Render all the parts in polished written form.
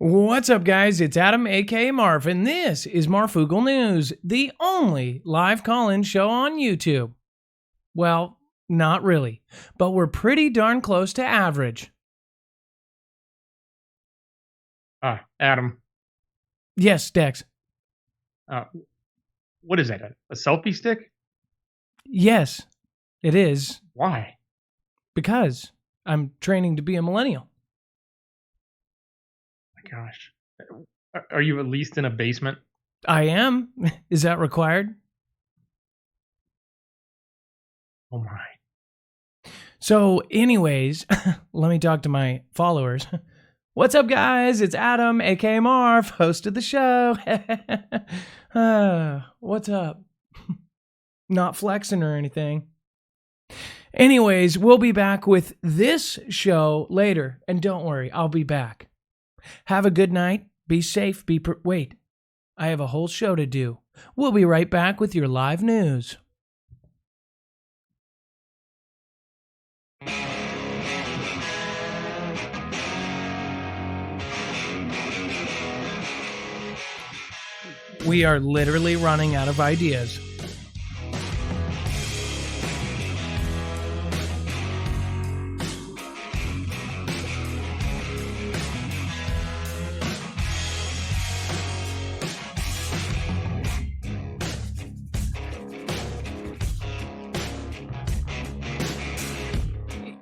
What's up, guys? It's Adam, aka Marf, and this is Marfoogle News, the only live call-in show on YouTube. Well, not really, but we're pretty darn close to average. Adam. Yes, Dex. What is that? A selfie stick? Yes, it is. Why? Because I'm training to be a millennial. My gosh. Are you at least in a basement? I am. Is that required? Oh my. So anyways, let me talk to my followers. What's up, guys? It's Adam, aka Marf, host of the show. What's up? Not flexing or anything. Anyways, we'll be back with this show later. And don't worry, I'll be back. Have a good night. Be safe. Wait, I have a whole show to do. We'll be right back with your live news. We are literally running out of ideas.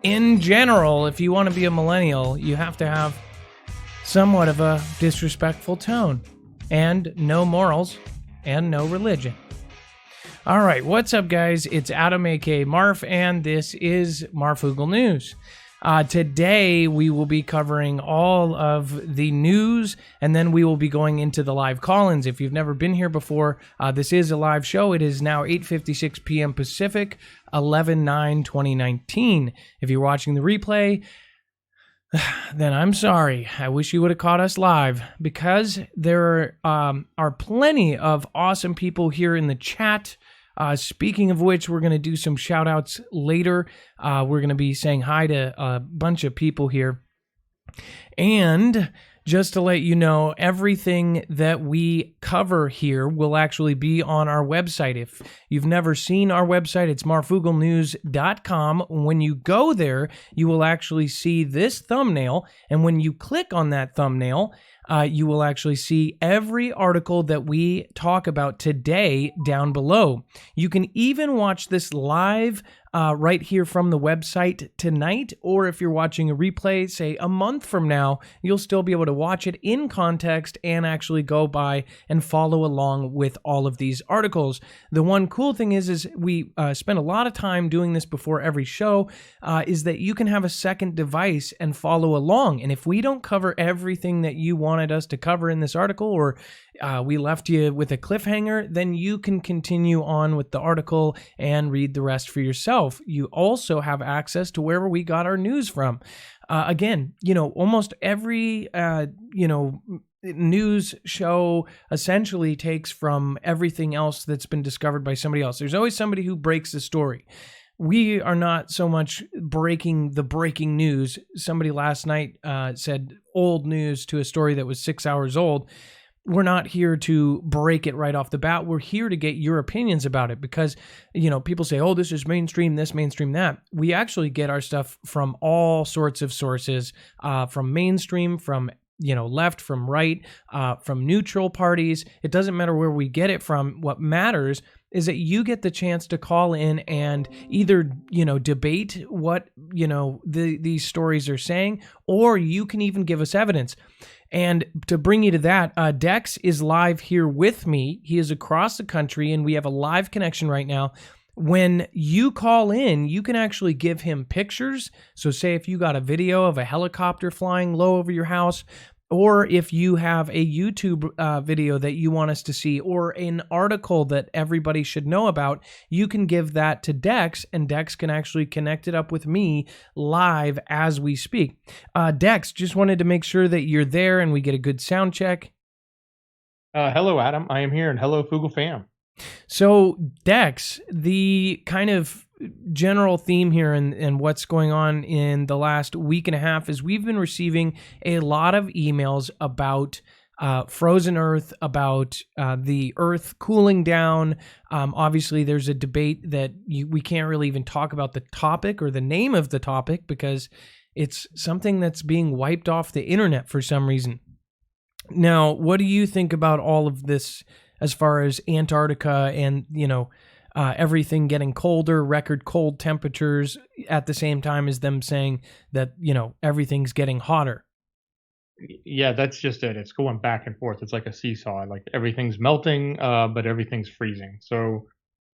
In general, if you want to be a millennial, you have to have somewhat of a disrespectful tone and no morals and no religion. All right, what's up, guys? It's Adam, aka Marf, and this is Marfoogle News. Today, we will be covering all of the news, and then we will be going into the live call-ins. If you've never been here before, this is a live show. It is now 8:56 p.m. Pacific, 11/9/2019. If you're watching the replay, then I'm sorry. I wish you would have caught us live, because there are plenty of awesome people here in the chat. Speaking of which, we're going to do some shout outs later. We're going to be saying hi to a bunch of people here. And just to let you know, everything that we cover here will actually be on our website. If you've never seen our website, it's marfooglenews.com. When you go there, you will actually see this thumbnail. And when you click on that thumbnail, you will actually see every article that we talk about today down below. You can even watch this live right here from the website tonight, or if you're watching a replay, say a month from now, you'll still be able to watch it in context and actually go by and follow along with all of these articles. The one cool thing is we spend a lot of time doing this before every show, is that you can have a second device and follow along. And if we don't cover everything that you wanted us to cover in this article, or we left you with a cliffhanger, then you can continue on with the article and read the rest for yourself. You also have access to wherever we got our news from. Again, almost every, news show essentially takes from everything else that's been discovered by somebody else. There's always somebody who breaks the story. We are not so much breaking the breaking news. Somebody last night said old news to a story that was 6 hours old. We're not here to break it right off the bat. We're here to get your opinions about it, because, people say, oh, this is mainstream, this, mainstream, that. We actually get our stuff from all sorts of sources, from mainstream, from left, from right, from neutral parties. It doesn't matter where we get it from. What matters is that you get the chance to call in and either, debate what, these stories are saying, or you can even give us evidence. And to bring you to that, Dex is live here with me. He is across the country, and we have a live connection right now. When you call in, you can actually give him pictures. So say if you got a video of a helicopter flying low over your house, or if you have a YouTube video that you want us to see, or an article that everybody should know about, you can give that to Dex, and Dex can actually connect it up with me live as we speak. Dex, just wanted to make sure that you're there and we get a good sound check. Hello, Adam. I am here, and hello, Foogle Fam. So, Dex, the kind of general theme here and what's going on in the last week and a half is we've been receiving a lot of emails about frozen Earth, about the Earth cooling down. Obviously, there's a debate that we can't really even talk about the topic or the name of the topic because it's something that's being wiped off the internet for some reason. Now, what do you think about all of this as far as Antarctica and, everything getting colder, record cold temperatures at the same time as them saying that, everything's getting hotter? Yeah, that's just it. It's going back and forth. It's like a seesaw. Like everything's melting, but everything's freezing. So,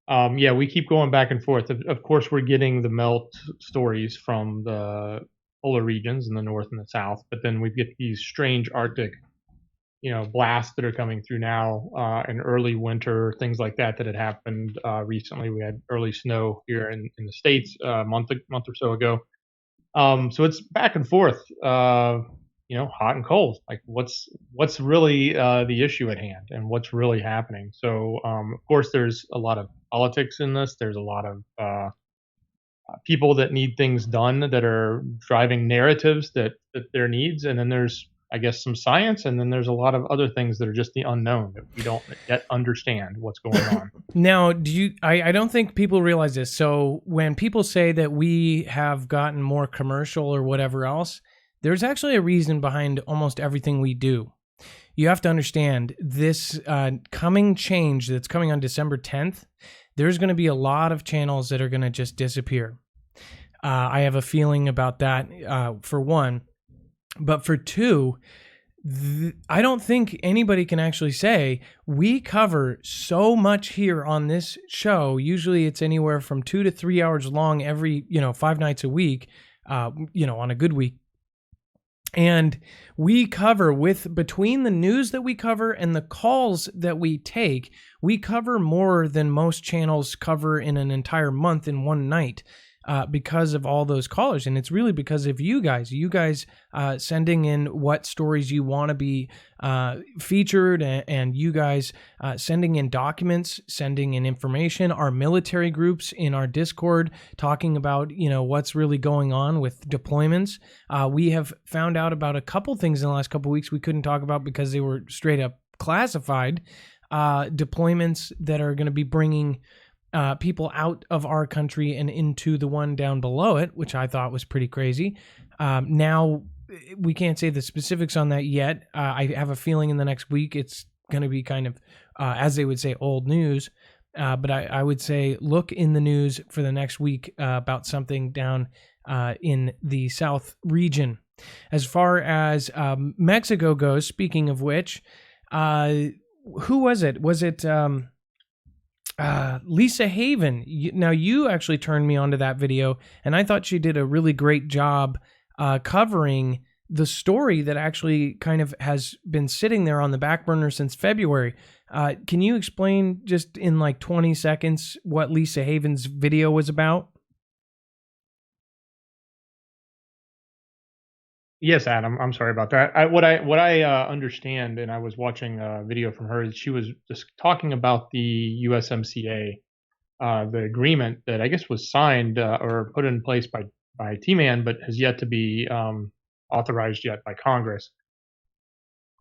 yeah, we keep going back and forth. Of course, we're getting the melt stories from the polar regions in the north and the south, but then we get these strange Arctic, blasts that are coming through now, in early winter, things like that had happened recently. We had early snow here in the States a month or so ago. So it's back and forth, hot and cold. Like what's really the issue at hand, and what's really happening. So of course, there's a lot of politics in this. There's a lot of people that need things done that are driving narratives that their needs, and then there's I guess some science, and then there's a lot of other things that are just the unknown that we don't yet understand what's going on. Now, I don't think people realize this. So when people say that we have gotten more commercial or whatever else, there's actually a reason behind almost everything we do. You have to understand this coming change that's coming on December 10th, there's going to be a lot of channels that are going to just disappear. I have a feeling about that, for one. But for two, I don't think anybody can actually say we cover so much here on this show. Usually it's anywhere from 2 to 3 hours long every, 5 nights a week, on a good week. And we cover between the news that we cover and the calls that we take, we cover more than most channels cover in an entire month in one night. Because of all those callers. And it's really because of you guys sending in what stories you want to be featured, and you guys sending in documents, sending in information, our military groups in our Discord talking about, what's really going on with deployments. We have found out about a couple things in the last couple weeks we couldn't talk about because they were straight up classified deployments that are going to be bringing people out of our country and into the one down below it, which I thought was pretty crazy. Now, we can't say the specifics on that yet. I have a feeling in the next week it's going to be kind of, as they would say, old news. But I would say look in the news for the next week about something down in the South region. As far as Mexico goes, speaking of which, who was it? Was it... Lisa Haven. Now, you actually turned me onto that video, and I thought she did a really great job covering the story that actually kind of has been sitting there on the back burner since February. Can you explain just in like 20 seconds what Lisa Haven's video was about? Yes, Adam. I'm sorry about that. What I understand, and I was watching a video from her, is she was just talking about the USMCA, the agreement that I guess was signed or put in place by T-Man, but has yet to be authorized yet by Congress.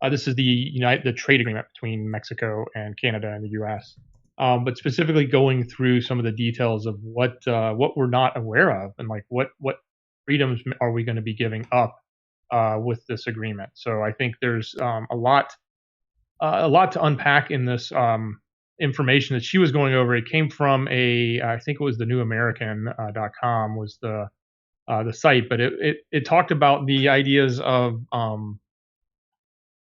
This is the trade agreement between Mexico and Canada and the U.S. But specifically going through some of the details of what we're not aware of, and like what freedoms are we going to be giving up with this agreement. So I think there's a lot to unpack in this information that she was going over. It came from I think it was the newamerican.com was the site, but it talked about the ideas of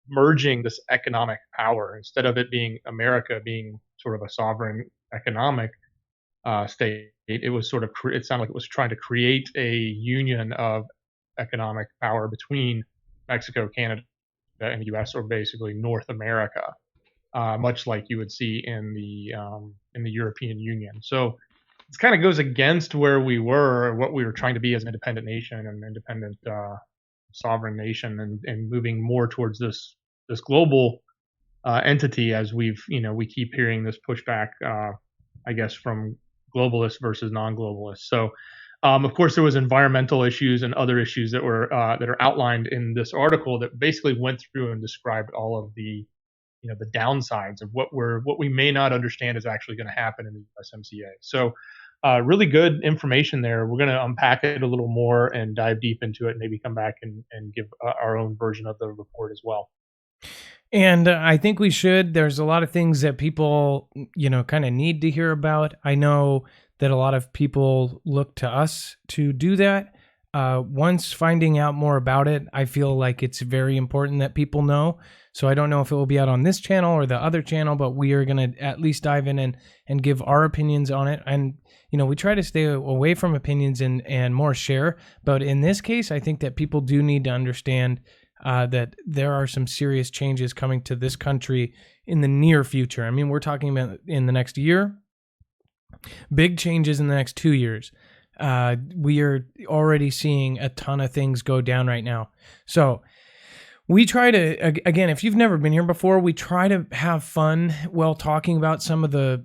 merging this economic power instead of it being America being sort of a sovereign economic state. It was sort of it sounded like it was trying to create a union of economic power between Mexico, Canada, and the U.S., or basically North America, much like you would see in the European Union. So it kind of goes against where we were, what we were trying to be as an independent nation and independent sovereign nation, and moving more towards this global entity, as we keep hearing this pushback, I guess, from globalists versus non-globalists. So, of course, there was environmental issues and other issues that are outlined in this article that basically went through and described all of the the downsides of what we may not understand is actually going to happen in the USMCA. So, really good information there. We're going to unpack it a little more and dive deep into it. Maybe come back and give our own version of the report as well. And I think we should. There's a lot of things that people, kind of need to hear about. I know that a lot of people look to us to do that. Once finding out more about it, I feel like it's very important that people know. So I don't know if it will be out on this channel or the other channel, but we are going to at least dive in and give our opinions on it. And, we try to stay away from opinions and more share. But in this case, I think that people do need to understand that there are some serious changes coming to this country in the near future. I mean, we're talking about in the next year, big changes in the next 2 years. We are already seeing a ton of things go down right now. So we try to, again, if you've never been here before, we try to have fun while talking about some of the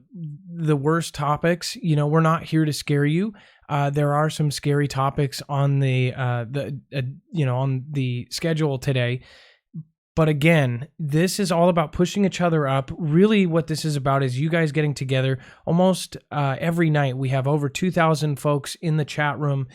worst topics. We're not here to scare you. There are some scary topics on the on the schedule today. But again, this is all about pushing each other up. Really what this is about is you guys getting together almost every night. We have over 2,000 folks in the chat room,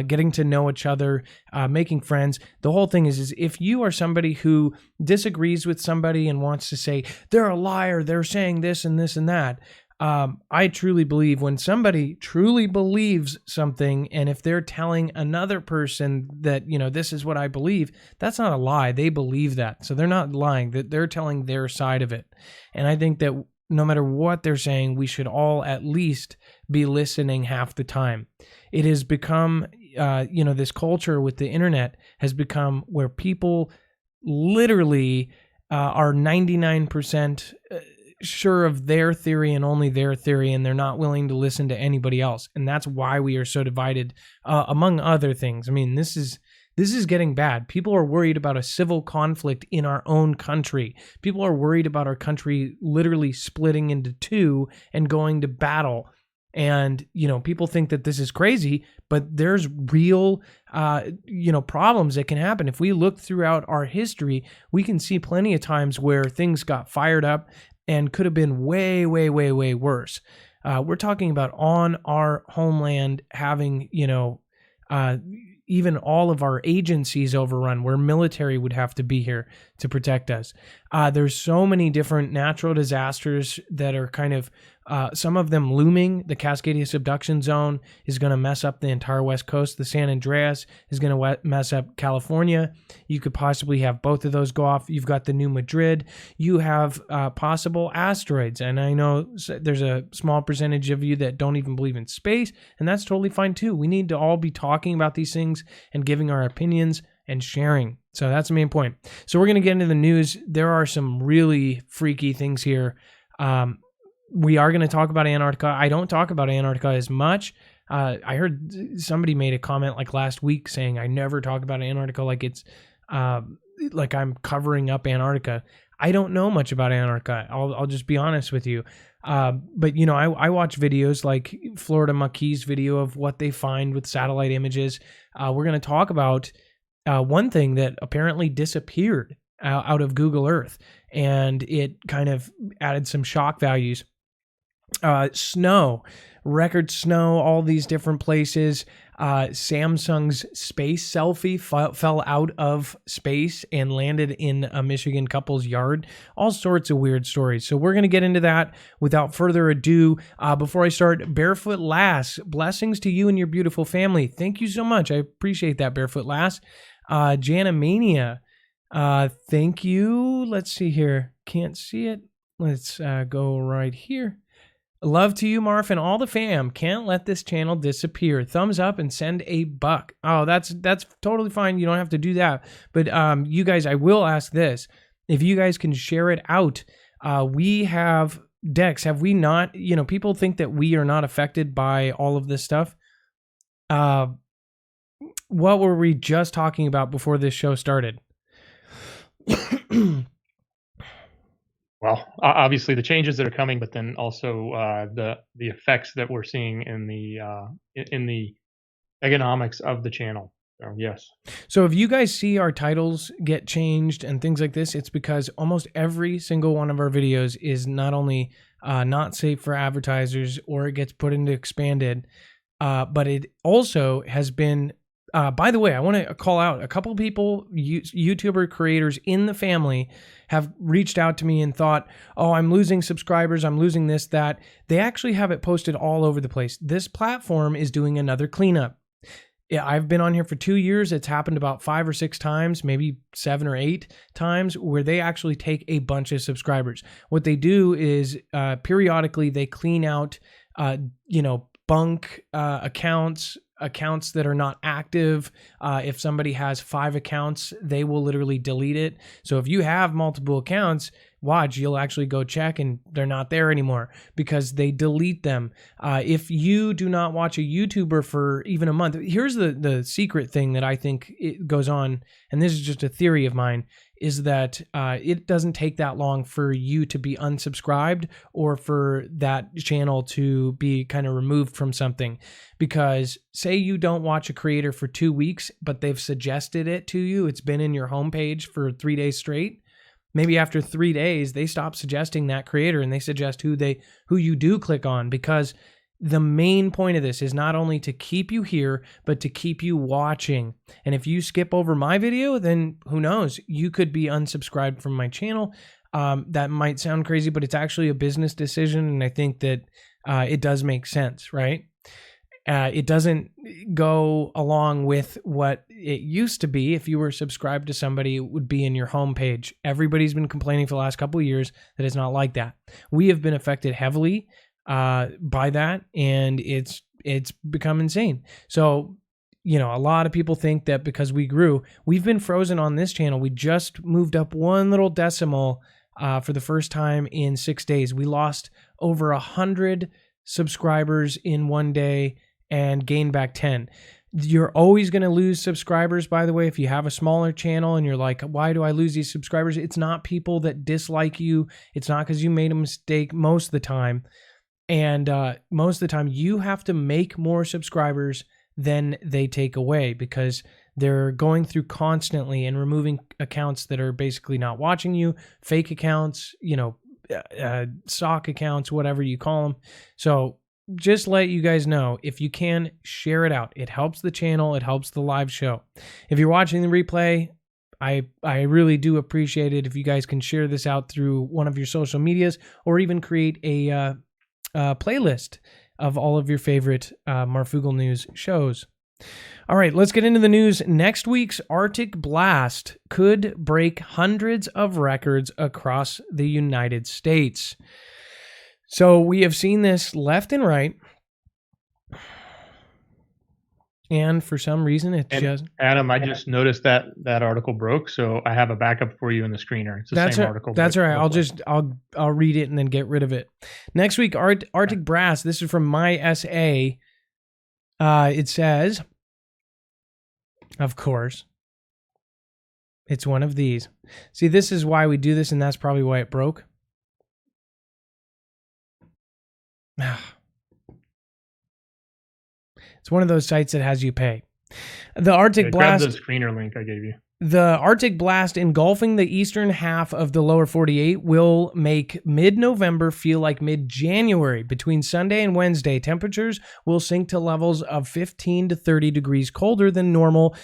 getting to know each other, making friends. The whole thing is if you are somebody who disagrees with somebody and wants to say, they're a liar, they're saying this and this and that, I truly believe when somebody truly believes something, and if they're telling another person that, this is what I believe, that's not a lie. They believe that. So they're not lying, that they're telling their side of it. And I think that no matter what they're saying, we should all at least be listening half the time. It has become, this culture with the internet has become where people literally are 99% sure of their theory and only their theory, and they're not willing to listen to anybody else. And that's why we are so divided, among other things. I mean, this is getting bad. People are worried about a civil conflict in our own country. People are worried about our country literally splitting into two and going to battle. And, people think that this is crazy, but there's real, problems that can happen. If we look throughout our history, we can see plenty of times where things got fired up and could have been way, way, way, way worse. We're talking about on our homeland having, even all of our agencies overrun, where military would have to be here to protect us. There's so many different natural disasters that are kind of, some of them looming. The Cascadia subduction zone is going to mess up the entire West Coast. The San Andreas is going to mess up California. You could possibly have both of those go off. You've got the New Madrid. You have possible asteroids. And I know there's a small percentage of you that don't even believe in space, and that's totally fine too. We need to all be talking about these things and giving our opinions and sharing. So that's the main point. So we're going to get into the news. There are some really freaky things here. We are going to talk about Antarctica. I don't talk about Antarctica as much. I heard somebody made a comment like last week saying I never talk about Antarctica like it's like I'm covering up Antarctica. I don't know much about Antarctica. I'll just be honest with you. But I watch videos like Florida Maquis' video of what they find with satellite images. We're going to talk about one thing that apparently disappeared out of Google Earth, and it kind of added some shock values. Snow, record snow, all these different places. Samsung's space selfie fell out of space and landed in a Michigan couple's yard. All sorts of weird stories. So we're going to get into that without further ado. Before I start, Barefoot Lass, blessings to you and your beautiful family. Thank you so much. I appreciate that, Barefoot Lass. Janamania, thank you. Let's see here. Can't see it. Let's go right here. Love to you, Marf, and all the fam. Can't let this channel disappear. Thumbs up and send a buck. Oh, that's totally fine. You don't have to do that. But you guys, I will ask this. If you guys can share it out. We have Dex. Have we not? People think that we are not affected by all of this stuff. What were we just talking about before this show started? Well, obviously the changes that are coming, but then also the effects that we're seeing in the economics of the channel. So yes. So if you guys see our titles get changed and things like this, it's because almost every single one of our videos is not only not safe for advertisers or it gets put into expanded, but it also has been, by the way, I want to call out a couple people, YouTuber creators in the family have reached out to me and thought, oh, I'm losing subscribers, I'm losing this, that. They actually have it posted all over the place. This platform is doing another cleanup. Yeah, I've been on here for 2 years. It's happened about 5 or 6 times, maybe 7 or 8 times, where they actually take a bunch of subscribers. What they do is periodically they clean out, bunk accounts that are not active. If somebody has 5 accounts, they will literally delete it. So if you have multiple accounts, watch, you'll actually go check and they're not there anymore because they delete them. If you do not watch a YouTuber for even a month, here's the secret thing that I think it goes on, and this is just a theory of mine, is that it doesn't take that long for you to be unsubscribed or for that channel to be kind of removed from something. Because say you don't watch a creator for 2 weeks, but they've suggested it to you, it's been in your homepage for 3 days straight. Maybe after 3 days, they stop suggesting that creator and they suggest who you do click on, because the main point of this is not only to keep you here, but to keep you watching. And if you skip over my video, then who knows? You could be unsubscribed from my channel. That might sound crazy, but it's actually a business decision. And I think that it does make sense, right? It doesn't go along with what it used to be. If you were subscribed to somebody, it would be in your homepage. Everybody's been complaining for the last couple of years that it's not like that. We have been affected heavily by that, and it's become insane. So, a lot of people think that because we grew, we've been frozen on this channel. We just moved up 1 little decimal for the first time in 6 days. We lost over 100 subscribers in 1 day and gained back 10. You're always going to lose subscribers, by the way. If you have a smaller channel and you're like, why do I lose these subscribers? It's not people that dislike you. It's not because you made a mistake most of the time. And most of the time, you have to make more subscribers than they take away, because they're going through constantly and removing accounts that are basically not watching you, fake accounts, stock accounts, whatever you call them. So just let you guys know, if you can, share it out. It helps the channel. It helps the live show. If you're watching the replay, I really do appreciate it if you guys can share this out through one of your social medias, or even create a playlist of all of your favorite Marfoogle News shows. All right, let's get into the news. Next week's Arctic blast could break hundreds of records across the United States. So we have seen this left and right. And for some reason, Adam, I just noticed that article broke, so I have a backup for you in the screener. It's the same article. That's all right. I'll read it and then get rid of it. Next week, Arctic Brass. This is from My SA. It says, of course, it's one of these. See, this is why we do this, and that's probably why it broke. It's one of those sites that has you pay. The Arctic blast. Grab the screener link I gave you. The Arctic blast engulfing the eastern half of the lower 48 will make mid-November feel like mid-January. Between Sunday and Wednesday, temperatures will sink to levels of 15 to 30 degrees colder than normal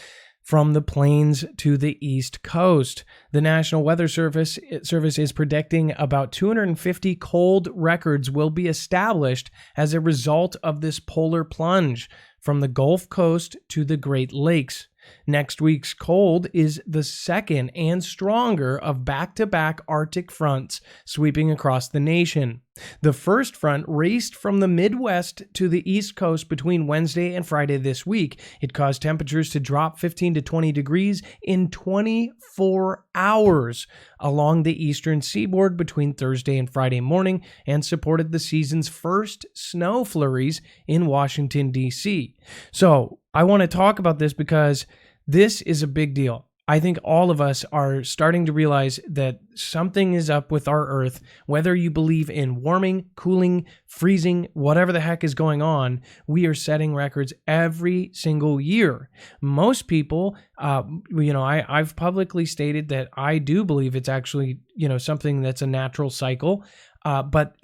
from the plains to the east coast. The National Weather Service is predicting about 250 cold records will be established as a result of this polar plunge from the Gulf Coast to the Great Lakes. Next week's cold is the second and stronger of back-to-back Arctic fronts sweeping across the nation. The first front raced from the Midwest to the East Coast between Wednesday and Friday this week. It caused temperatures to drop 15 to 20 degrees in 24 hours along the eastern seaboard between Thursday and Friday morning, and supported the season's first snow flurries in Washington, D.C. So I want to talk about this because this is a big deal. I think all of us are starting to realize that something is up with our Earth, whether you believe in warming, cooling, freezing, whatever the heck is going on. We are setting records every single year. Most people, I've publicly stated that I do believe it's actually, something that's a natural cycle. But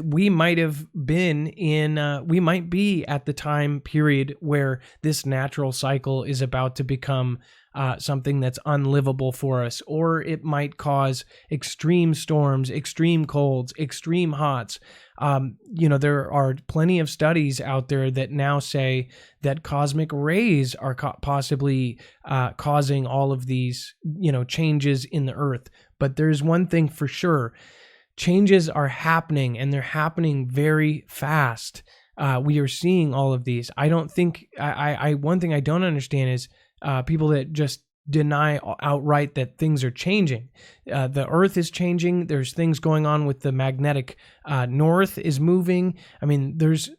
we might be at the time period where this natural cycle is about to become something that's unlivable for us, or it might cause extreme storms, extreme colds, extreme hots. There are plenty of studies out there that now say that cosmic rays are possibly causing all of these, changes in the earth. But there's one thing for sure. Changes are happening, and they're happening very fast. We are seeing all of these. I don't think one thing I don't understand is people that just deny outright that things are changing. The earth is changing. There's things going on with the magnetic north is moving. I mean, there's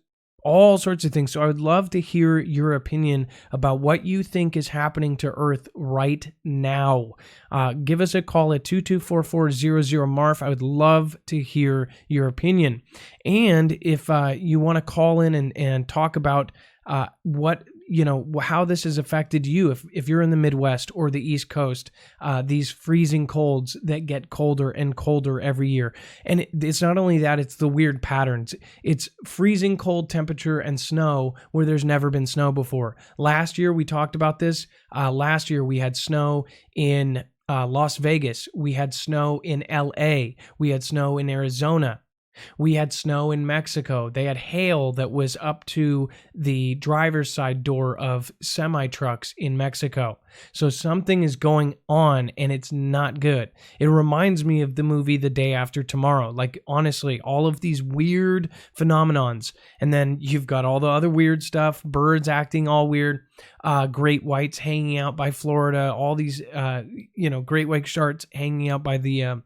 all sorts of things. So I would love to hear your opinion about what you think is happening to Earth right now. Give us a call at 224-400-MARF. I would love to hear your opinion. And if you want to call in and talk about how this has affected you, if you're in the Midwest or the East Coast, these freezing colds that get colder and colder every year. And it's not only that, it's the weird patterns. It's freezing cold temperature and snow where there's never been snow before. Last year, we talked about this. Last year, we had snow in Las Vegas. We had snow in LA. We had snow in Arizona. We had snow in Mexico. They had hail that was up to the driver's side door of semi-trucks in Mexico. So something is going on, and it's not good. It reminds me of the movie The Day After Tomorrow. Like, honestly, all of these weird phenomenons. And then you've got all the other weird stuff, birds acting all weird, great whites hanging out by Florida, all these, great white sharks hanging out by the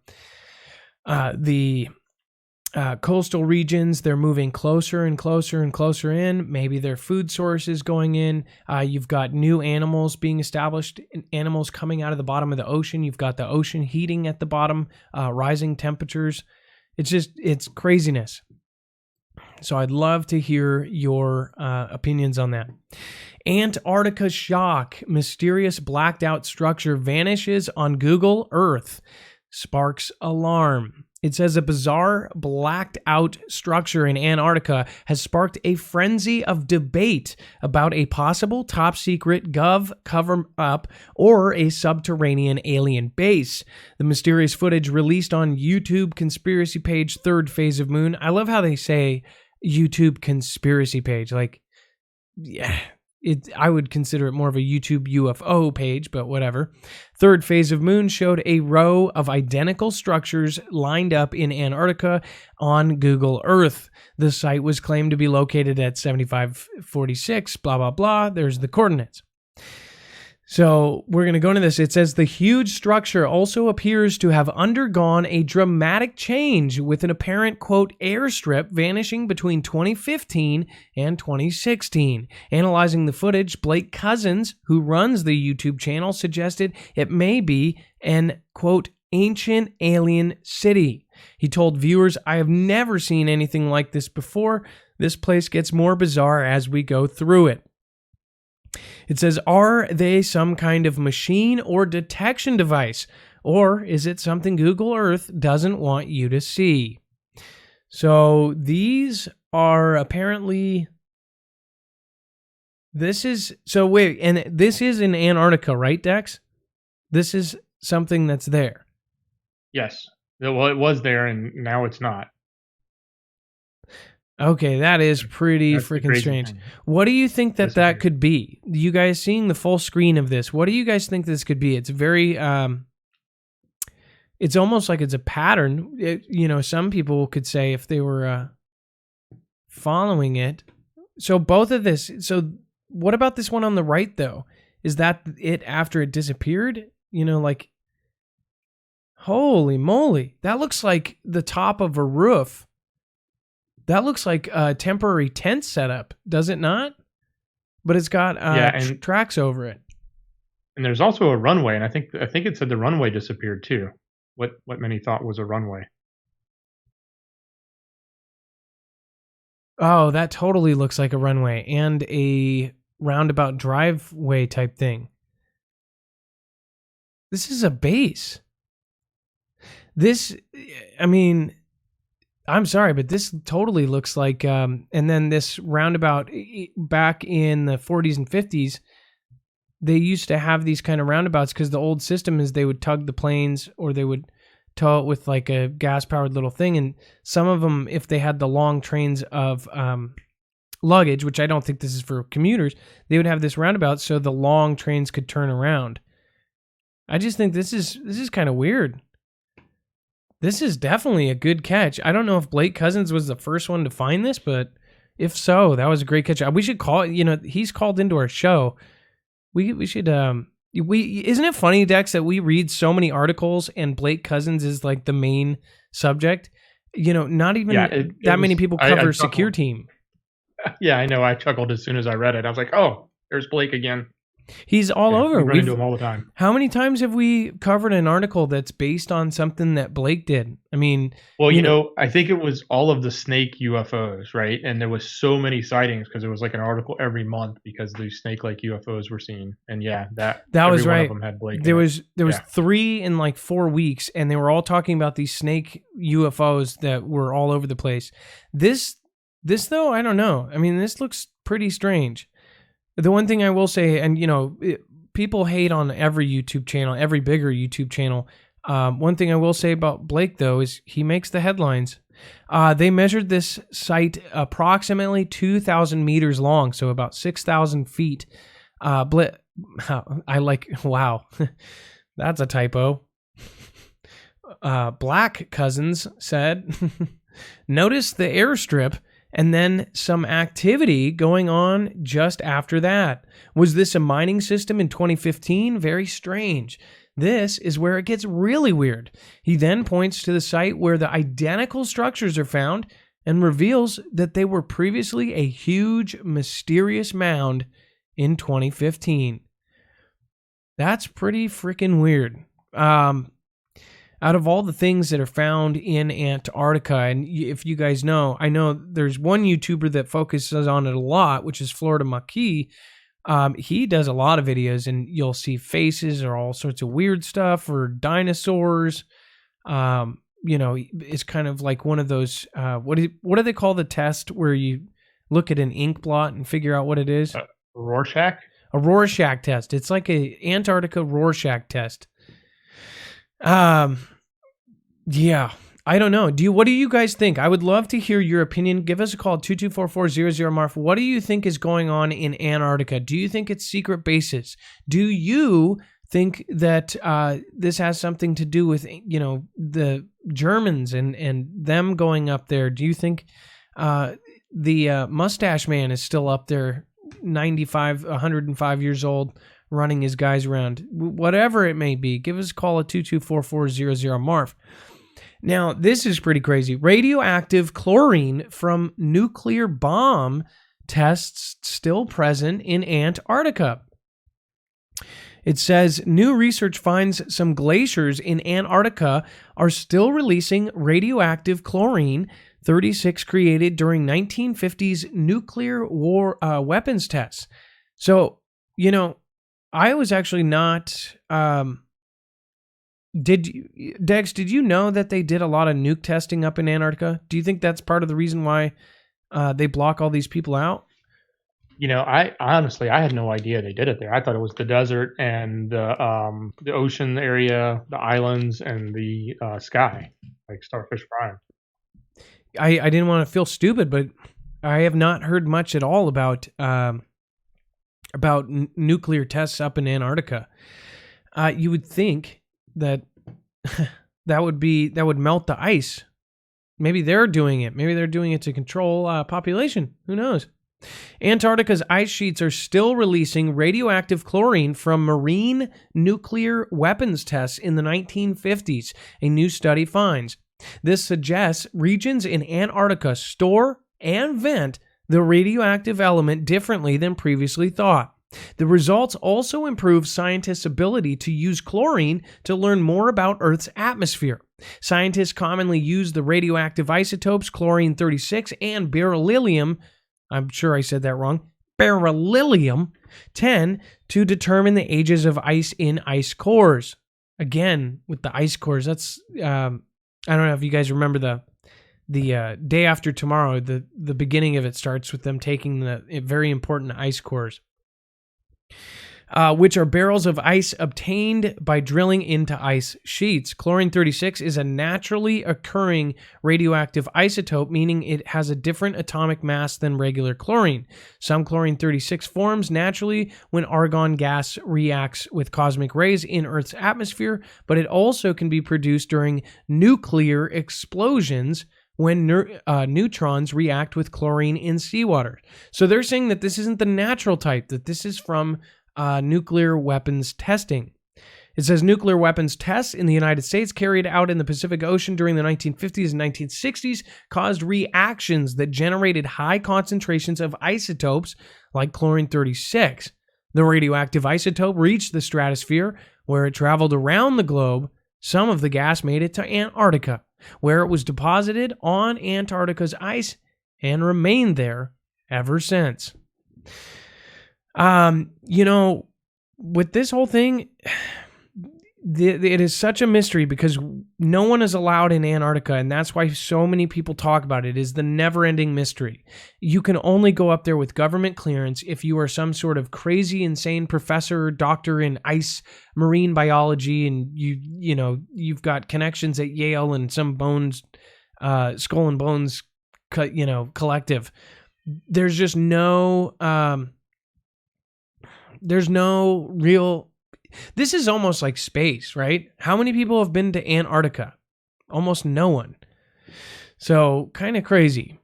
coastal regions. They're moving closer and closer and closer in. Maybe their food source is going in. You've got new animals being established, animals coming out of the bottom of the ocean. You've got the ocean heating at the bottom, rising temperatures. It's craziness. So I'd love to hear your opinions on that. Antarctica shock. Mysterious blacked out structure vanishes on Google Earth. Sparks alarm. It says a bizarre blacked out structure in Antarctica has sparked a frenzy of debate about a possible top secret gov cover up or a subterranean alien base. The mysterious footage released on YouTube conspiracy page Third Phase of Moon. I love how they say YouTube conspiracy page. Like, yeah. I would consider it more of a YouTube UFO page, but whatever. Third Phase of Moon showed a row of identical structures lined up in Antarctica on Google Earth. The site was claimed to be located at 7546, blah, blah, blah. There's the coordinates. So we're going to go into this. It says the huge structure also appears to have undergone a dramatic change with an apparent, quote, airstrip vanishing between 2015 and 2016. Analyzing the footage, Blake Cousins, who runs the YouTube channel, suggested it may be an, quote, ancient alien city. He told viewers, I have never seen anything like this before. This place gets more bizarre as we go through it. It says, are they some kind of machine or detection device? Or is it something Google Earth doesn't want you to see? So these are apparently... This is in Antarctica, right, Dex? This is something that's there. Yes. Well, it was there, and now it's not. Okay, that is pretty freaking strange. Thing. What do you think that could be? You guys seeing the full screen of this, what do you guys think this could be? It's very, it's almost like it's a pattern. Some people could say if they were following it. So both of this, so what about this one on the right, though? Is that it after it disappeared? Holy moly. That looks like the top of a roof. That looks like a temporary tent setup, does it not? But it's got tracks over it. And there's also a runway, and I think it said the runway disappeared too. What many thought was a runway. Oh, that totally looks like a runway and a roundabout driveway type thing. This is a base. This, I mean, I'm sorry, but this totally looks like, and then this roundabout back in the 40s and 50s, they used to have these kind of roundabouts because the old system is they would tug the planes or they would tow it with like a gas-powered little thing. And some of them, if they had the long trains of luggage, which I don't think this is for commuters, they would have this roundabout so the long trains could turn around. I just think this is kind of weird. This is definitely a good catch. I don't know if Blake Cousins was the first one to find this, but if so, that was a great catch. We should call, he's called into our show. We should, isn't it funny, Dex, that we read so many articles and Blake Cousins is like the main subject? Not even many people cover Secure Team. Yeah, I know. I chuckled as soon as I read it. I was like, oh, there's Blake again. He's all over. We run into him all the time. How many times have we covered an article that's based on something that Blake did? I mean, well, I think it was all of the snake UFOs, right? And there was so many sightings because it was like an article every month because these snake-like UFOs were seen. And that was right. One of them had Blake. There was 3 in like 4 weeks, and they were all talking about these snake UFOs that were all over the place. This though, I don't know. I mean, this looks pretty strange. The one thing I will say, and people hate on every YouTube channel, every bigger YouTube channel. One thing I will say about Blake, though, is he makes the headlines. They measured this site approximately 2,000 meters long, so about 6,000 feet. Wow, that's a typo. Black Cousins said, notice the airstrip and then some activity going on just after that. Was this a mining system in 2015? Very strange. This is where it gets really weird. He then points to the site where the identical structures are found and reveals that they were previously a huge, mysterious mound in 2015. That's pretty freaking weird. Out of all the things that are found in Antarctica, and if you guys know, I know there's one YouTuber that focuses on it a lot, which is Florida Maquis. He does a lot of videos, and you'll see faces or all sorts of weird stuff or dinosaurs. It's kind of like one of those, what do they call the test where you look at an ink blot and figure out what it is? Rorschach? A Rorschach test. It's like a Antarctica Rorschach test. Yeah, I don't know. What do you guys think? I would love to hear your opinion. Give us a call, 224-400-MARF. What do you think is going on in Antarctica? Do you think it's secret bases? Do you think that this has something to do with, the Germans and them going up there? Do you think the mustache man is still up there, 105 years old, running his guys around? Whatever it may be, give us a call at 224-400-MARF. Now, this is pretty crazy. Radioactive chlorine from nuclear bomb tests still present in Antarctica. It says new research finds some glaciers in Antarctica are still releasing radioactive chlorine 36 created during 1950s nuclear war weapons tests. So, I was actually not. Dex, did you know that they did a lot of nuke testing up in Antarctica? Do you think that's part of the reason why they block all these people out? I honestly had no idea they did it there. I thought it was the desert and the ocean area, the islands, and the sky, like Starfish Prime. I didn't want to feel stupid, but I have not heard much at all about nuclear tests up in Antarctica. You would think that that would melt the ice. Maybe they're doing it. Maybe they're doing it to control population. Who knows? Antarctica's ice sheets are still releasing radioactive chlorine from marine nuclear weapons tests in the 1950s, a new study finds. This suggests regions in Antarctica store and vent the radioactive element differently than previously thought. The results also improve scientists' ability to use chlorine to learn more about Earth's atmosphere. Scientists commonly use the radioactive isotopes chlorine-36 and beryllium, I'm sure I said that wrong, beryllium-10 to determine the ages of ice in ice cores. Again, with the ice cores, that's, I don't know if you guys remember the day after tomorrow, the beginning of it starts with them taking the very important ice cores, which are barrels of ice obtained by drilling into ice sheets. Chlorine-36 is a naturally occurring radioactive isotope, meaning it has a different atomic mass than regular chlorine. Some chlorine-36 forms naturally when argon gas reacts with cosmic rays in Earth's atmosphere, but it also can be produced during nuclear explosions when neutrons react with chlorine in seawater. So they're saying that this isn't the natural type, that this is from nuclear weapons testing. It says nuclear weapons tests in the United States carried out in the Pacific Ocean during the 1950s and 1960s caused reactions that generated high concentrations of isotopes like chlorine-36. The radioactive isotope reached the stratosphere, where it traveled around the globe. Some of the gas made it to Antarctica, where it was deposited on Antarctica's ice and remained there ever since. With this whole thing, it is such a mystery because no one is allowed in Antarctica, and that's why so many people talk about it. It is the never-ending mystery. You can only go up there with government clearance if you are some sort of crazy, insane professor or doctor in ice marine biology, and you've got connections at Yale and some Skull and Bones, collective. There's just there's no real. This is almost like space, right? How many people have been to Antarctica? Almost no one. So, kind of crazy.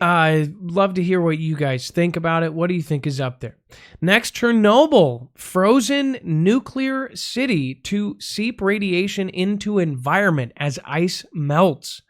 I'd love to hear what you guys think about it. What do you think is up there? Next, Chernobyl, frozen nuclear city to seep radiation into environment as ice melts.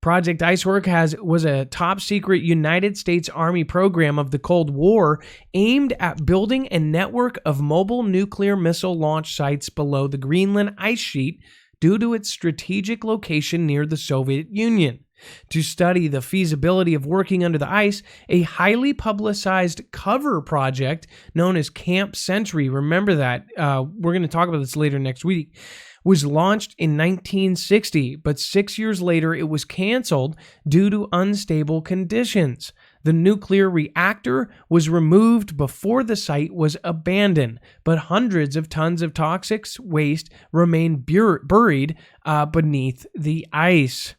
Project Icework was a top-secret United States Army program of the Cold War aimed at building a network of mobile nuclear missile launch sites below the Greenland ice sheet due to its strategic location near the Soviet Union. To study the feasibility of working under the ice, a highly publicized cover project known as Camp Century, remember that, we're going to talk about this later next week, was launched in 1960, but 6 years later it was canceled due to unstable conditions. The nuclear reactor was removed before the site was abandoned, but hundreds of tons of toxic waste remain buried beneath the ice.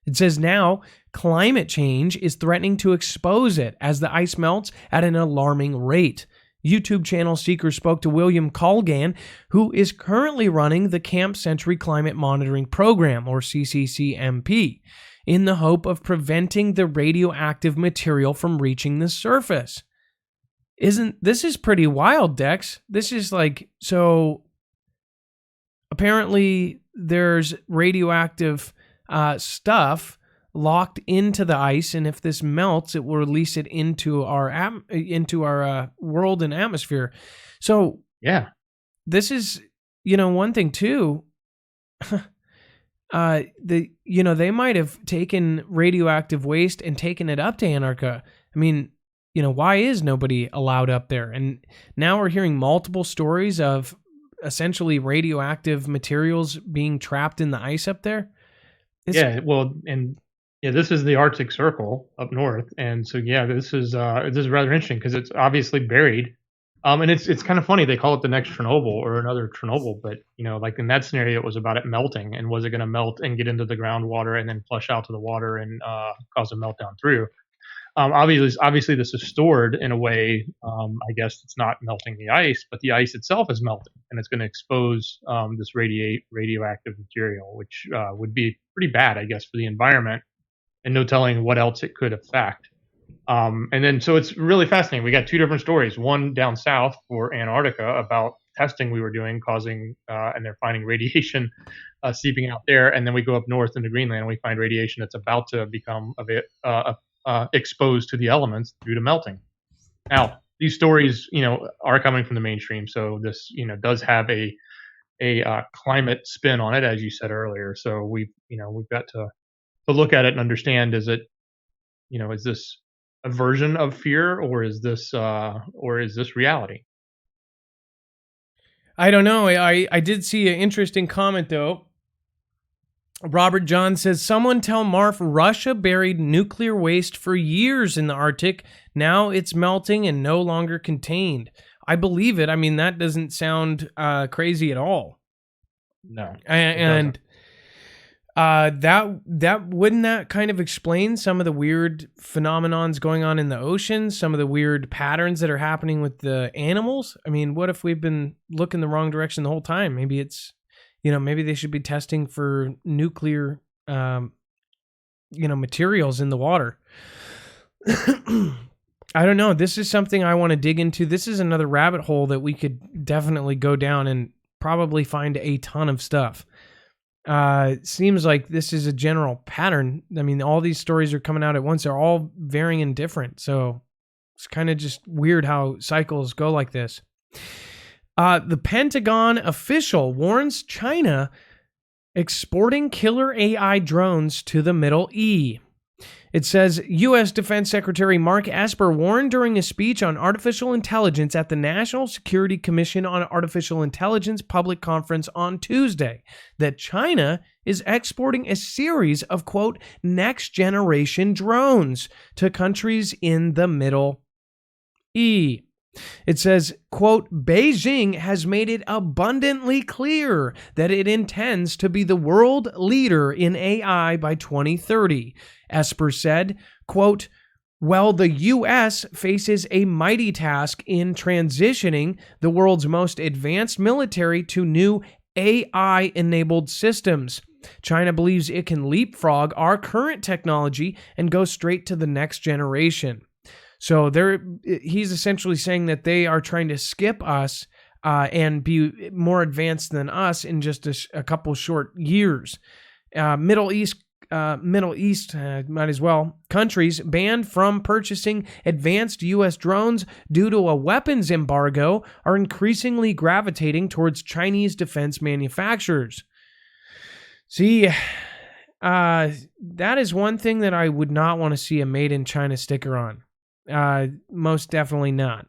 It says now climate change is threatening to expose it as the ice melts at an alarming rate. YouTube channel Seeker spoke to William Colgan, who is currently running the Camp Century Climate Monitoring Program, or CCCMP, in the hope of preventing the radioactive material from reaching the surface. This is pretty wild, Dex. This is so apparently there's radioactive stuff locked into the ice, and if this melts, it will release it into our world and atmosphere. So yeah, this is one thing too. They might have taken radioactive waste and taken it up to Antarctica. I mean, why is nobody allowed up there? And now we're hearing multiple stories of essentially radioactive materials being trapped in the ice up there. This is the Arctic Circle up north, and so this is rather interesting because it's obviously buried, and it's kind of funny they call it the next Chernobyl or another Chernobyl, but like in that scenario it was about it melting, and was it going to melt and get into the groundwater and then flush out to the water and cause a meltdown through? Obviously this is stored in a way. I guess it's not melting the ice, but the ice itself is melting, and it's going to expose this radioactive material, which would be pretty bad, I guess, for the environment. And no telling what else it could affect. So it's really fascinating. We got two different stories. One down south for Antarctica about testing we were doing, and they're finding radiation seeping out there. And then we go up north into Greenland and we find radiation that's about to become exposed to the elements due to melting. Now, these stories, are coming from the mainstream. So this, does have a climate spin on it, as you said earlier. So we've got to look at it and understand: is this a version of fear, or is this reality? I don't know. I did see an interesting comment though. Robert John says, someone tell Marf Russia buried nuclear waste for years in the Arctic. Now it's melting and no longer contained. I believe it. I mean, that doesn't sound crazy at all. No. And that wouldn't that kind of explain some of the weird phenomenons going on in the ocean, some of the weird patterns that are happening with the animals? I mean, what if we've been looking the wrong direction the whole time? Maybe it's, maybe they should be testing for nuclear, materials in the water. I don't know. This is something I want to dig into. This is another rabbit hole that we could definitely go down and probably find a ton of stuff. It seems like this is a general pattern. I mean, all these stories are coming out at once. They're all varying and different. So it's kind of just weird how cycles go like this. The Pentagon official warns China exporting killer AI drones to the Middle East. It says U.S. Defense Secretary Mark Esper warned during a speech on artificial intelligence at the National Security Commission on Artificial Intelligence public conference on Tuesday that China is exporting a series of, quote, next-generation drones to countries in the Middle East. It says, quote, Beijing has made it abundantly clear that it intends to be the world leader in AI by 2030. Esper said, quote, well, the U.S. faces a mighty task in transitioning the world's most advanced military to new AI-enabled systems. China believes it can leapfrog our current technology and go straight to the next generation. So he's essentially saying that they are trying to skip us and be more advanced than us in just a couple short years. Middle East, might as well, countries banned from purchasing advanced U.S. drones due to a weapons embargo are increasingly gravitating towards Chinese defense manufacturers. See, that is one thing that I would not want to see a Made in China sticker on. Most definitely not.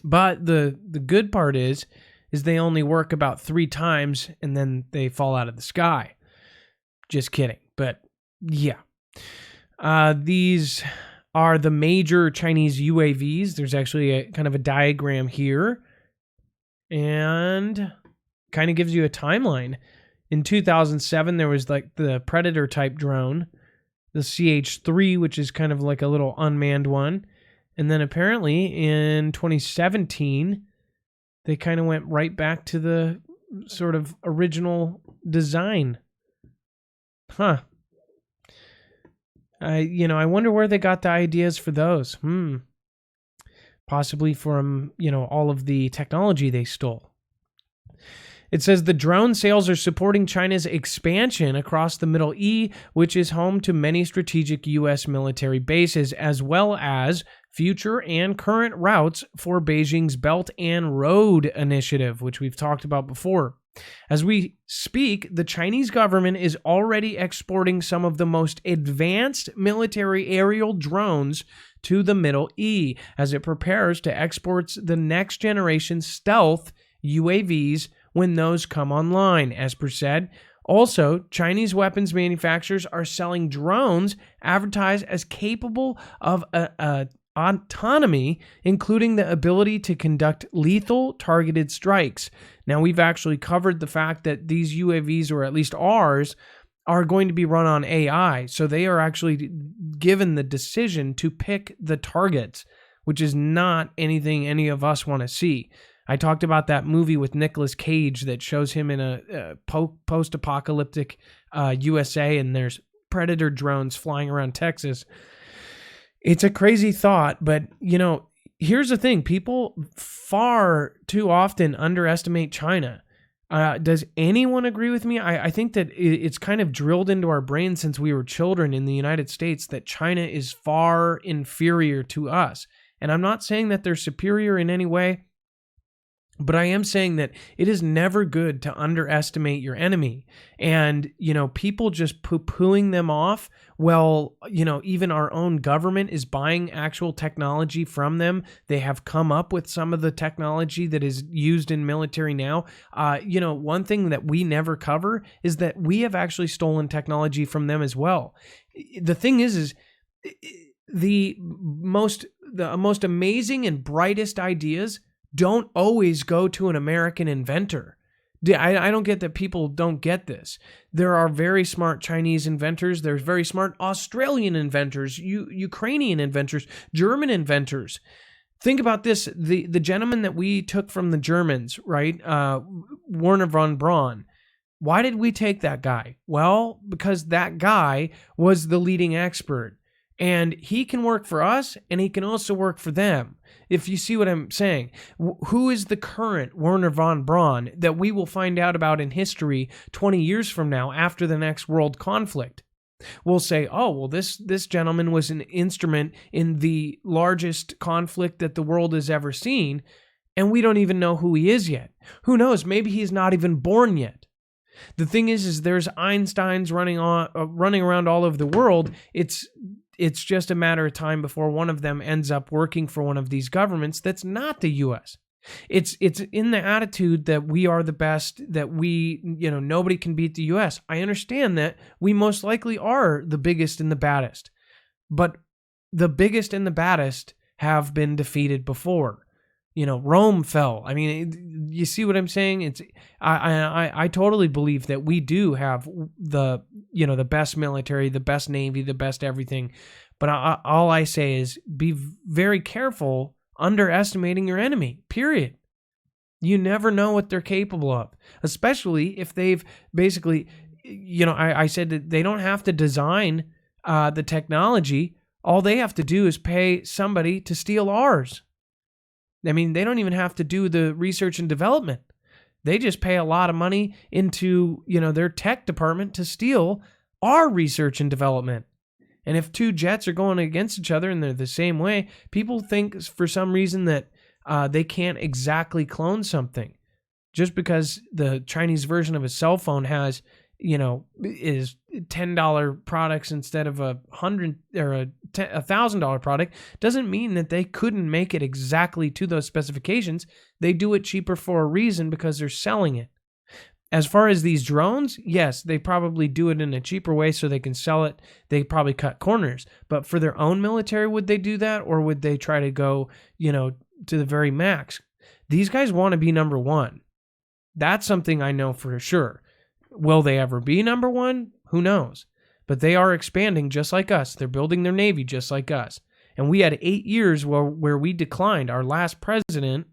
But the good part is they only work about 3 times and then they fall out of the sky. Just kidding. But yeah. These are the major Chinese UAVs. There's actually a kind of a diagram here and kind of gives you a timeline. In 2007, there was like the Predator type drone, the CH-3, which is kind of like a little unmanned one. And then apparently in 2017, they kind of went right back to the sort of original design. Huh. I wonder where they got the ideas for those. Possibly from, all of the technology they stole. It says the drone sales are supporting China's expansion across the Middle East, which is home to many strategic U.S. military bases, as well as future and current routes for Beijing's Belt and Road Initiative, which we've talked about before. As we speak, the Chinese government is already exporting some of the most advanced military aerial drones to the Middle East as it prepares to export the next generation stealth UAVs when those come online, Esper said. Also, Chinese weapons manufacturers are selling drones advertised as capable of autonomy, including the ability to conduct lethal targeted strikes. Now, we've actually covered the fact that these UAVs, or at least ours, are going to be run on AI. So they are actually given the decision to pick the targets, which is not anything any of us want to see. I talked about that movie with Nicolas Cage that shows him in a post-apocalyptic USA, and there's Predator drones flying around Texas. It's a crazy thought, but, here's the thing. People far too often underestimate China. Does anyone agree with me? I think that it's kind of drilled into our brains since we were children in the United States that China is far inferior to us. And I'm not saying that they're superior in any way, but I am saying that it is never good to underestimate your enemy. And, people just poo-pooing them off. Well, even our own government is buying actual technology from them. They have come up with some of the technology that is used in military now. One thing that we never cover is that we have actually stolen technology from them as well. The thing is the most amazing and brightest ideas don't always go to an American inventor. I don't get that people don't get this. There are very smart Chinese inventors. There's very smart Australian inventors, Ukrainian inventors, German inventors. Think about this. The gentleman that we took from the Germans, right? Werner von Braun. Why did we take that guy? Well, because that guy was the leading expert. And he can work for us, and he can also work for them. If you see what I'm saying. Who is the current Werner von Braun that we will find out about in history 20 years from now after the next world conflict? We'll say, oh, well, this gentleman was an instrument in the largest conflict that the world has ever seen, and we don't even know who he is yet. Who knows? Maybe he's not even born yet. The thing is there's Einsteins running around all over the world. It's just a matter of time before one of them ends up working for one of these governments that's not the U.S. It's in the attitude that we are the best, that we, nobody can beat the U.S. I understand that we most likely are the biggest and the baddest, but the biggest and the baddest have been defeated before. Rome fell. I mean, you see what I'm saying? I totally believe that we do have the best military, the best Navy, the best everything. But all I say is be very careful underestimating your enemy, period. You never know what they're capable of, especially if they've basically, I said that they don't have to design the technology. All they have to do is pay somebody to steal ours. I mean, they don't even have to do the research and development. They just pay a lot of money into, their tech department to steal our research and development. And if two jets are going against each other and they're the same way, people think for some reason that they can't exactly clone something. Just because the Chinese version of a cell phone has, is $10 products instead of $100 or a $1,000 product doesn't mean that they couldn't make it exactly to those specifications. They do it cheaper for a reason because they're selling it. As far as these drones, yes, they probably do it in a cheaper way so they can sell it. They probably cut corners. But for their own military, would they do that? Or would they try to go, to the very max? These guys want to be number one. That's something I know for sure. Will they ever be number one? Who knows? But they are expanding just like us. They're building their Navy just like us. And we had 8 years where we declined. Our last president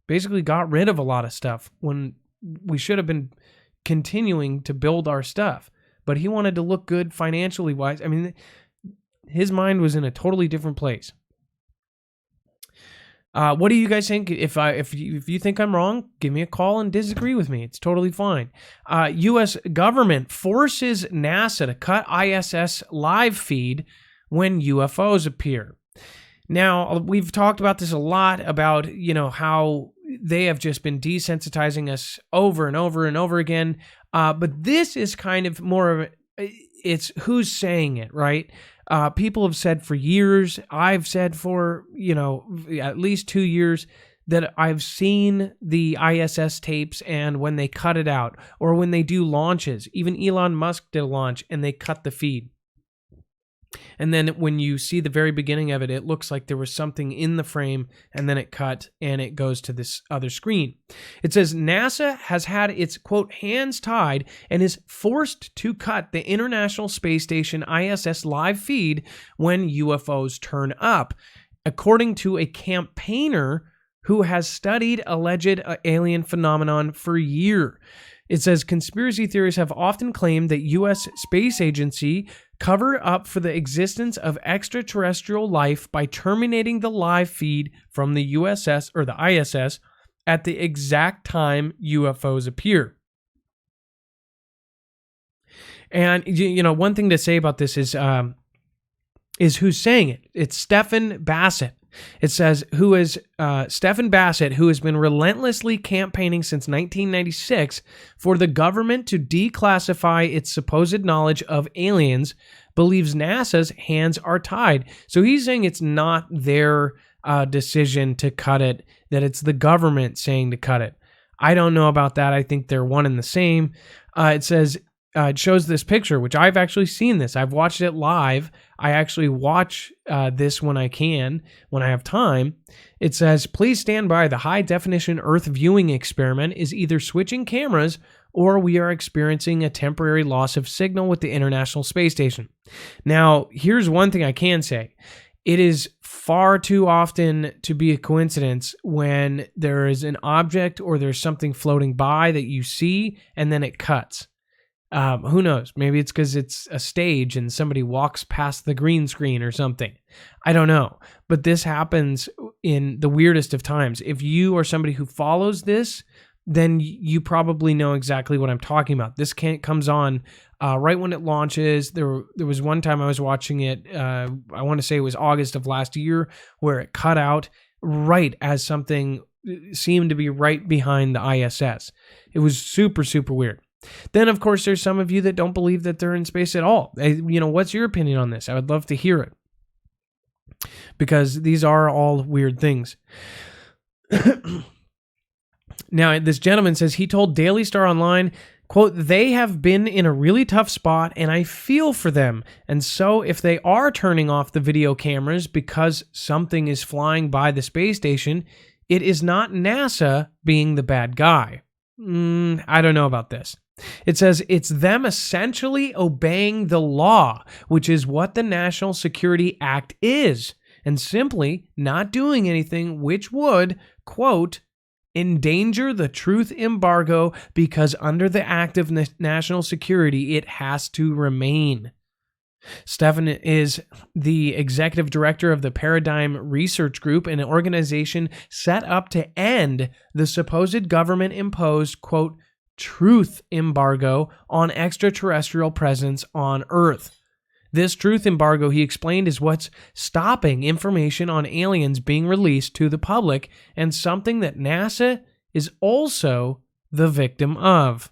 basically got rid of a lot of stuff when we should have been continuing to build our stuff. But he wanted to look good financially wise. I mean, his mind was in a totally different place. What do you guys think? If you think I'm wrong, give me a call and disagree with me. It's totally fine. U.S. government forces NASA to cut ISS live feed when UFOs appear. Now, we've talked about this a lot about, how they have just been desensitizing us over and over and over again. But this is kind of more of it's who's saying it, right? People have said for years, I've said for, at least 2 years, that I've seen the ISS tapes and when they cut it out or when they do launches. Even Elon Musk did a launch and they cut the feed. And then when you see the very beginning of it, it looks like there was something in the frame and then it cut and it goes to this other screen. It says NASA has had its, quote, hands tied and is forced to cut the International Space Station ISS live feed when UFOs turn up, according to a campaigner who has studied alleged alien phenomenon for a year. It says conspiracy theorists have often claimed that U.S. Space Agency cover up for the existence of extraterrestrial life by terminating the live feed from the USS or the ISS at the exact time UFOs appear. And one thing to say about this is who's saying it. It's Stephen Bassett. It says, who is Stephen Bassett, who has been relentlessly campaigning since 1996 for the government to declassify its supposed knowledge of aliens, believes NASA's hands are tied. So he's saying it's not their decision to cut it, that it's the government saying to cut it. I don't know about that. I think they're one and the same. It says, it shows this picture, which I've actually seen this. I've watched it live. I actually watch this when I can, when I have time. It says, please stand by. The high-definition Earth viewing experiment is either switching cameras or we are experiencing a temporary loss of signal with the International Space Station. Now, here's one thing I can say. It is far too often to be a coincidence when there is an object or there's something floating by that you see and then it cuts. Who knows? Maybe it's because it's a stage and somebody walks past the green screen or something. I don't know. But this happens in the weirdest of times. If you are somebody who follows this, then you probably know exactly what I'm talking about. This comes on right when it launches. There was one time I was watching it, I want to say it was August of last year, where it cut out right as something seemed to be right behind the ISS. It was super, super weird. Then, of course, there's some of you that don't believe that they're in space at all. What's your opinion on this? I would love to hear it, because these are all weird things. Now, this gentleman says he told Daily Star Online, quote, they have been in a really tough spot and I feel for them. And so if they are turning off the video cameras because something is flying by the space station, it is not NASA being the bad guy. I don't know about this. It says it's them essentially obeying the law, which is what the National Security Act is, and simply not doing anything which would, quote, endanger the truth embargo because under the Act of National Security, it has to remain. Stephen is the executive director of the Paradigm Research Group, an organization set up to end the supposed government-imposed, quote, truth embargo on extraterrestrial presence on Earth. This truth embargo, he explained, is what's stopping information on aliens being released to the public, and something that NASA is also the victim of.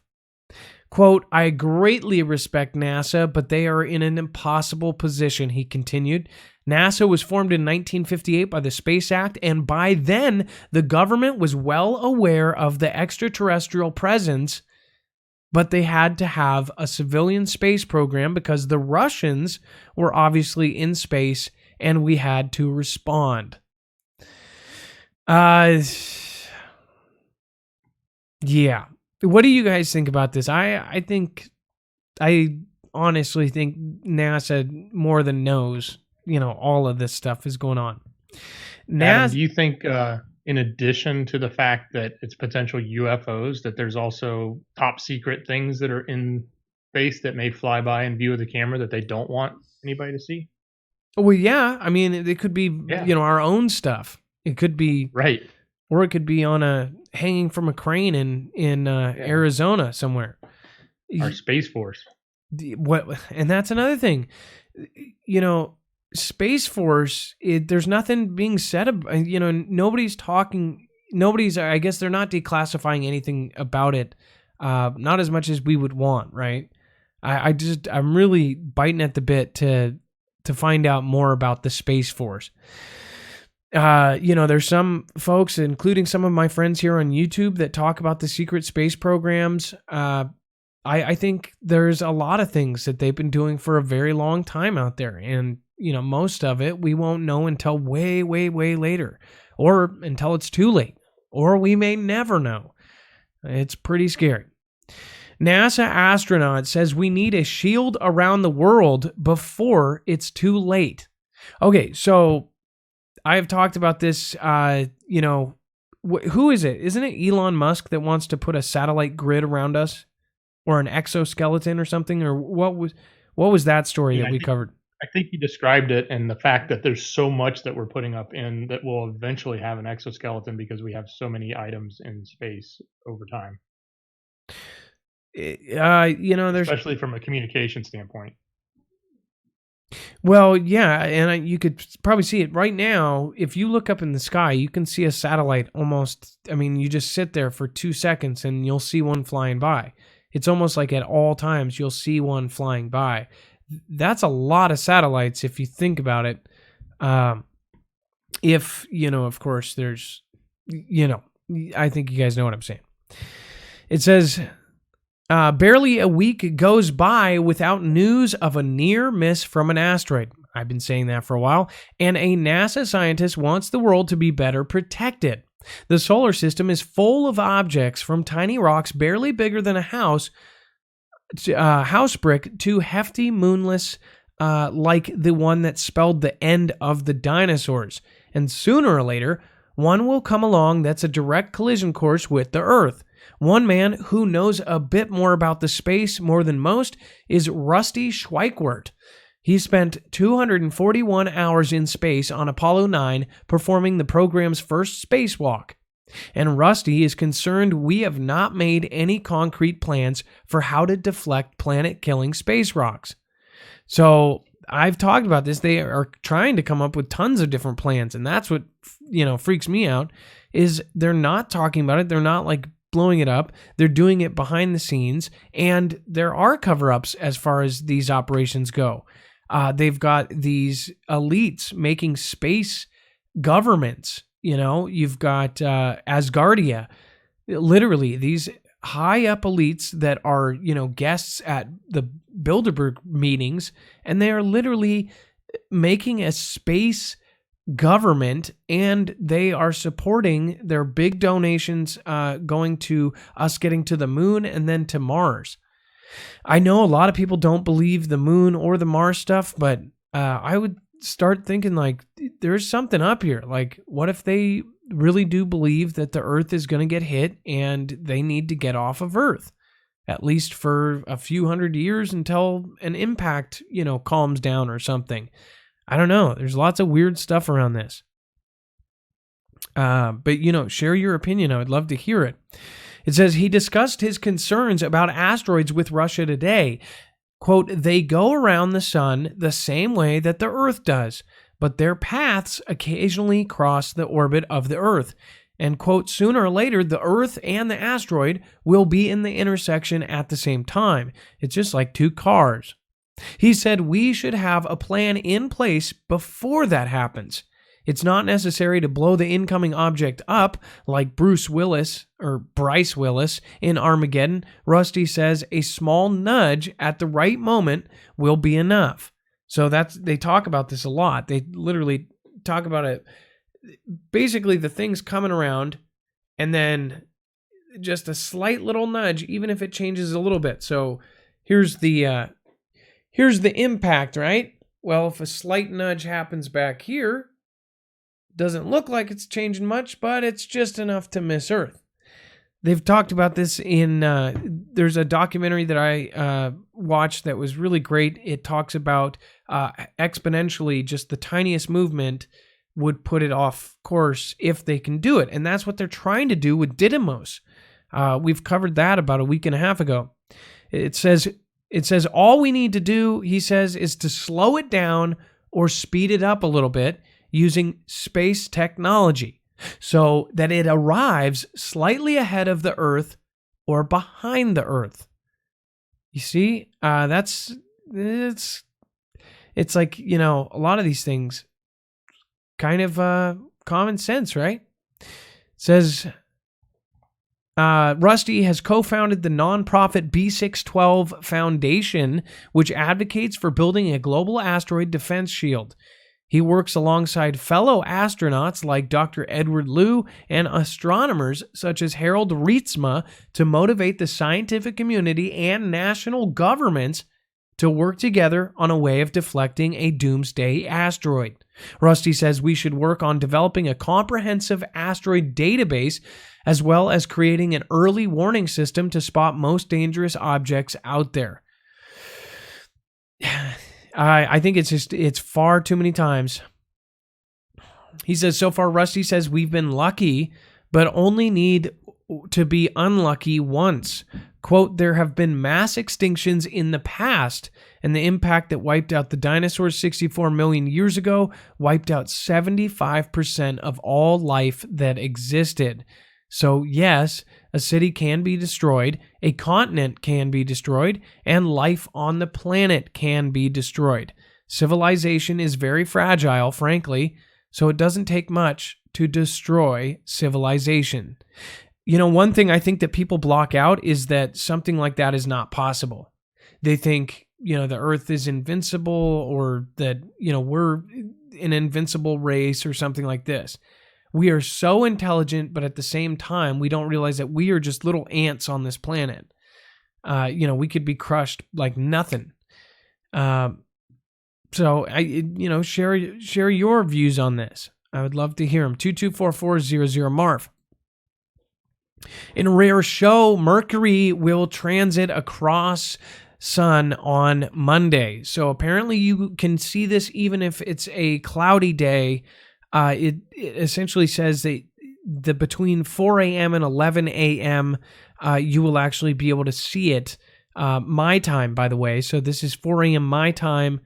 Quote, I greatly respect NASA, but they are in an impossible position, he continued. NASA was formed in 1958 by the Space Act, and by then, the government was well aware of the extraterrestrial presence, but they had to have a civilian space program because the Russians were obviously in space, and we had to respond. Yeah. What do you guys think about this? I honestly think NASA more than knows, all of this stuff is going on. Adam, do you think, in addition to the fact that it's potential UFOs, that there's also top secret things that are in space that may fly by in view of the camera that they don't want anybody to see? Well, yeah. I mean, it could be, our own stuff. It could be right. Or it could be on hanging from a crane in Arizona somewhere. Our Space Force. And that's another thing. Space Force, there's nothing being said about, nobody's talking, I guess they're not declassifying anything about it, not as much as we would want, right? I'm really biting at the bit to find out more about the Space Force. There's some folks, including some of my friends here on YouTube, that talk about the secret space programs. I think there's a lot of things that they've been doing for a very long time out there. And, most of it we won't know until way, way, way later, or until it's too late, or we may never know. It's pretty scary. NASA astronaut says we need a shield around the world before it's too late. Okay, so I've talked about this, who is it? Isn't it Elon Musk that wants to put a satellite grid around us, or an exoskeleton or something? Or what was that story that we covered? I think you described it, and the fact that there's so much that we're putting up in that will eventually have an exoskeleton because we have so many items in space over time. There's, especially from a communication standpoint. Well, yeah, and you could probably see it right now. If you look up in the sky, you can see a satellite almost. I mean, you just sit there for 2 seconds and you'll see one flying by. It's almost like at all times you'll see one flying by. That's a lot of satellites if you think about it. If, of course, there's, I think you guys know what I'm saying. It says, barely a week goes by without news of a near miss from an asteroid. I've been saying that for a while. And a NASA scientist wants the world to be better protected. The solar system is full of objects from tiny rocks barely bigger than a house brick to hefty moonless like the one that spelled the end of the dinosaurs. And sooner or later, one will come along that's a direct collision course with the Earth. One man who knows a bit more about the space more than most is Rusty Schweickert. He spent 241 hours in space on Apollo 9 performing the program's first spacewalk. And Rusty is concerned we have not made any concrete plans for how to deflect planet-killing space rocks. So I've talked about this. They are trying to come up with tons of different plans, and that's what freaks me out, is they're not talking about it. They're not like blowing it up. They're doing it behind the scenes, and there are cover-ups as far as these operations go. They've got these elites making space governments. You've got Asgardia, literally these high up elites that are, guests at the Bilderberg meetings, and they are literally making a space government, and they are supporting their big donations going to us getting to the moon and then to Mars. I know a lot of people don't believe the moon or the Mars stuff, but I would start thinking like there's something up here. Like, what if they really do believe that the Earth is going to get hit and they need to get off of Earth, at least for a few hundred years until an impact, calms down or something. I don't know. There's lots of weird stuff around this. But, share your opinion. I would love to hear it. It says he discussed his concerns about asteroids with Russia today. Quote, they go around the sun the same way that the Earth does, but their paths occasionally cross the orbit of the Earth. And quote, sooner or later, the Earth and the asteroid will be in the intersection at the same time. It's just like two cars. He said we should have a plan in place before that happens. It's not necessary to blow the incoming object up like Bryce Willis in Armageddon. Rusty says a small nudge at the right moment will be enough. So they talk about this a lot. They literally talk about it. Basically, the thing's coming around, and then just a slight little nudge, even if it changes a little bit. So here's the impact, right? Well, if a slight nudge happens back here, doesn't look like it's changing much, but it's just enough to miss Earth. They've talked about this in, there's a documentary that I watched that was really great. It talks about exponentially just the tiniest movement would put it off course if they can do it. And that's what they're trying to do with Didymos. We've covered that about a week and a half ago. It says all we need to do, he says, is to slow it down or speed it up a little bit using space technology so that it arrives slightly ahead of the Earth or behind the Earth. You see, it's like, a lot of these things kind of common sense, right? It says Rusty has co-founded the nonprofit B612 Foundation, which advocates for building a global asteroid defense shield. He works alongside fellow astronauts like Dr. Edward Liu and astronomers such as Harold Reitsma to motivate the scientific community and national governments to work together on a way of deflecting a doomsday asteroid. Rusty says we should work on developing a comprehensive asteroid database as well as creating an early warning system to spot most dangerous objects out there. I think it's far too many times. He says, so far, Rusty says we've been lucky, but only need to be unlucky once. Quote, there have been mass extinctions in the past, and the impact that wiped out the dinosaurs 64 million years ago wiped out 75% of all life that existed. So yes, a city can be destroyed, a continent can be destroyed, and life on the planet can be destroyed. Civilization is very fragile, frankly, so it doesn't take much to destroy civilization. You know, one thing I think that people block out is that something like that is not possible. They think, you know, the Earth is invincible, or that, you know, we're an invincible race or something like this. We are so intelligent, but at the same time, we don't realize that we are just little ants on this planet. You know, we could be crushed like nothing. So share your views on this. I would love to hear them. 224400 In a rare show, Mercury will transit across Sun on Monday. So apparently you can see this even if it's a cloudy day. It essentially says that between 4 a.m. and 11 a.m., you will actually be able to see it. My time, by the way. So this is 4 a.m. my time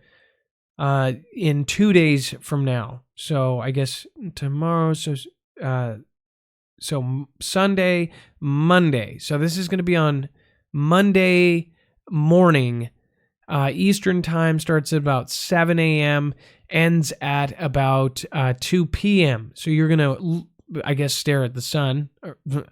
in 2 days from now. So I guess tomorrow, so Sunday, Monday. So this is going to be on Monday morning. Eastern time, starts at about 7 a.m., ends at about 2 p.m. So you're going to, I guess, stare at the sun.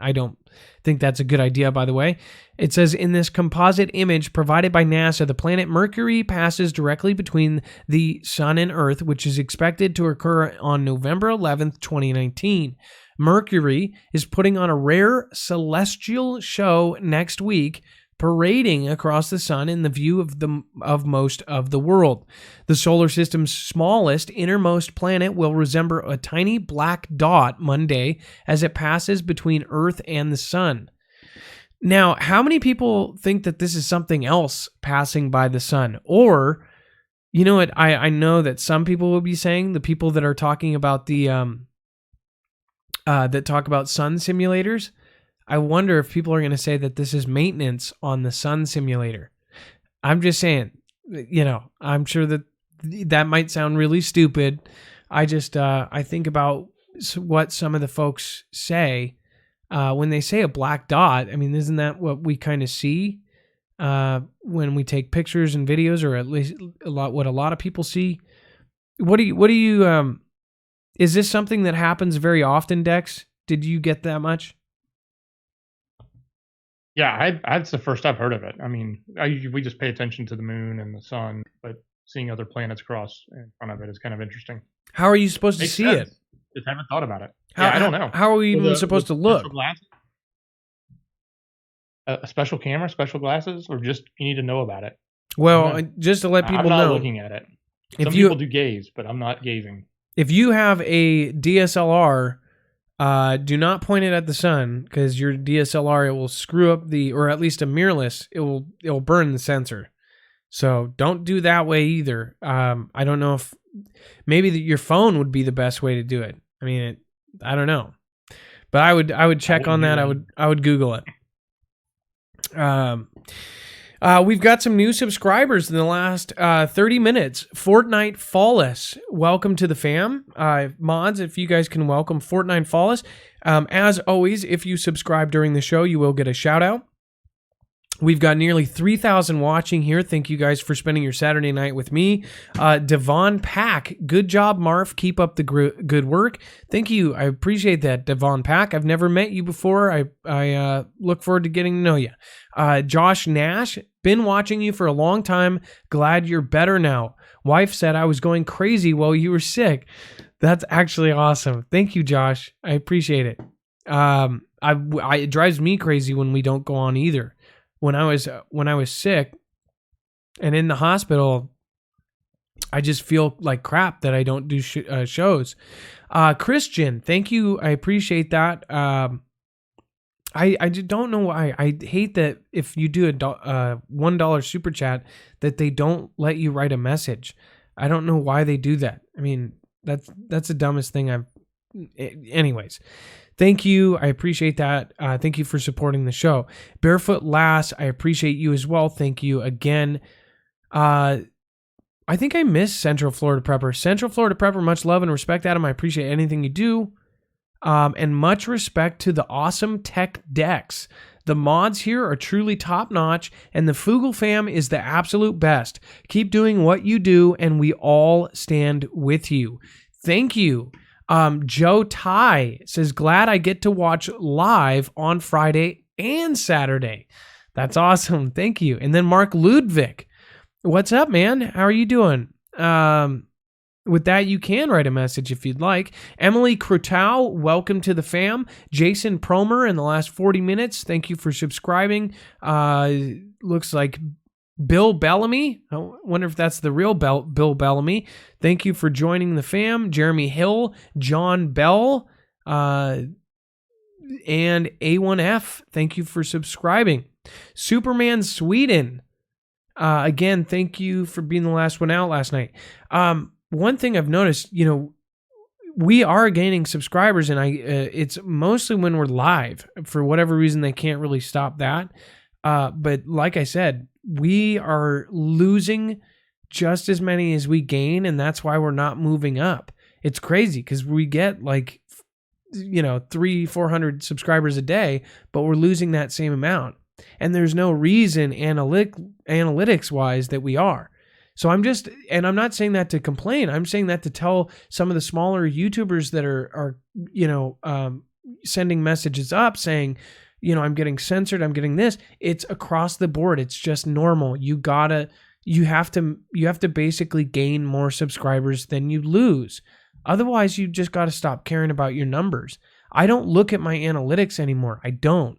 I don't think that's a good idea, by the way. It says, in this composite image provided by NASA, the planet Mercury passes directly between the sun and Earth, which is expected to occur on November 11th, 2019. Mercury is putting on a rare celestial show next week, parading across the sun in the view of most of the world. The solar system's smallest, innermost planet will resemble a tiny black dot Monday as it passes between Earth and the sun. Now, how many people think that this is something else passing by the sun? Or, you know what, I know that some people will be saying, the people that are talking about the that talk about sun simulators, I wonder if people are going to say that this is maintenance on the sun simulator. I'm just saying, you know, I'm sure that might sound really stupid. I just, I think about what some of the folks say when they say a black dot. I mean, isn't that what we kind of see when we take pictures and videos, or at least what a lot of people see? What do you, is this something that happens very often, Dex? Did you get that much? Yeah, that's the first I've heard of it. I mean, we just pay attention to the moon and the sun, but seeing other planets cross in front of it is kind of interesting. How are you supposed to see it? Just haven't thought about it. I don't know. How are we even supposed to look? A special camera, special glasses, or just you need to know about it? Well, just to let people know. I'm not looking at it. Some people do gaze, but I'm not gazing. If you have a DSLR, do not point it at the sun, because your DSLR, it will screw up or at least a mirrorless, it will burn the sensor. So don't do that way either. I don't know if maybe your phone would be the best way to do it. I mean, I don't know, but I would check on that. I would Google it. We've got some new subscribers in the last 30 minutes. Fortnite Flawless, welcome to the fam. Mods, if you guys can welcome Fortnite Flawless. As always, if you subscribe during the show, you will get a shout out. We've got nearly 3,000 watching here. Thank you guys for spending your Saturday night with me. Devon Pack, good job, Marf. Keep up the good work. Thank you. I appreciate that, Devon Pack. I've never met you before. I look forward to getting to know you. Josh Nash, been watching you for a long time. Glad you're better now. Wife said I was going crazy while you were sick. That's actually awesome. Thank you, Josh. I appreciate it. It drives me crazy when we don't go on either. When I was sick and in the hospital, I just feel like crap that I don't do shows. Christian, thank you. I appreciate that. I don't know why. I hate that if you do a $1 super chat that they don't let you write a message. I don't know why they do that. I mean, that's the dumbest thing anyways, thank you. I appreciate that. Thank you for supporting the show. Barefoot Lass, I appreciate you as well. Thank you again. I think I miss Central Florida Prepper. Central Florida Prepper, much love and respect, Adam. I appreciate anything you do. And much respect to the awesome Tech Dex. The mods here are truly top-notch, and the Foogle Fam is the absolute best. Keep doing what you do, and we all stand with you. Thank you. Joe Ty says, glad I get to watch live on Friday and Saturday. That's awesome. Thank you. And then Mark Ludwig. What's up, man? How are you doing? With that, you can write a message if you'd like. Emily Krutow, welcome to the fam. Jason Promer in the last 40 minutes. Thank you for subscribing. Looks like Bill Bellamy. I wonder if that's the real Bill Bellamy. Thank you for joining the fam. Jeremy Hill, John Bell, and A1F. Thank you for subscribing. Superman Sweden. Again, thank you for being the last one out last night. One thing I've noticed, we are gaining subscribers, and it's mostly when we're live. For whatever reason, they can't really stop that. But like I said, we are losing just as many as we gain, and that's why we're not moving up. It's crazy because we get 300-400 subscribers a day, but we're losing that same amount. And there's no reason analytics wise that we are. So I'm not saying that to complain. I'm saying that to tell some of the smaller YouTubers that are sending messages up saying, I'm getting censored, I'm getting this. It's across the board. It's just normal. You have to basically gain more subscribers than you lose. Otherwise, you just got to stop caring about your numbers. I don't look at my analytics anymore. I don't.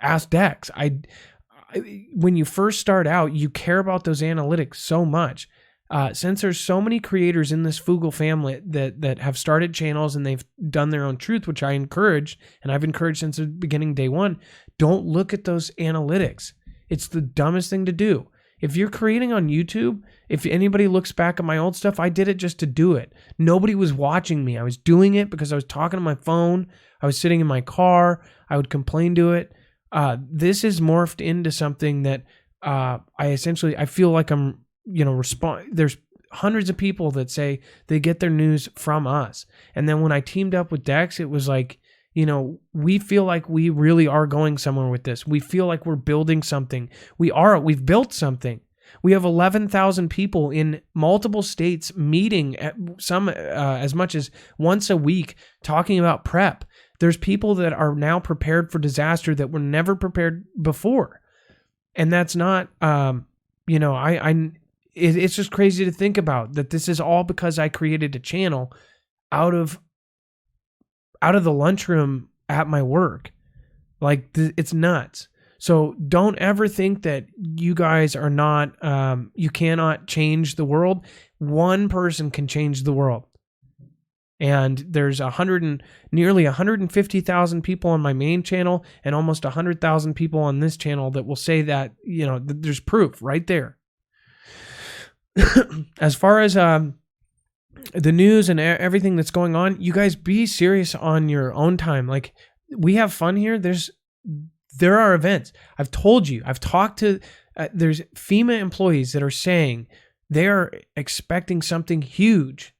Ask Dex. When you first start out, you care about those analytics so much. Since there's so many creators in this Foogle family that have started channels and they've done their own truth, which I encourage, and I've encouraged since the beginning, day one, don't look at those analytics. It's the dumbest thing to do. If you're creating on YouTube, if anybody looks back at my old stuff, I did it just to do it. Nobody was watching me. I was doing it because I was talking to my phone. I was sitting in my car. I would complain to it. This is morphed into something that I feel like I'm, there's hundreds of people that say they get their news from us. And then when I teamed up with Dex, it was like, we feel like we really are going somewhere with this. We feel like we're building something. We've built something. We have 11,000 people in multiple states meeting at some as much as once a week talking about prep. There's people that are now prepared for disaster that were never prepared before. And that's not, it's just crazy to think about that this is all because I created a channel out of the lunchroom at my work. It's nuts. So don't ever think that you guys are not, you cannot change the world. One person can change the world. And there's nearly 150,000 people on my main channel and almost 100,000 people on this channel that will say that, there's proof right there. As far as the news and everything that's going on, you guys be serious on your own time. We have fun here. There are events. I've told you, I've talked to, there's FEMA employees that are saying they're expecting something huge.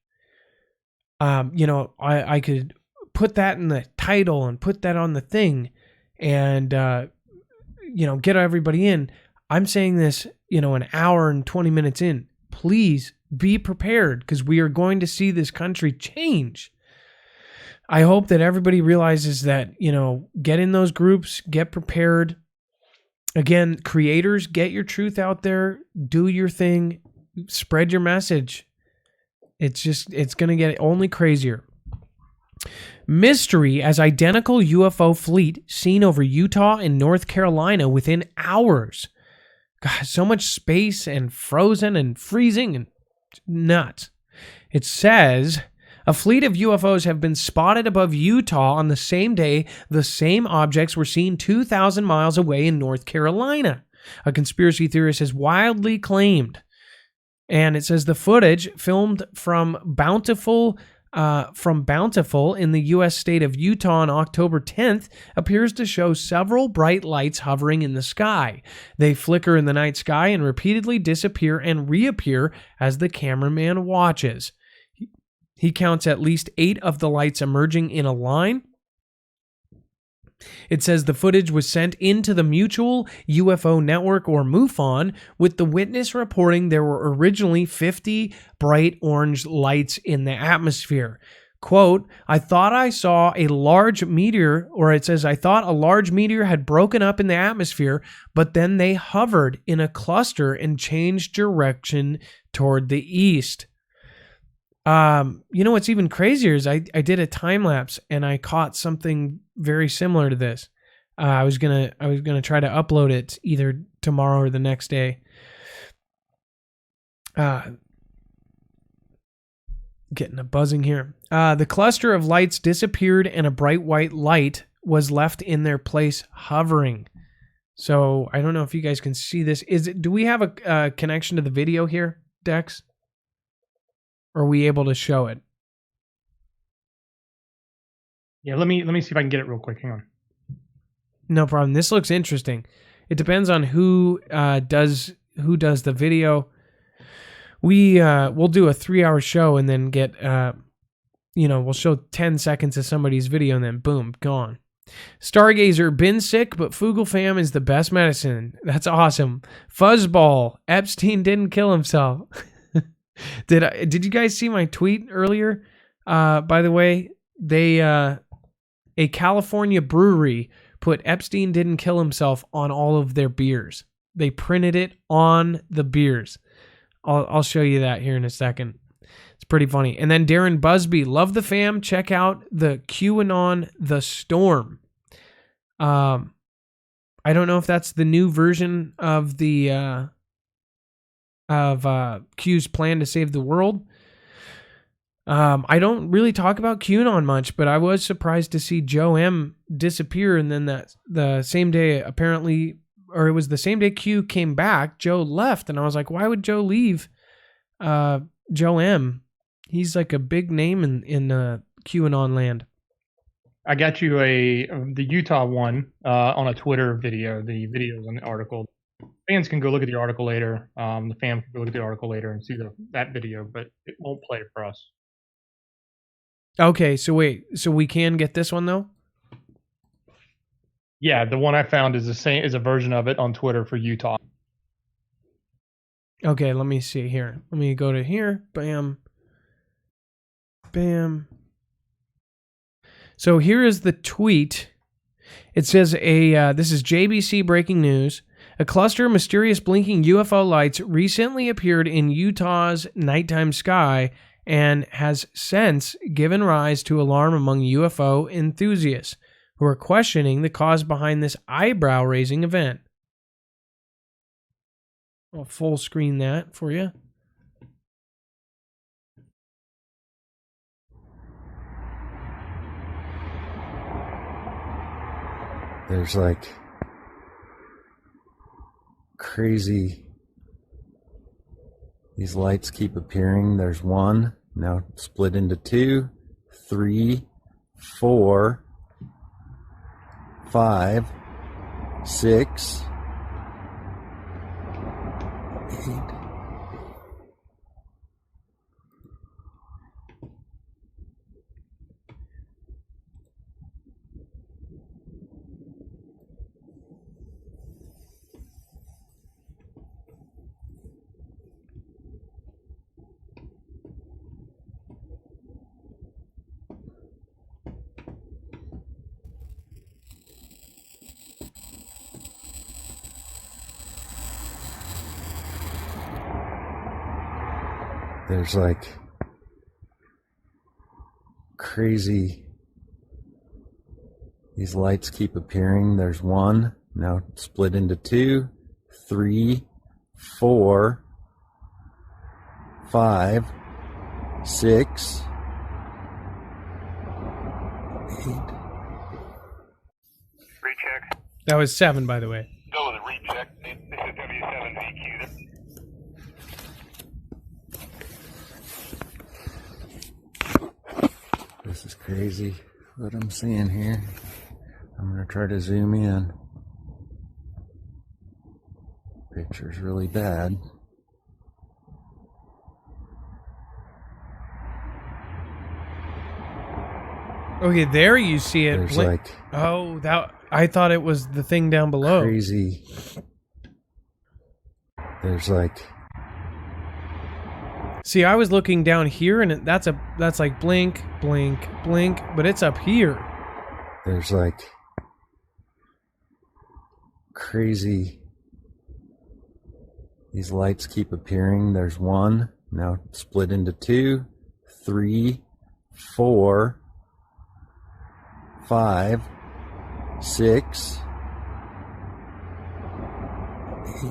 I could put that in the title and put that on the thing and, get everybody in. I'm saying this, an hour and 20 minutes in. Please be prepared because we are going to see this country change. I hope that everybody realizes that, get in those groups, get prepared. Again, creators, get your truth out there, do your thing, spread your message. It's going to get only crazier. Mystery as identical UFO fleet seen over Utah and North Carolina within hours. God, so much space and frozen and freezing and nuts. It says a fleet of UFOs have been spotted above Utah on the same day the same objects were seen 2,000 miles away in North Carolina, a conspiracy theorist has wildly claimed. And it says the footage filmed from Bountiful from Bountiful in the U.S. state of Utah on October 10th appears to show several bright lights hovering in the sky. They flicker in the night sky and repeatedly disappear and reappear as the cameraman watches. He counts at least 8 of the lights emerging in a line. It says the footage was sent into the Mutual UFO Network, or MUFON, with the witness reporting there were originally 50 bright orange lights in the atmosphere. Quote, I thought I saw a large meteor, or it says, I thought a large meteor had broken up in the atmosphere, but then they hovered in a cluster and changed direction toward the east. You know what's even crazier is I did a time lapse and I caught something very similar to this. I was gonna try to upload it either tomorrow or the next day. Getting a buzzing here. The cluster of lights disappeared and a bright white light was left in their place hovering. So I don't know if you guys can see this. Do we have a connection to the video here, Dex? Or are we able to show it? Yeah, let me see if I can get it real quick. Hang on. No problem. This looks interesting. It depends on who does the video. We'll do a 3-hour show and then get we'll show 10 seconds of somebody's video and then boom, gone. Stargazer, been sick, but Foogle Fam is the best medicine. That's awesome. Fuzzball, Epstein didn't kill himself. Did you guys see my tweet earlier? By the way, they a California brewery put Epstein didn't kill himself on all of their beers. They printed it on the beers. I'll show you that here in a second. It's pretty funny. And then Darren Busby, love the fam. Check out the QAnon The Storm. I don't know if that's the new version of the Q's plan to save the world. I don't really talk about QAnon much, but I was surprised to see Joe M disappear, and then the same day apparently, or it was the same day Q came back, Joe left, and I was like, why would Joe leave? Joe M, he's like a big name in QAnon land. I got you the Utah one on a Twitter video. The video is on the article. Fans can go look at the article later. The fam can go look at the article later and see that video, but it won't play for us. Okay, so wait, so we can get this one though? Yeah, the one I found is a version of it on Twitter for Utah. Okay, let me see here. Let me go to here. Bam. Bam. So here is the tweet. It says this is JBC breaking news. A cluster of mysterious blinking UFO lights recently appeared in Utah's nighttime sky and has since given rise to alarm among UFO enthusiasts who are questioning the cause behind this eyebrow-raising event. I'll full screen that for you. There's like crazy, these lights keep appearing. There's one, now split into 2, 3, 4, 5, 6, 8. There's like crazy, these lights keep appearing. There's one, now split into 2, 3, 4, 5, 6, 8. Recheck. That was 7, by the way. Still with a recheck. This is W7VQ. This is crazy what I'm seeing here. I'm going to try to zoom in. Picture's really bad. Okay, there you see it. There's like oh, that I thought it was the thing down below. crazy. There's like. See, I was looking down here, and that's like blink, blink, blink, but it's up here. There's like crazy. These lights keep appearing. There's one, now split into 2, 3, 4, 5, 6, 8.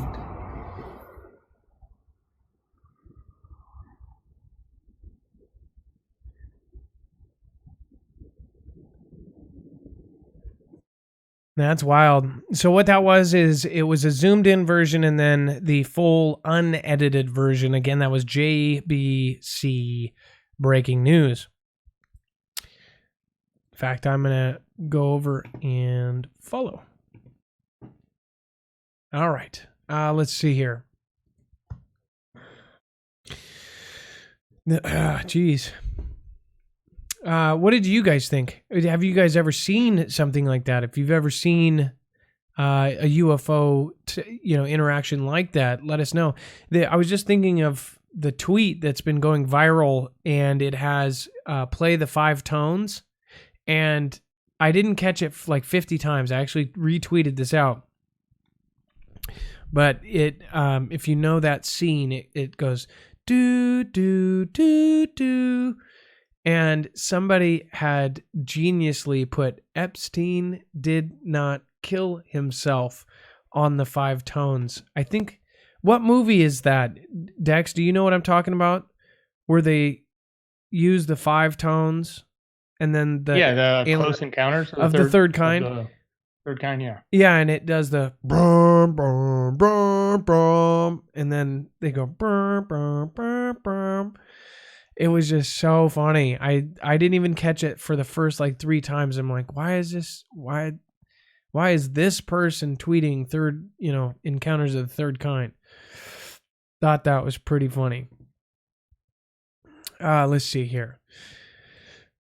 That's wild. So what that was is it was a zoomed in version and then the full unedited version. Again, that was JBC breaking news. In fact, I'm going to go over and follow. All right. Let's see here. Geez. What did you guys think? Have you guys ever seen something like that? If you've ever seen a UFO, interaction like that, let us know. I was just thinking of the tweet that's been going viral, and it has play the 5 tones, and I didn't catch it like 50 times. I actually retweeted this out, but it, if you know that scene, it goes do do do do. And somebody had geniusly put Epstein did not kill himself on the 5 tones. I think, what movie is that? Dex, do you know what I'm talking about? Where they use the 5 tones and then the Close Encounters of the third kind. Third kind, yeah. Yeah, and it does the brum, brum, brum, brum, and then they go brum, brum, brum, brum. It was just so funny. I didn't even catch it for the first like 3 times. I'm like, why is this person tweeting third, encounters of the third kind? Thought that was pretty funny. Let's see here.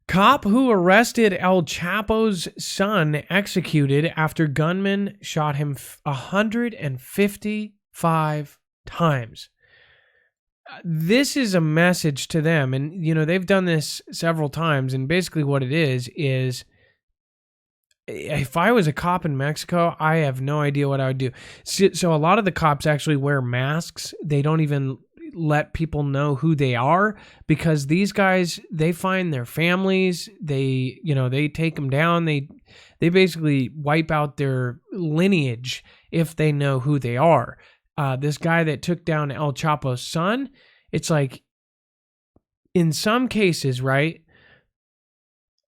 Cop who arrested El Chapo's son executed after gunman shot him 155 times. This is a message to them, and they've done this several times, and basically what it is if I was a cop in Mexico, I have no idea what I would do. So a lot of the cops actually wear masks. They don't even let people know who they are, because these guys, they find their families, they take them down, they basically wipe out their lineage if they know who they are. This guy that took down El Chapo's son, it's like, in some cases, right,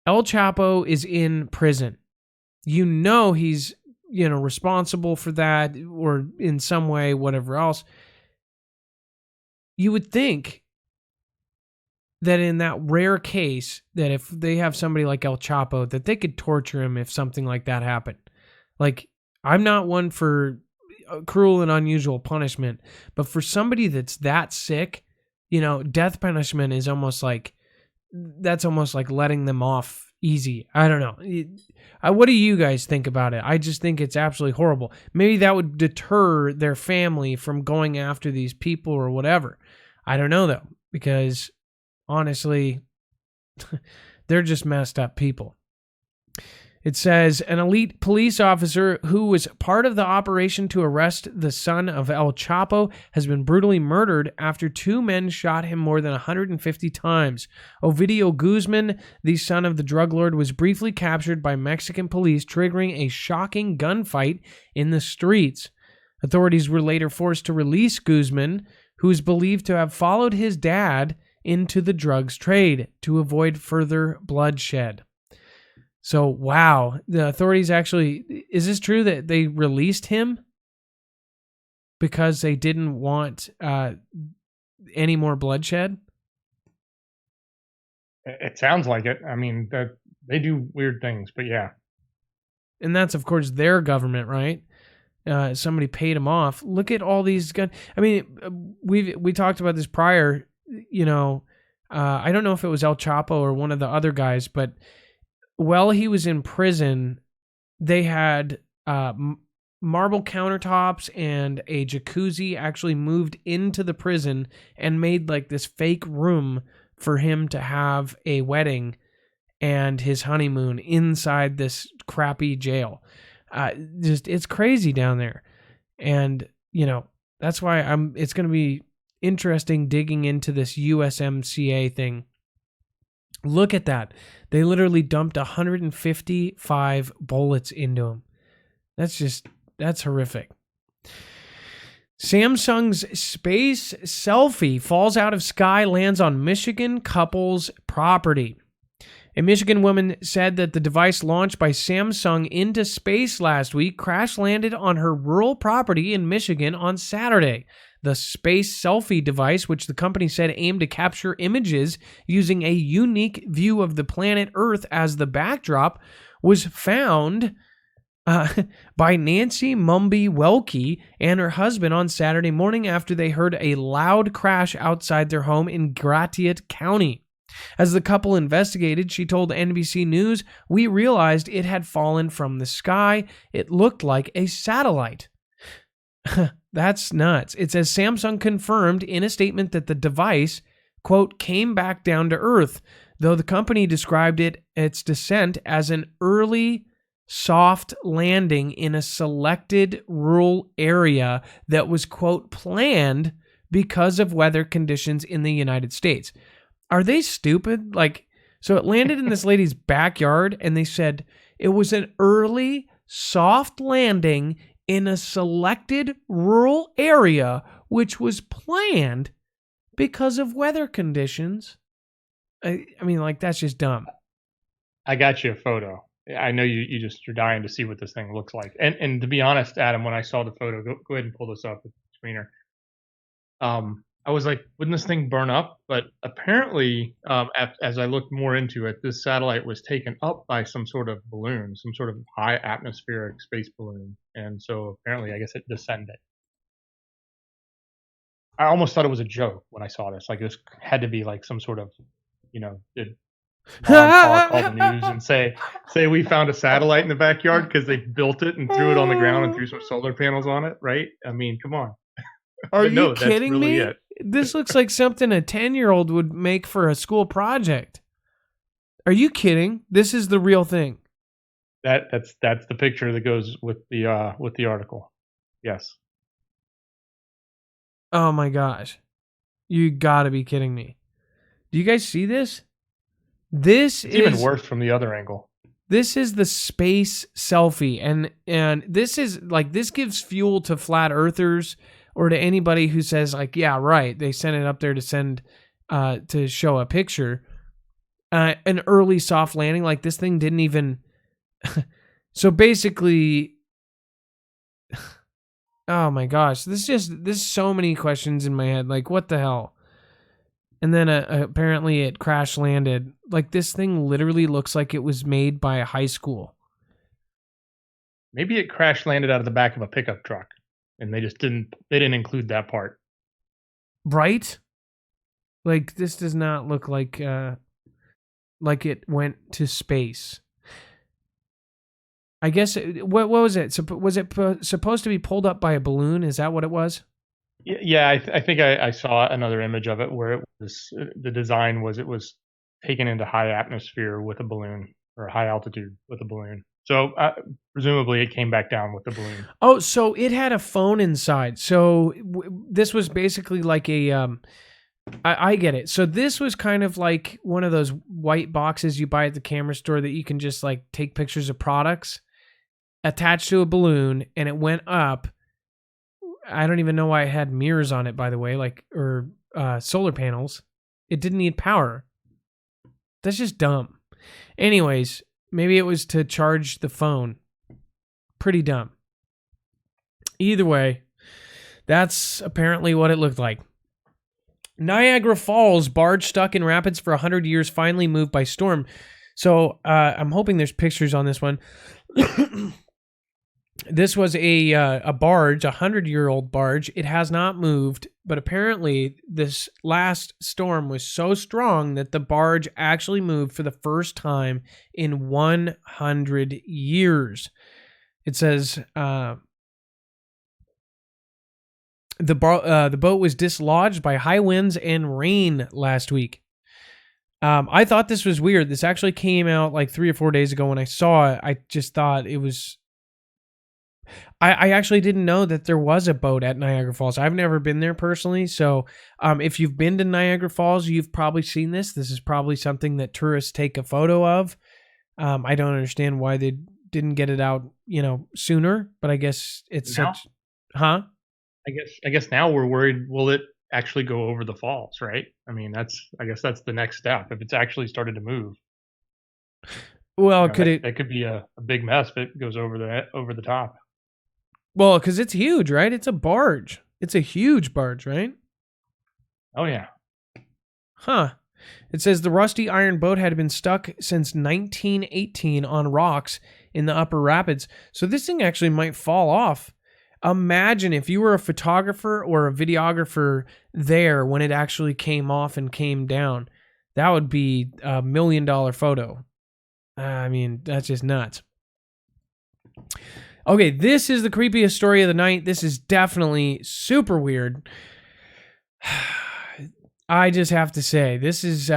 El Chapo is in prison. He's, responsible for that, or in some way, whatever else. You would think that in that rare case, that if they have somebody like El Chapo, that they could torture him if something like that happened. Like, I'm not one for cruel and unusual punishment, but for somebody that's that sick, death punishment is almost like letting them off easy. I don't know. What do you guys think about it? I just think it's absolutely horrible. Maybe that would deter their family from going after these people or whatever. I don't know though, because honestly, they're just messed up people. It says, an elite police officer who was part of the operation to arrest the son of El Chapo has been brutally murdered after 2 men shot him more than 150 times. Ovidio Guzman, the son of the drug lord, was briefly captured by Mexican police, triggering a shocking gunfight in the streets. Authorities were later forced to release Guzman, who is believed to have followed his dad into the drugs trade to avoid further bloodshed. So, wow, the authorities actually, is this true that they released him because they didn't want any more bloodshed? It sounds like it. I mean, that they do weird things, but yeah. And that's, of course, their government, right? Somebody paid them off. Look at all these guns. I mean, we talked about this prior. You know, I don't know if it was El Chapo or one of the other guys, but while he was in prison, they had marble countertops and a jacuzzi actually moved into the prison and made like this fake room for him to have a wedding and his honeymoon inside this crappy jail. Just it's crazy down there. And, you know, that's why it's going to be interesting digging into this USMCA thing. Look at that. They literally dumped 155 bullets into him. That's horrific. Samsung's space selfie falls out of sky, lands on Michigan couple's property. A Michigan woman said that the device launched by Samsung into space last week crash-landed on her rural property in Michigan on Saturday. The space selfie device, which the company said aimed to capture images using a unique view of the planet Earth as the backdrop, was found by Nancy Mumby Welke and her husband on Saturday morning after they heard a loud crash outside their home in Gratiot County. As the couple investigated, she told NBC News, "We realized it had fallen from the sky. It looked like a satellite." That's nuts. It says Samsung confirmed in a statement that the device, quote, came back down to Earth, though the company described its descent as an early soft landing in a selected rural area that was, quote, planned because of weather conditions in the United States. Are they stupid? Like, so it landed in this lady's backyard and they said it was an early soft landing in a selected rural area, which was planned because of weather conditions. I mean, like, that's just dumb. I got you a photo. I know you're dying to see what this thing looks like. And to be honest, Adam, when I saw the photo, go ahead and pull this up with the screener. I was like, wouldn't this thing burn up? But apparently, as I looked more into it, this satellite was taken up by some sort of balloon, some sort of high atmospheric space balloon. And so apparently, I guess it descended. I almost thought it was a joke when I saw this. Like, this had to be like some sort of, did Ron call the news and say we found a satellite in the backyard because they built it and threw it on the ground and threw some solar panels on it, right? I mean, come on. Are you kidding really me? It. This looks like something a 10-year-old would make for a school project. Are you kidding? This is the real thing. That's the picture that goes with the article. Yes. Oh my gosh. You gotta be kidding me. Do you guys see this? It's even worse from the other angle. This is the space selfie, and this is like, this gives fuel to flat earthers or to anybody who says like, yeah, right, they sent it up there to show a picture. An early soft landing, like this thing didn't even. So basically, oh my gosh, there's so many questions in my head. Like, what the hell? And then apparently it crash landed. Like, this thing literally looks like it was made by a high school. Maybe it crash landed out of the back of a pickup truck, and they didn't include that part. Right? Like, this does not look like it went to space. I guess what was it? So was it supposed to be pulled up by a balloon? Is that what it was? Yeah, I think I saw another image of it where it was, the design was, it was taken into high atmosphere with a balloon, or high altitude with a balloon. So presumably it came back down with the balloon. Oh, so it had a phone inside. So this was basically like a, I get it. So this was kind of like one of those white boxes you buy at the camera store that you can just like take pictures of products, attached to a balloon, and it went up. I don't even know why it had mirrors on it, by the way, or solar panels. It didn't need power. That's just dumb. Anyways, maybe it was to charge the phone. Pretty dumb. Either way, that's apparently what it looked like. Niagara Falls, barge stuck in rapids for 100 years, finally moved by storm. So I'm hoping there's pictures on this one. This was a barge, a 100-year-old barge. It has not moved, but apparently this last storm was so strong that the barge actually moved for the first time in 100 years. It says the boat was dislodged by high winds and rain last week. I thought this was weird. This actually came out like 3 or 4 days ago when I saw it. I just thought it was... I actually didn't know that there was a boat at Niagara Falls. I've never been there personally, so if you've been to Niagara Falls, you've probably seen this. This is probably something that tourists take a photo of. I don't understand why they didn't get it out, sooner, but I guess it's Now? such... Huh? I guess now we're worried, will it actually go over the falls, right? I mean, I guess that's the next step. If it's actually started to move, Well, could it... that could be a big mess if it goes over the top. Well, because it's huge, right? It's a barge. It's a huge barge, right? Oh yeah. Huh. It says the rusty iron boat had been stuck since 1918 on rocks in the upper rapids. So this thing actually might fall off. Imagine if you were a photographer or a videographer there when it actually came off and came down. That would be $1 million photo. I mean, that's just nuts. Okay, this is the creepiest story of the night. This is definitely super weird. I just have to say, this is,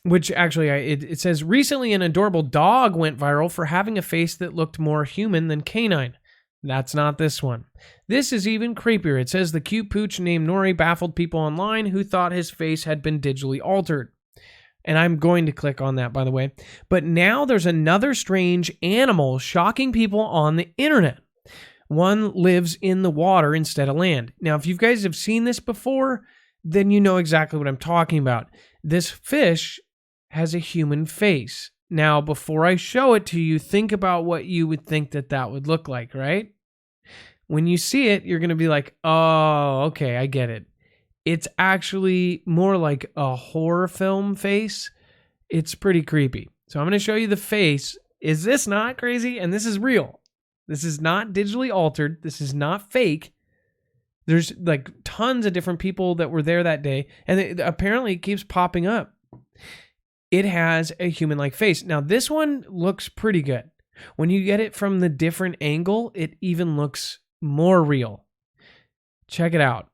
which actually, it says, recently an adorable dog went viral for having a face that looked more human than canine. That's not this one. This is even creepier. It says the cute pooch named Nori baffled people online who thought his face had been digitally altered. And I'm going to click on that, by the way. But now there's another strange animal shocking people on the internet. One lives in the water instead of land. Now, if you guys have seen this before, then you know exactly what I'm talking about. This fish has a human face. Now, before I show it to you, think about what you would think that would look like, right? When you see it, you're going to be like, oh, okay, I get it. It's actually more like a horror film face. It's pretty creepy. So I'm going to show you the face. Is this not crazy? And this is real. This is not digitally altered. This is not fake. There's like tons of different people that were there that day. And apparently it keeps popping up. It has a human-like face. Now this one looks pretty good. When you get it from the different angle, it even looks more real. Check it out.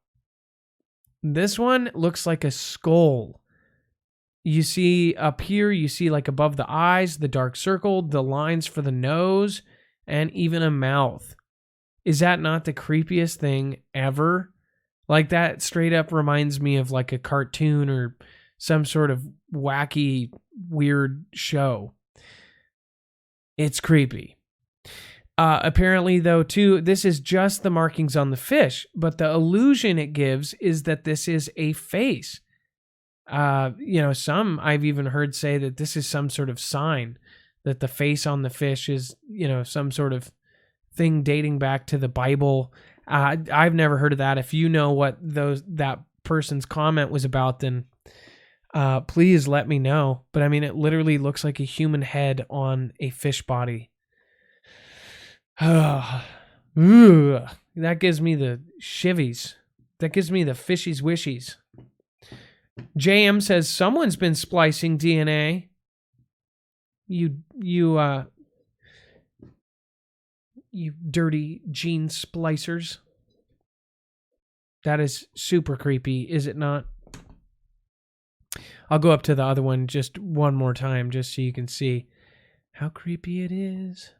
This one looks like a skull. You see up here, you see like above the eyes, the dark circle, the lines for the nose, and even a mouth. Is that not the creepiest thing ever? Like that straight up reminds me of like a cartoon or some sort of wacky, weird show. It's creepy. Apparently, though, too, this is just the markings on the fish, but the illusion it gives is that this is a face. Some I've even heard say that this is some sort of sign that the face on the fish is, some sort of thing dating back to the Bible. I've never heard of that. If you know what that person's comment was about, then please let me know. But I mean, it literally looks like a human head on a fish body. That gives me the shivies. That gives me the fishies wishies. JM says someone's been splicing DNA. You dirty gene splicers. That is super creepy, is it not? I'll go up to the other one just one more time just so you can see how creepy it is.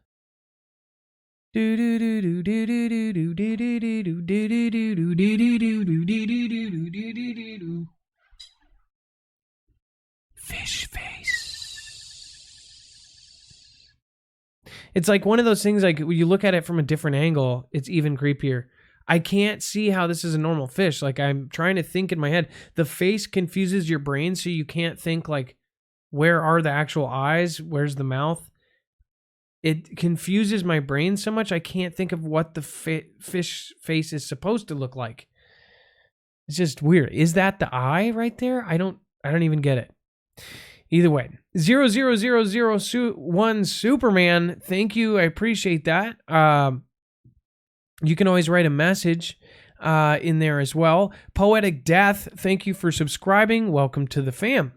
Fish face. It's like one of those things, like when you look at it from a different angle, it's even creepier. I can't see how this is a normal fish. Like I'm trying to think in my head. The face confuses your brain, so you can't think like, where are the actual eyes? Where's the mouth? It confuses my brain so much I can't think of what the fish face is supposed to look like. It's just weird. Is that the eye right there? I don't even get it. Either way, 00001 Superman, thank you. I appreciate that. You can always write a message in there as well. Poetic Death, thank you for subscribing. Welcome to the fam.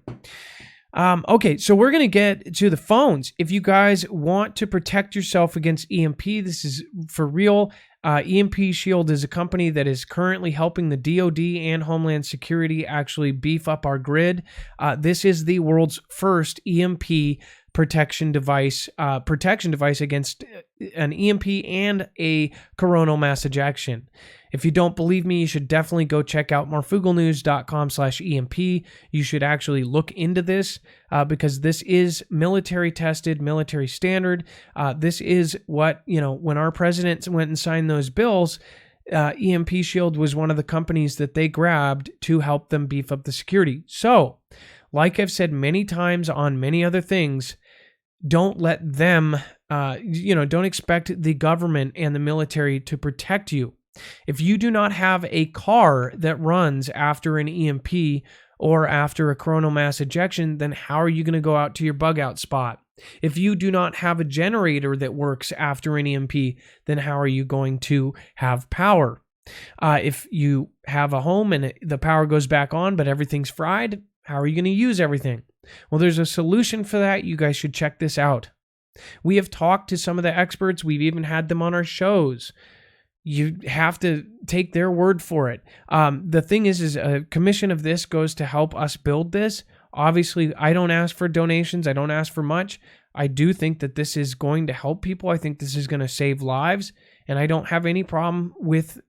Okay, so we're going to get to the phones. If you guys want to protect yourself against EMP, this is for real. EMP Shield is a company that is currently helping the DoD and Homeland Security actually beef up our grid. This is the world's first EMP protection device against an EMP and a coronal mass ejection. If you don't believe me, you should definitely go check out marfooglenews.com/EMP. You should actually look into this because this is military tested, military standard. This is what, when our president went and signed those bills, EMP Shield was one of the companies that they grabbed to help them beef up the security. So, like I've said many times on many other things, don't let them, don't expect the government and the military to protect you. If you do not have a car that runs after an EMP or after a coronal mass ejection, then how are you going to go out to your bug out spot? If you do not have a generator that works after an EMP, then how are you going to have power? If you have a home and the power goes back on, but everything's fried, how are you going to use everything? Well, there's a solution for that. You guys should check this out. We have talked to some of the experts. We've even had them on our shows. You have to take their word for it. The thing is a commission of this goes to help us build this. Obviously, I don't ask for donations. I don't ask for much. I do think that this is going to help people. I think this is going to save lives. And I don't have any problem with,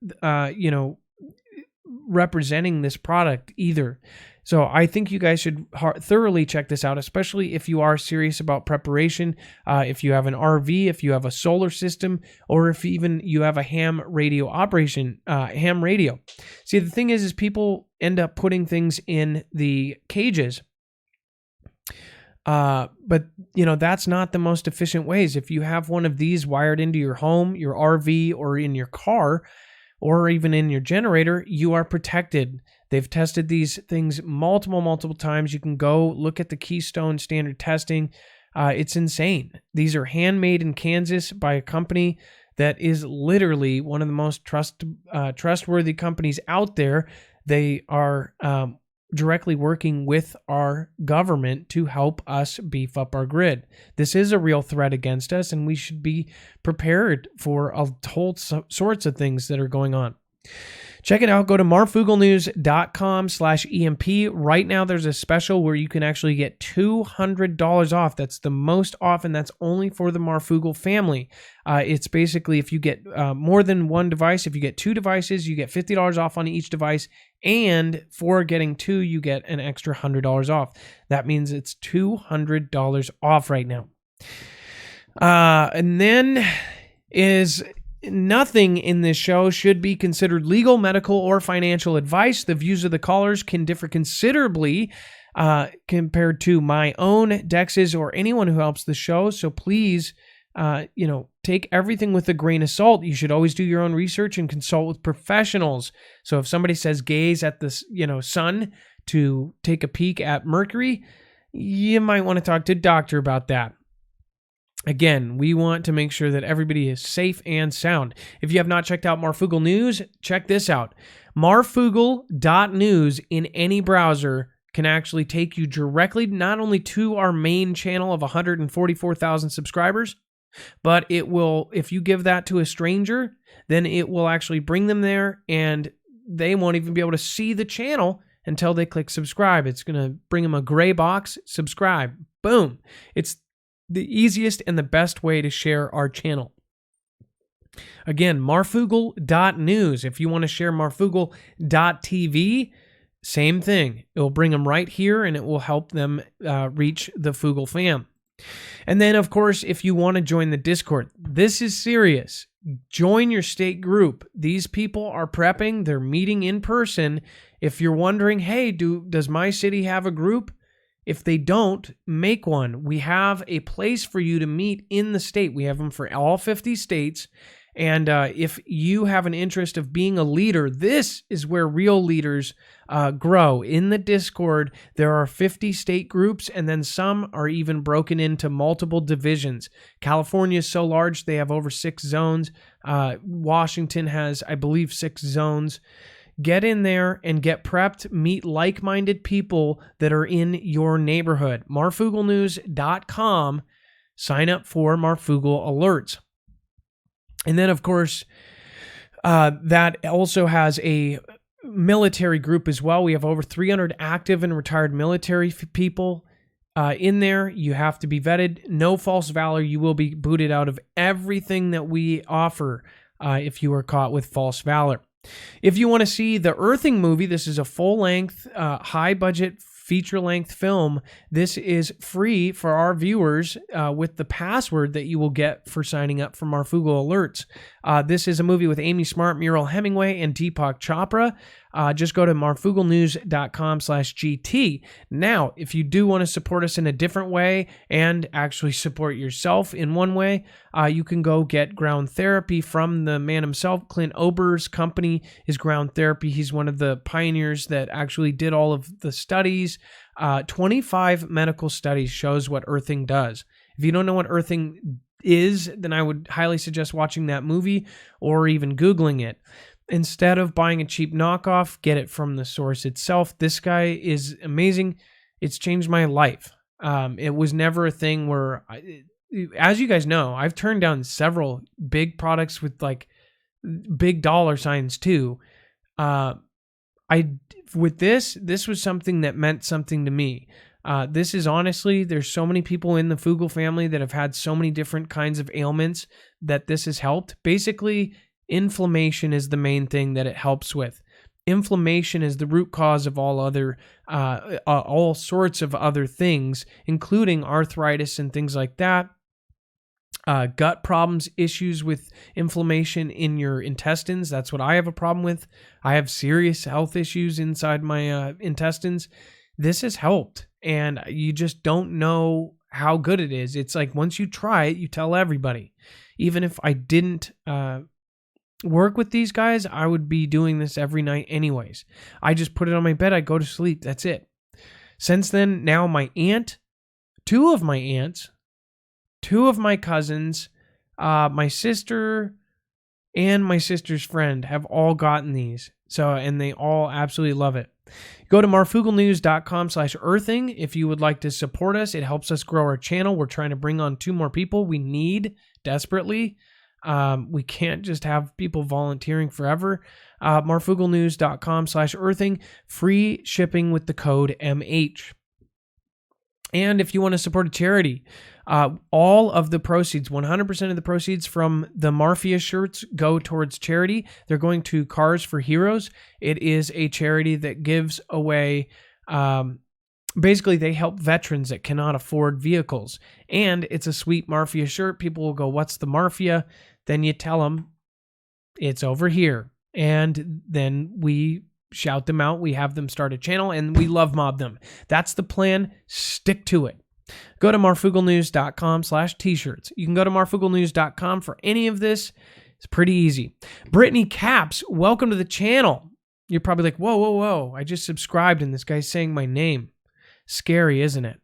representing this product either. So I think you guys should thoroughly check this out, especially if you are serious about preparation, if you have an RV, if you have a solar system, or if even you have a ham radio operation, ham radio. See, the thing is people end up putting things in the cages. But that's not the most efficient ways. If you have one of these wired into your home, your RV, or in your car, or even in your generator, you are protected. They've tested these things multiple times. You can go look at the Keystone standard testing. It's insane. These are handmade in Kansas by a company that is literally one of the most trustworthy companies out there. They are directly working with our government to help us beef up our grid. This is a real threat against us, and we should be prepared for whole sorts of things that are going on. Check it out. Go to marfooglenews.com/EMP. Right now, there's a special where you can actually get $200 off. That's the most off, and that's only for the Marfoogle family. It's basically if you get more than one device, if you get two devices, you get $50 off on each device. And for getting two, you get an extra $100 off. That means it's $200 off right now. And then nothing in this show should be considered legal, medical, or financial advice. The views of the callers can differ considerably compared to my own, Dex's, or anyone who helps the show. So please, take everything with a grain of salt. You should always do your own research and consult with professionals. So if somebody says gaze at the sun to take a peek at Mercury, you might want to talk to a doctor about that. Again, we want to make sure that everybody is safe and sound. If you have not checked out Marfoogle News, check this out. Marfoogle.news in any browser can actually take you directly not only to our main channel of 144,000 subscribers, but it will, if you give that to a stranger, then it will actually bring them there, and they won't even be able to see the channel until they click subscribe. It's going to bring them a gray box, subscribe, boom. It's the easiest and the best way to share our channel. Again, marfoogle.news. If you want to share marfoogle.tv, same thing. It will bring them right here, and it will help them reach the Foogle Fam. And then, of course, if you want to join the Discord, this is serious. Join your state group. These people are prepping. They're meeting in person. If you're wondering, hey, does my city have a group? If they don't, make one. We have a place for you to meet in the state. We have them for all 50 states, And if you have an interest of being a leader, this is where real leaders grow. In the Discord, there are 50 state groups, and then some are even broken into multiple divisions. California is so large, they have over 6 zones. Washington has, I believe, 6 zones. Get in there and get prepped. Meet like-minded people that are in your neighborhood. MarFoogleNews.com. Sign up for Marfoogle alerts. And then, of course, that also has a military group as well. We have over 300 active and retired military people in there. You have to be vetted. No false valor. You will be booted out of everything that we offer if you are caught with false valor. If you want to see the Earthing movie, this is a full-length, high-budget, feature-length film. This is free for our viewers with the password that you will get for signing up for Marfoogle Alerts. This is a movie with Amy Smart, Muriel Hemingway, and Deepak Chopra. Just go to marfooglenews.com/GT. Now, if you do want to support us in a different way and actually support yourself in one way, you can go get ground therapy from the man himself. Clint Ober's company is Ground Therapy. He's one of the pioneers that actually did all of the studies. 25 medical studies shows what earthing does. If you don't know what earthing is, then I would highly suggest watching that movie or even Googling it. Instead of buying a cheap knockoff, get it from the source itself. This guy is amazing. It's changed my life. It was never a thing where, as you guys know, I've turned down several big products with like big dollar signs too. With this was something that meant something to me. This is honestly, there's so many people in the Foogle family that have had so many different kinds of ailments that this has helped. Basically, inflammation is the main thing that it helps with. Inflammation is the root cause of all sorts of other things, including arthritis and things like that. Gut problems, issues with inflammation in your intestines. That's what I have a problem with. I have serious health issues inside my intestines. This has helped, and you just don't know how good it is. It's like once you try it, you tell everybody. Even if I didn't work with these guys, I would be doing this every night anyways. I just put it on my bed, I go to sleep, that's it. Since then, now my aunt, 2 of my aunts, 2 of my cousins, my sister, and my sister's friend have all gotten these. And they all absolutely love it. Go to marfooglenews.com/earthing if you would like to support us. It helps us grow our channel. We're trying to bring on 2 more people. We need desperately. We can't just have people volunteering forever. marfooglenews.com/earthing, free shipping with the code MH. And if you want to support a charity, all of the proceeds, 100% of the proceeds from the Marfia shirts go towards charity. They're going to Cars for Heroes. It is a charity that gives away, basically they help veterans that cannot afford vehicles. And it's a sweet Marfia shirt. People will go, what's the Marfia? Then you tell them it's over here. And then we shout them out. We have them start a channel and we love mob them. That's the plan. Stick to it. Go to marfooglenews.com/t-shirts. You can go to marfooglenews.com for any of this. It's pretty easy. Brittany Caps, welcome to the channel. You're probably like, whoa, whoa, whoa. I just subscribed and this guy's saying my name. Scary, isn't it?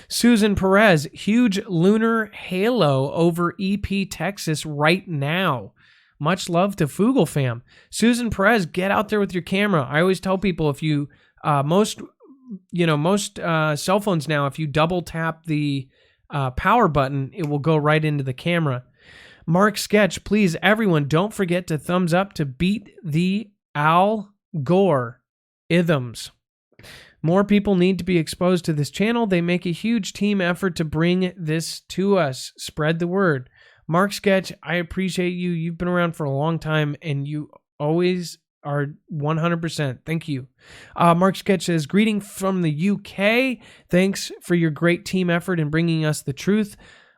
Susan Perez, huge lunar halo over EP Texas right now. Much love to Foogle Fam. Susan Perez, get out there with your camera. I always tell people if you, most cell phones now, if you double tap the power button, it will go right into the camera. Mark Sketch, please, everyone, don't forget to thumbs up to beat the Al Gore ithms. More people need to be exposed to this channel. They make a huge team effort to bring this to us. Spread the word. Mark Sketch, I appreciate you. You've been around for a long time, and you always are 100%. Thank you. Mark Sketch says, greeting from the UK. Thanks for your great team effort in bringing us the truth.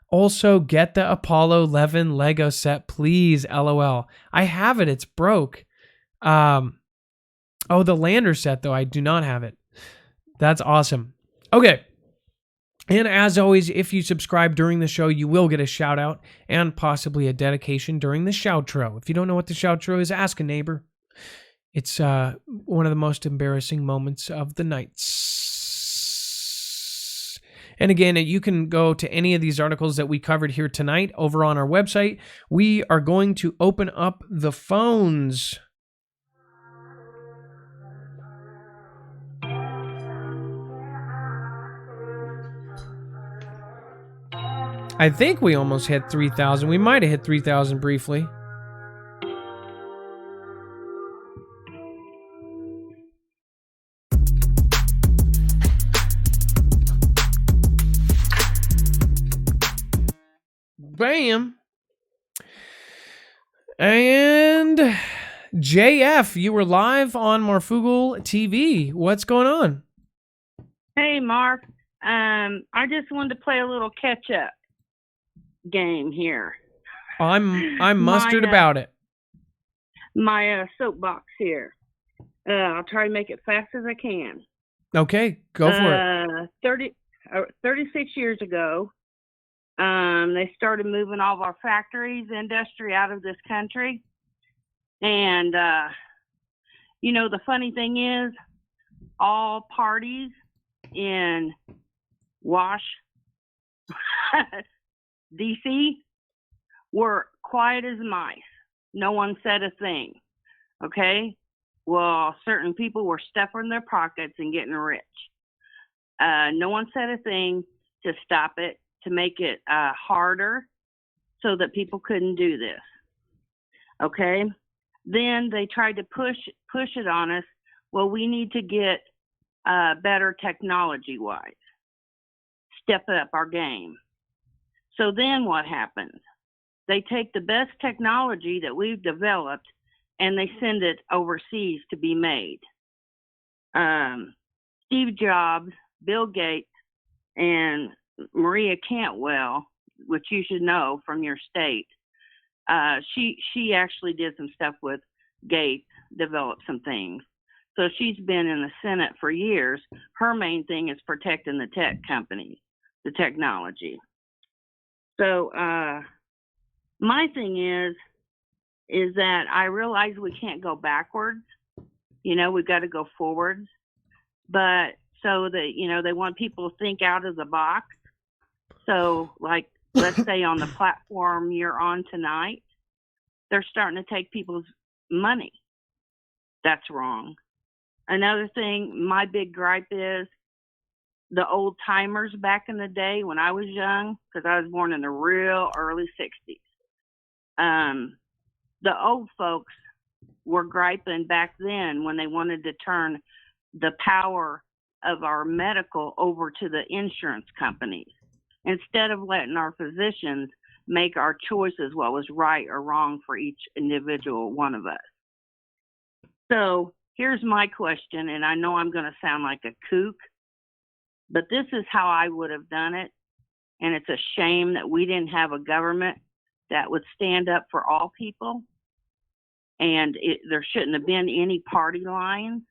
Also, get the Apollo 11 Lego set, please. LOL. I have it. It's broke. The lander set, though, I do not have it. That's awesome. Okay. And as always, if you subscribe during the show, you will get a shout out and possibly a dedication during the shoutro. If you don't know what the shoutro is, ask a neighbor. It's one of the most embarrassing moments of the nights. And again, you can go to any of these articles that we covered here tonight over on our website. We are going to open up the phones. I think we almost hit 3,000. We might have hit 3,000 briefly. Bam. And JF, you were live on Marfoogle TV. What's going on? Hey, Mark. I just wanted to play a little catch-up game here. I'm mustard about it. My soapbox here. I'll try to make it fast as I can. Okay, go for it. 36 years ago, they started moving all of our factories, industry out of this country. And, the funny thing is, all parties in D.C. were quiet as mice. No one said a thing. Okay? Well, certain people were stuffing their pockets and getting rich. No one said a thing to stop it, to make it harder so that people couldn't do this. Okay? Then they tried to push it on us. Well, we need to get better technology-wise. Step up our game. So then what happens? They take the best technology that we've developed and they send it overseas to be made. Steve Jobs, Bill Gates, and Maria Cantwell, which you should know from your state, she actually did some stuff with Gates, developed some things. So she's been in the Senate for years. Her main thing is protecting the tech companies, the technology. So my thing is that I realize we can't go backwards. We've got to go forwards. But so that, they want people to think out of the box. So like, let's say on the platform you're on tonight, they're starting to take people's money. That's wrong. Another thing, my big gripe is the old timers back in the day when I was young, because I was born in the real early 60s. The old folks were griping back then when they wanted to turn the power of our medical over to the insurance companies instead of letting our physicians make our choices what was right or wrong for each individual one of us. So here's my question, and I know I'm going to sound like a kook, but this is how I would have done it. And it's a shame that we didn't have a government that would stand up for all people. And there shouldn't have been any party lines.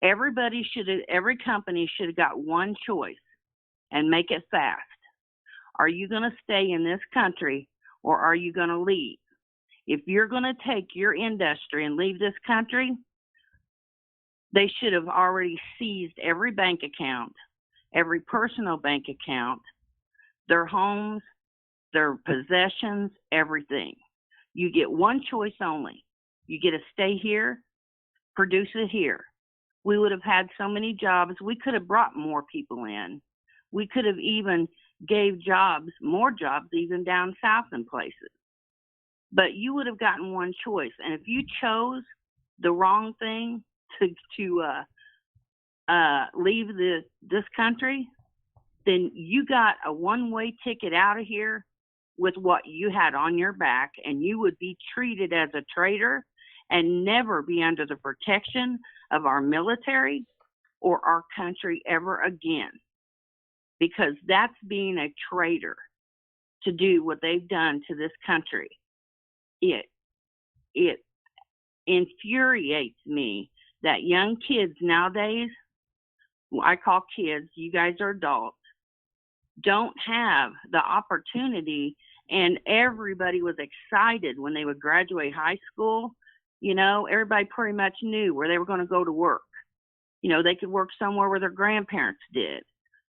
Every company should have got one choice and make it fast. Are you going to stay in this country or are you going to leave? If you're going to take your industry and leave this country, they should have already seized every bank account, every personal bank account, their homes, their possessions, everything. You get one choice only. You get to stay here, produce it here. We would have had so many jobs. We could have brought more people in. We could have even gave jobs, more jobs, even down south in places. But you would have gotten one choice. And if you chose the wrong thing to leave this country, then you got a one-way ticket out of here with what you had on your back, and you would be treated as a traitor and never be under the protection of our military or our country ever again. Because that's being a traitor to do what they've done to this country. It infuriates me that young kids nowadays I call kids, you guys are adults, don't have the opportunity. And everybody was excited when they would graduate high school. You know, everybody pretty much knew where they were going to go to work. You know, they could work somewhere where their grandparents did.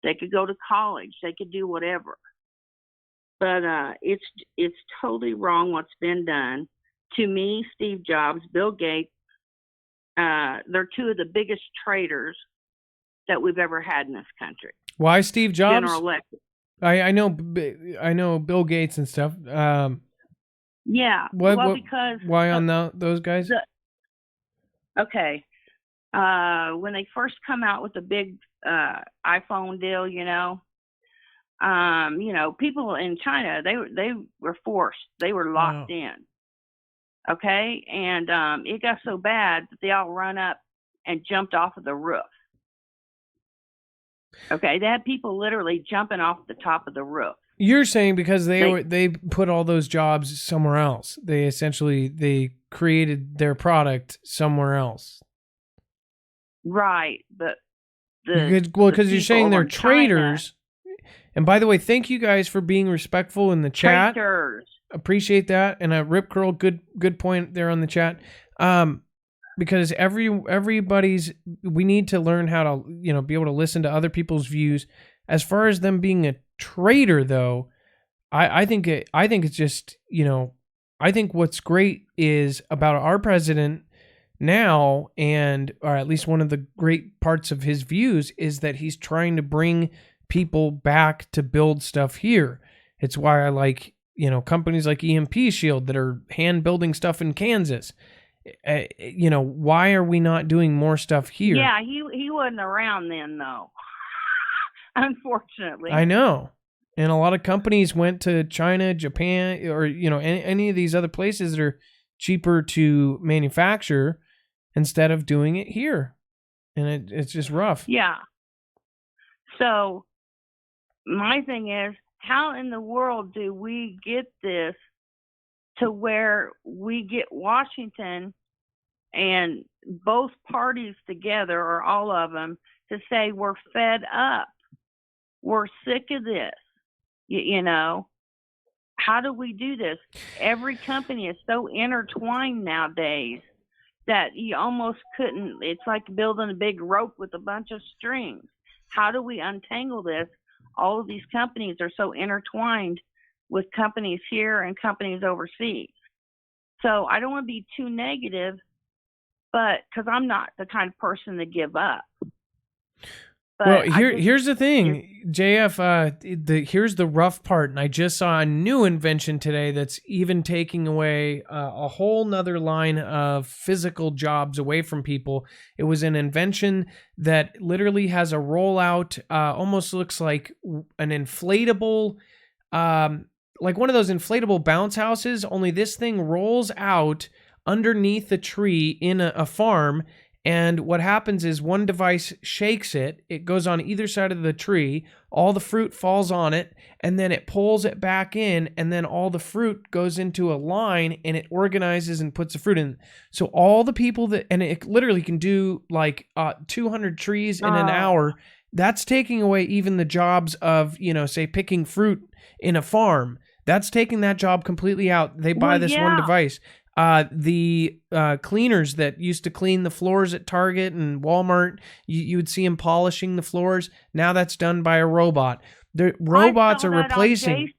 They could go to college. They could do whatever. But it's totally wrong what's been done. To me, Steve Jobs, Bill Gates, they're two of the biggest traitors that we've ever had in this country. Why Steve Jobs? General Electric. I know Bill Gates and stuff. Yeah. Because why on those guys? Okay. When they first come out with the big iPhone deal, you know, people in China, they were forced. They were locked in. Okay? And it got so bad that they all run up and jumped off of the roof. Okay? They had people literally jumping off the top of the roof. You're saying because they put all those jobs somewhere else. They created their product somewhere else. Right, but because you're saying they're traitors. And by the way, thank you guys for being respectful in the chat. Traitors. Appreciate that. And Rip Curl, good point there on the chat. Because we need to learn how to be able to listen to other people's views. As far as them being a traitor, though, I think it's just I think what's great is about our president now, or at least one of the great parts of his views is that he's trying to bring people back to build stuff here. It's why I like companies like EMP Shield that are hand building stuff in Kansas. Why are we not doing more stuff here? Yeah, he wasn't around then, though. Unfortunately. I know. And a lot of companies went to China, Japan, or any of these other places that are cheaper to manufacture instead of doing it here. And it's just rough. Yeah. So my thing is, how in the world do we get this to where we get Washington and both parties together, or all of them, to say we're fed up, we're sick of this? How do we do this? Every company is so intertwined nowadays that you almost couldn't. It's like building a big rope with a bunch of strings. How do we untangle this? All of these companies are so intertwined with companies here and companies overseas. So I don't want to be too negative, but because I'm not the kind of person to give up. But here's the thing, JF. Here's the rough part, and I just saw a new invention today that's even taking away a whole nother line of physical jobs away from people. It was an invention that literally has a rollout, almost looks like an inflatable, like one of those inflatable bounce houses. Only this thing rolls out underneath a tree in a farm. And what happens is one device shakes it, it goes on either side of the tree, all the fruit falls on it, and then it pulls it back in, and then all the fruit goes into a line, and it organizes and puts the fruit in. So all the people and it literally can do like 200 trees in an hour. That's taking away even the jobs of, say, picking fruit in a farm. That's taking that job completely out. They buy this one device. The cleaners that used to clean the floors at Target and Walmart, you would see them polishing the floors. Now that's done by a robot. The robots are replacing.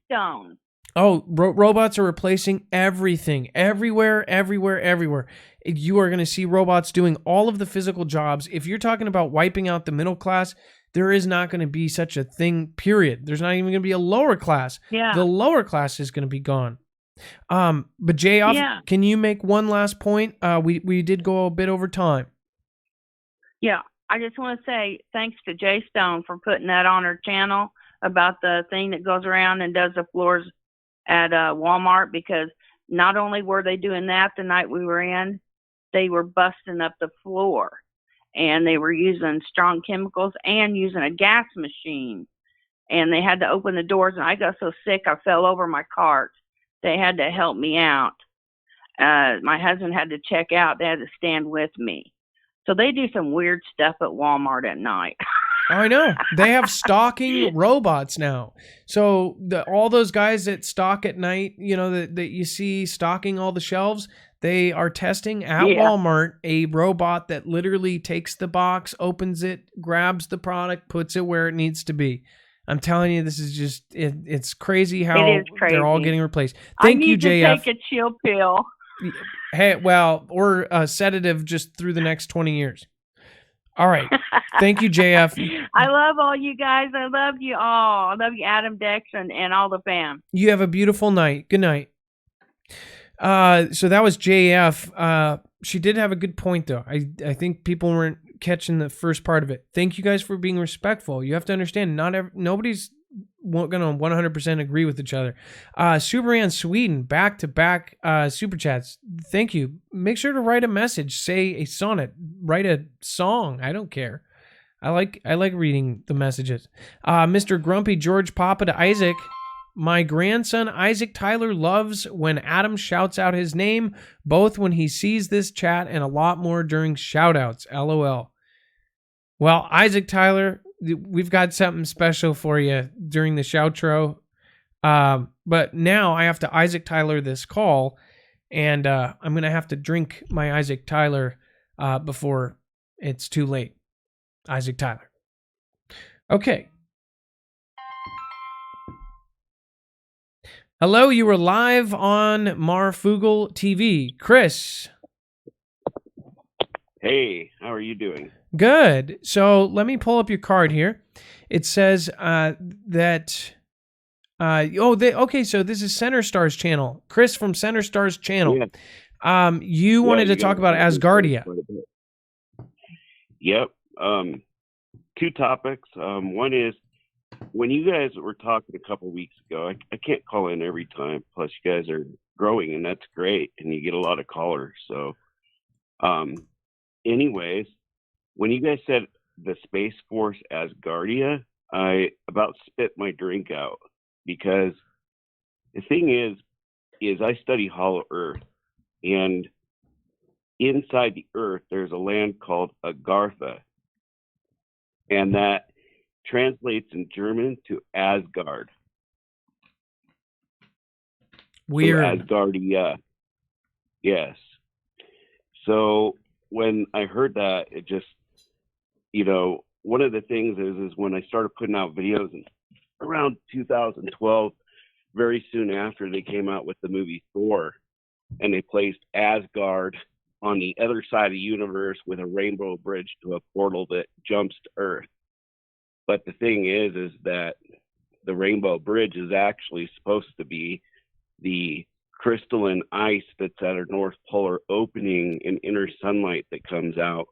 Robots are replacing everything, everywhere. You are going to see robots doing all of the physical jobs. If you're talking about wiping out the middle class, there is not going to be such a thing, period. There's not even going to be a lower class. Yeah. The lower class is going to be gone. But Jay, can you make one last point? We did go a bit over time. Yeah, I just want to say thanks to Jay Stone for putting that on her channel about the thing that goes around and does the floors at Walmart, because not only were they doing that the night we were in, they were busting up the floor, and they were using strong chemicals and using a gas machine, and they had to open the doors, and I got so sick I fell over my cart. They had to help me out. My husband had to check out. They had to stand with me. So they do some weird stuff at Walmart at night. Oh, I know. They have stalking robots now. So all those guys that stalk at night, that you see stalking all the shelves, they are testing at Walmart a robot that literally takes the box, opens it, grabs the product, puts it where it needs to be. I'm telling you, this is just, it's crazy how It is crazy. they're all getting replaced. Thank you, JF. I need to take a chill pill. Hey, well, or a sedative just through the next 20 years. All right. Thank you, JF. I love all you guys. I love you all. I love you, Adam, Dex, and all the fam. You have a beautiful night. Good night. So that was JF. She did have a good point, though. I think people weren't catching the first part of it. Thank you guys for being respectful. You have to understand, nobody's going to 100% agree with each other. Superman Sweden, back-to-back super chats. Thank you. Make sure to write a message, say a sonnet, write a song. I don't care. I like reading the messages. Mr. Grumpy George Papa to Isaac. My grandson Isaac Tyler loves when Adam shouts out his name, both when he sees this chat and a lot more during shoutouts. LOL. Well, Isaac Tyler, we've got something special for you during the shoutro. But now I have to Isaac Tyler this call, and I'm going to have to drink my Isaac Tyler before it's too late. Isaac Tyler. Okay. Hello, you were live on Marfoogle TV. Chris. Hey, how are you doing? Good. So let me pull up your card here. It says that... okay, so this is Center Star's channel. Chris from Center Star's channel. Yeah. You wanted to talk about Asgardia. Yep. Two topics. One is, when you guys were talking a couple weeks ago, I can't call in every time. Plus, you guys are growing, and that's great, and you get a lot of callers. So, anyways, when you guys said the Space Force Asgardia, I about spit my drink out, because the thing is I study Hollow Earth, and inside the Earth there's a land called Agartha, and that translates in German to Asgard. Weird. So Asgardia. Yes. So when I heard that, it just, one of the things is when I started putting out videos around 2012, very soon after they came out with the movie Thor, and they placed Asgard on the other side of the universe with a rainbow bridge to a portal that jumps to Earth. But the thing is that the rainbow bridge is actually supposed to be the crystalline ice that's at our North Polar opening and inner sunlight that comes out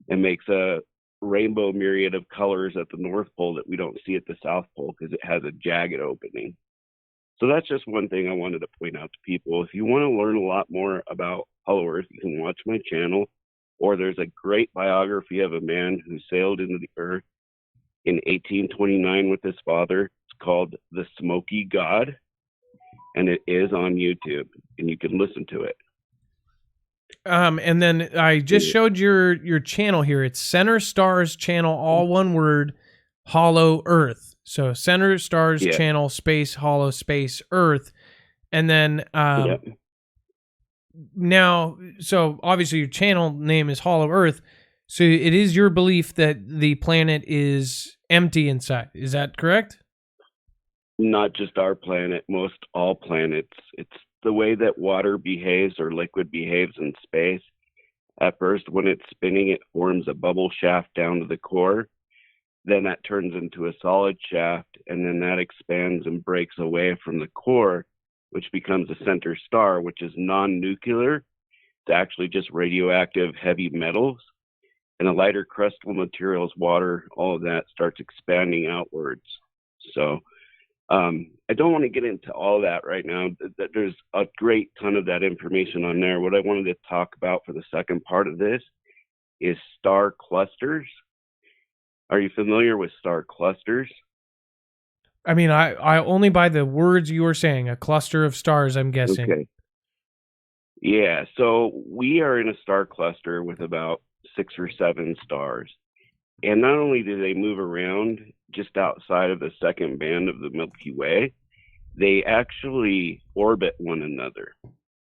and makes a rainbow myriad of colors at the North Pole that we don't see at the South Pole because it has a jagged opening. So that's just one thing I wanted to point out to people. If you want to learn a lot more about Hollow Earth, you can watch my channel, or there's a great biography of a man who sailed into the Earth in 1829 with his father. It's called The Smoky God, and it is on YouTube, and you can listen to it. And then I just showed your channel here. It's Center Stars channel, all one word, Hollow Earth. So Center Stars channel, space, Hollow, space, Earth. And then now, so obviously your channel name is Hollow Earth. So it is your belief that the planet is empty inside. Is that correct? Not just our planet, most all planets. It's the way that water behaves or liquid behaves in space. At first, when it's spinning, it forms a bubble shaft down to the core. Then that turns into a solid shaft, and then that expands and breaks away from the core, which becomes a center star, which is non-nuclear. It's actually just radioactive heavy metals. And the lighter crustal materials, water, all of that starts expanding outwards. So I don't want to get into all that right now. There's a great ton of that information on there. What I wanted to talk about for the second part of this is star clusters. Are you familiar with star clusters? I mean, I only by the words you were saying, a cluster of stars, I'm guessing. Okay. Yeah, so we are in a star cluster with about 6 or 7 stars. And not only do they move around just outside of the second band of the Milky Way, they actually orbit one another,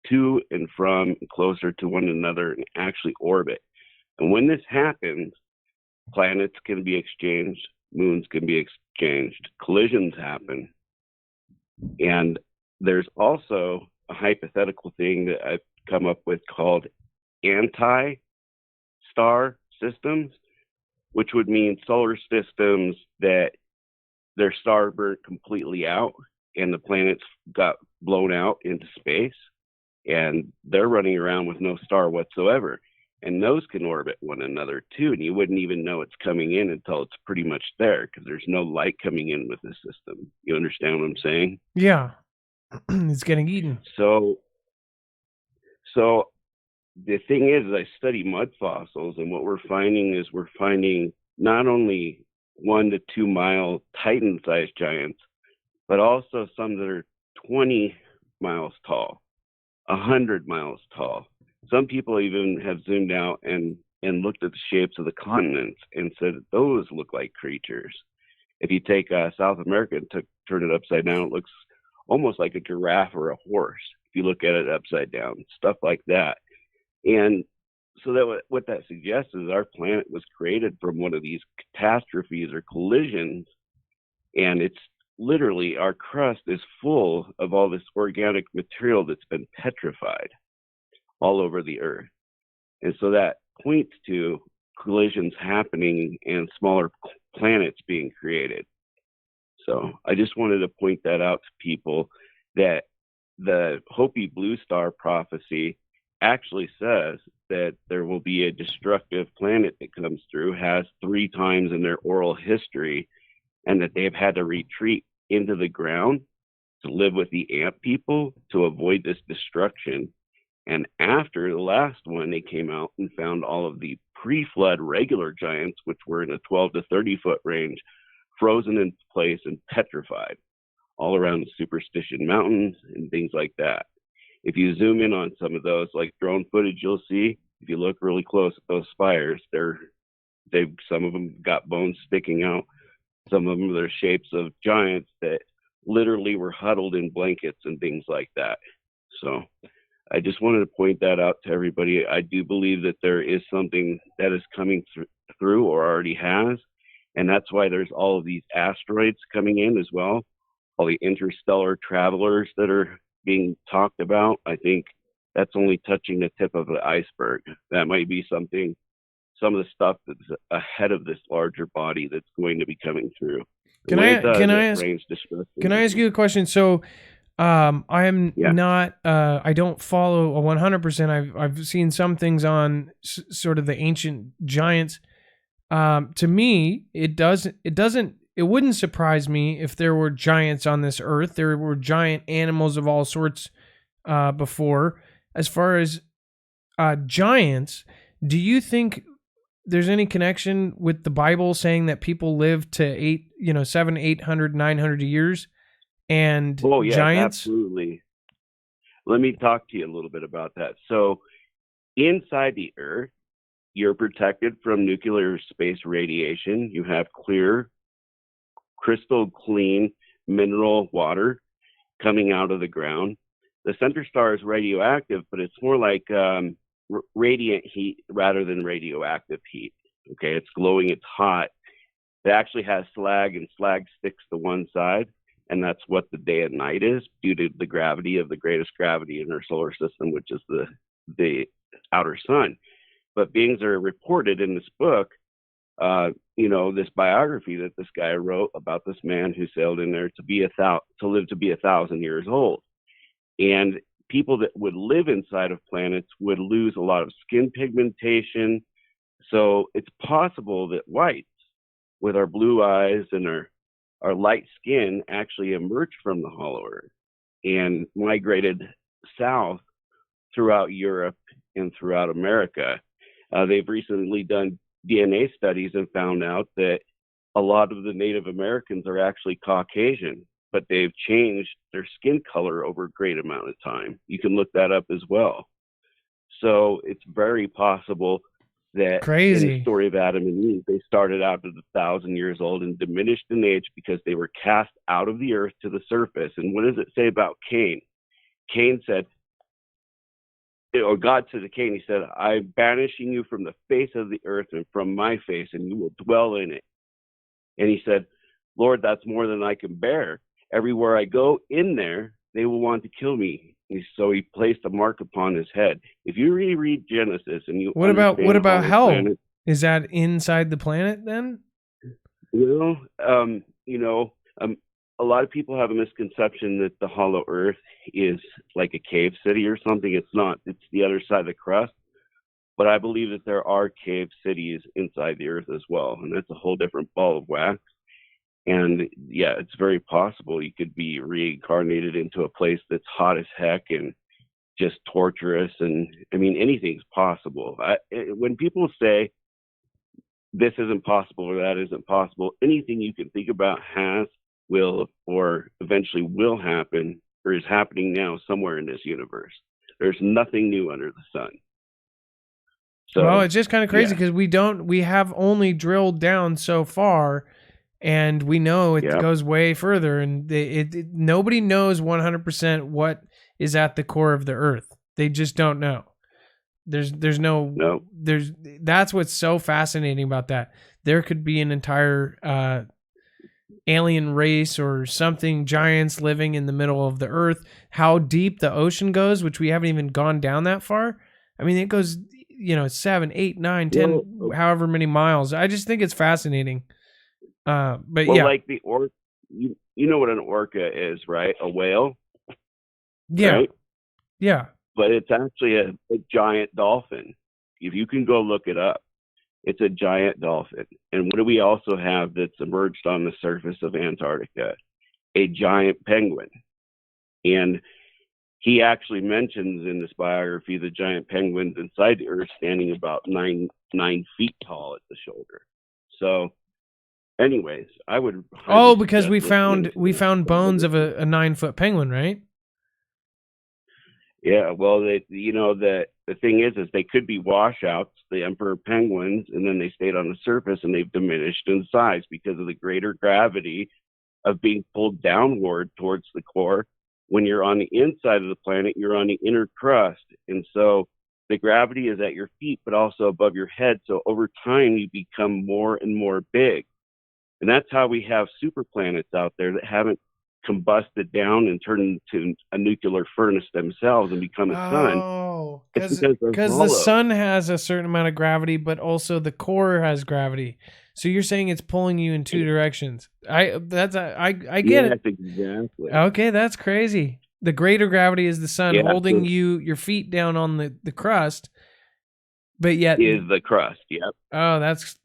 to and from, closer to one another, and actually orbit. And when this happens, planets can be exchanged, moons can be exchanged, collisions happen. And there's also a hypothetical thing that I've come up with called anti-star systems, which would mean solar systems that their star burnt completely out and the planets got blown out into space and they're running around with no star whatsoever. And those can orbit one another too, and you wouldn't even know it's coming in until it's pretty much there because there's no light coming in with the system. You understand what I'm saying? Yeah. It's getting eaten. So the thing is, I study mud fossils, and what we're finding not only 1 to 2 mile Titan-sized giants, but also some that are 20 miles tall, 100 miles tall. Some people even have zoomed out and looked at the shapes of the continents and said those look like creatures. If you take South America and turn it upside down, it looks almost like a giraffe or a horse. If you look at it upside down, stuff like that. And so that what that suggests is our planet was created from one of these catastrophes or collisions, and it's literally, our crust is full of all this organic material that's been petrified all over the earth. And so that points to collisions happening and smaller planets being created. So I just wanted to point that out to people, that the Hopi Blue Star prophecy actually says that there will be a destructive planet that comes through, has 3 times in their oral history, and that they've had to retreat into the ground to live with the ant people to avoid this destruction. And after the last one, they came out and found all of the pre-flood regular giants, which were in a 12 to 30 foot range, frozen in place and petrified all around the Superstition Mountains and things like that. If you zoom in on some of those, like drone footage, you'll see, if you look really close at those spires, some of them got bones sticking out. Some of them are shapes of giants that literally were huddled in blankets and things like that. So I just wanted to point that out to everybody. I do believe that there is something that is coming through or already has. And that's why there's all of these asteroids coming in as well. All the interstellar travelers that are being talked about. I think that's only touching the tip of the iceberg. That might be something, some of the stuff that's ahead of this larger body that's going to be coming through. Can I ask you a question? So I am not, I don't follow a 100%. I've seen some things on sort of the ancient giants. To me, it wouldn't surprise me if there were giants on this earth. There were giant animals of all sorts before. As far as giants, do you think there's any connection with the Bible saying that people live to 700, 800, 900 years? And giants? Absolutely. Let me talk to you a little bit about that. So inside the earth, you're protected from nuclear space radiation. You have clear, crystal clean mineral water coming out of the ground. The center star is radioactive, but it's more like radiant heat rather than radioactive heat. Okay, it's glowing, it's hot. It actually has slag, and slag sticks to one side, and that's what the day and night is due to the gravity of the greatest gravity in our solar system, which is the outer sun. But beings are reported in this book, this biography that this guy wrote about this man who sailed in there to live to be 1,000 years old. And people that would live inside of planets would lose a lot of skin pigmentation. So it's possible that whites, with our blue eyes and our light skin, actually emerged from the hollow earth and migrated south throughout Europe and throughout America. They've recently done DNA studies and found out that a lot of the Native Americans are actually Caucasian, but they've changed their skin color over a great amount of time. You can look that up as well. So it's very possible that Crazy. in the story of Adam and Eve, they started out at 1,000 years old and diminished in age because they were cast out of the earth to the surface. And what does it say about Cain? Cain said, or God said to Cain, he said, I'm banishing you from the face of the earth and from my face, and you will dwell in it. And he said, Lord, that's more than I can bear. Everywhere I go in there, they will want to kill me. And so he placed a mark upon his head. If you really read Genesis and you What about hell? planet, Is that inside the planet then? A lot of people have a misconception that the hollow earth is like a cave city or something. It's not. It's the other side of the crust. But I believe that there are cave cities inside the earth as well. And that's a whole different ball of wax. And yeah, it's very possible you could be reincarnated into a place that's hot as heck and just torturous. And I mean, anything's possible. When people say this isn't possible or that isn't possible, anything you can think about will, or eventually will happen, or is happening now somewhere in this universe. There's nothing new under the sun. So, well, it's just kind of crazy because we have only drilled down so far, and we know it goes way further, and nobody knows 100% what is at the core of the earth. They just don't know. There's that's what's so fascinating about that. There could be an entire alien race or something, giants living in the middle of the earth. How deep the ocean goes, which we haven't even gone down that far. I mean, it goes, 7, 8, 9, 10, however many miles. I just think it's fascinating. Like the orca, you know what an orca is, right? A whale. Yeah. Right? Yeah. But it's actually a giant dolphin. If you can go look it up, it's a giant dolphin. And what do we also have that's emerged on the surface of Antarctica? A giant penguin. And he actually mentions in this biography the giant penguins inside the earth standing about 9 feet tall at the shoulder. So anyways, I would because we found bones of a 9-foot penguin, right? Yeah, well, the thing is they could be washouts, the emperor penguins, and then they stayed on the surface and they've diminished in size because of the greater gravity of being pulled downward towards the core. When you're on the inside of the planet, you're on the inner crust, and so the gravity is at your feet, but also above your head. So over time, you become more and more big, and that's how we have super planets out there that haven't combusted down and turned into a nuclear furnace themselves and become a sun. Oh, because the sun has a certain amount of gravity, but also the core has gravity. So you're saying it's pulling you in two directions. I get it. Exactly. Okay, that's crazy. The greater gravity is the sun holding your feet down on the crust, but yet is the crust. Yep. Oh,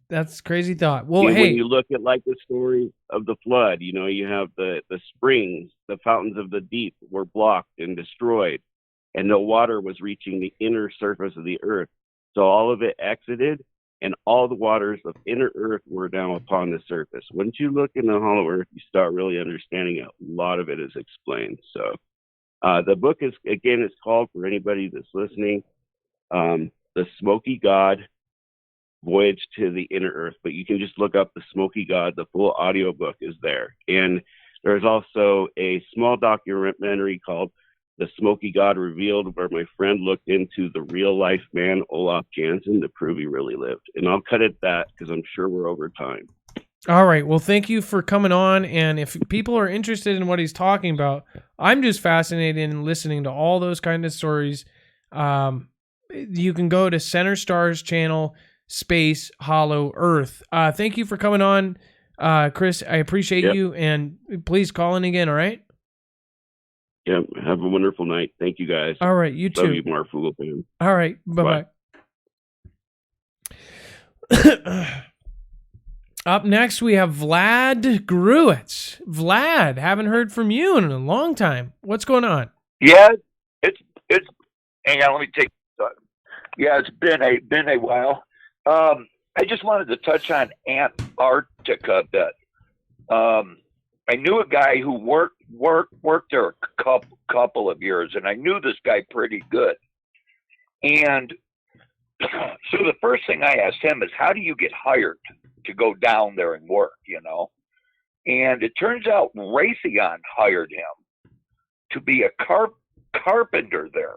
that's crazy thought. Well, when you look at like the story of the flood, you have the springs, the fountains of the deep were blocked and destroyed, and no water was reaching the inner surface of the earth. So all of it exited, and all the waters of inner earth were now upon the surface. Once you look in the hollow earth, you start really understanding a lot of it is explained. So the book is, again, it's called, for anybody that's listening, The Smoky God, Voyage to the Inner Earth. But you can just look up The Smoky God. The full audiobook is there. And there's also a small documentary called The Smoky God Revealed, where my friend looked into the real life man, Olaf Jansen, to prove he really lived. And I'll cut it at that because I'm sure we're over time. All right. Well, thank you for coming on. And if people are interested in what he's talking about, I'm just fascinated in listening to all those kind of stories. You can go to Center Stars channel, Space Hollow Earth. Thank you for coming on, Chris. I appreciate you, and please call in again. All right. Yeah. Have a wonderful night. Thank you, guys. All right. You too. Love you, Marfoogle Fam. All right. Bye-bye. Up next, we have Vlad Gruitz. Vlad, haven't heard from you in a long time. What's going on? Yeah, it's. Hang on, let me take. Yeah, it's been a while. I just wanted to touch on Antarctica a bit. I knew a guy who worked there a couple of years, and I knew this guy pretty good. And So the first thing I asked him is, how do you get hired to go down there and work, you know? And it turns out Raytheon hired him to be a carpenter there.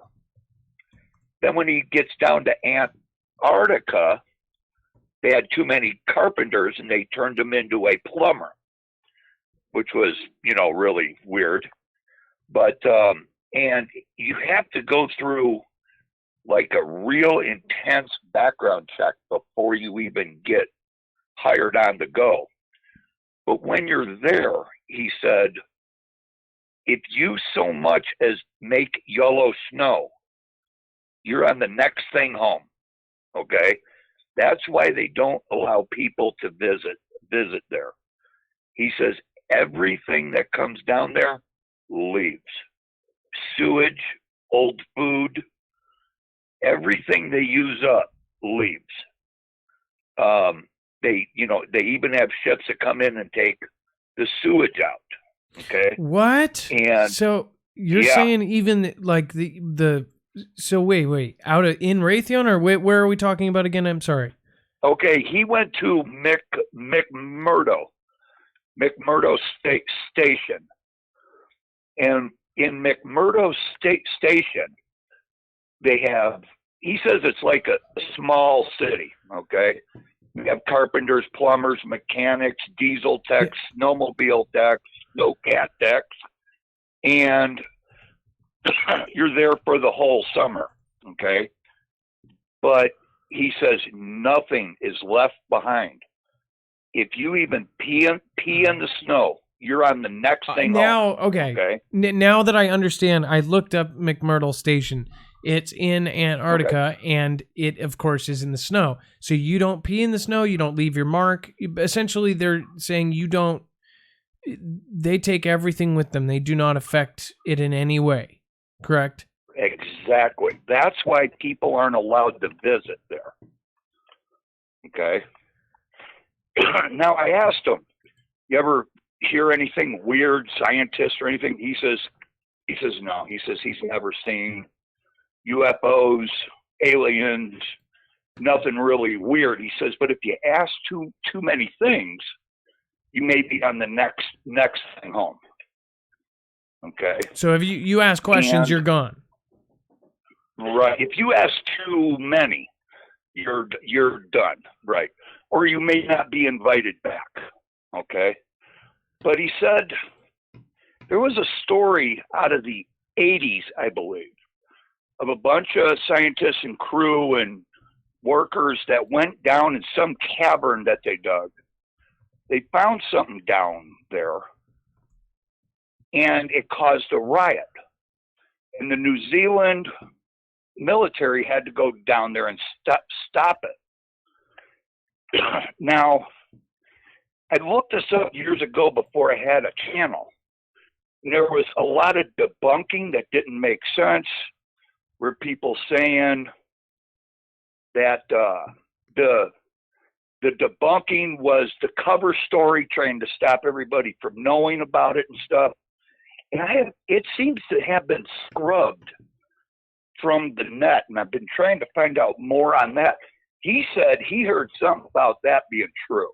Then when he gets down to Antarctica, they had too many carpenters and they turned him into a plumber, which was, you know, really weird. But, and you have to go through like a real intense background check before you even get hired on to go. But when you're there, he said, if you so much as make yellow snow, you're on the next thing home. Okay? That's why they don't allow people to visit there. He says everything that comes down there leaves. Sewage, old food, everything they use up leaves. They even have ships that come in and take the sewage out. Okay. What? And so you're yeah. saying even like so wait, in Raytheon, or where are we talking about again? I'm sorry. Okay, he went to McMurdo Station, and in McMurdo Station, they have. He says it's like a small city. Okay, we have carpenters, plumbers, mechanics, diesel techs, snowmobile techs, snowcat techs, and you're there for the whole summer. Okay, but he says nothing is left behind. If you even pee in the snow, you're on the next thing now. home. Okay. Now that I understand, I looked up McMurdo Station. It's in Antarctica, and it, of course, is in the snow. So you don't pee in the snow. You don't leave your mark. Essentially, they're saying you don't. They take everything with them. They do not affect it in any way. Correct? Exactly. That's why people aren't allowed to visit there. Okay. Now I asked him, you ever hear anything weird, scientists or anything? He says no. He says he's never seen UFOs, aliens, nothing really weird. He says, but if you ask too many things, you may be on the next thing home. Okay. So if you ask questions, you're gone. Right. If you ask too many, you're done. Right. Or you may not be invited back. Okay. But he said there was a story out of the 80s, I believe, of a bunch of scientists and crew and workers that went down in some cavern that they dug. They found something down there, and it caused a riot. And the New Zealand military had to go down there and stop it. Now, I looked this up years ago before I had a channel. And there was a lot of debunking that didn't make sense, where people saying that the debunking was the cover story trying to stop everybody from knowing about it and stuff. And it seems to have been scrubbed from the net, and I've been trying to find out more on that. He said he heard something about that being true,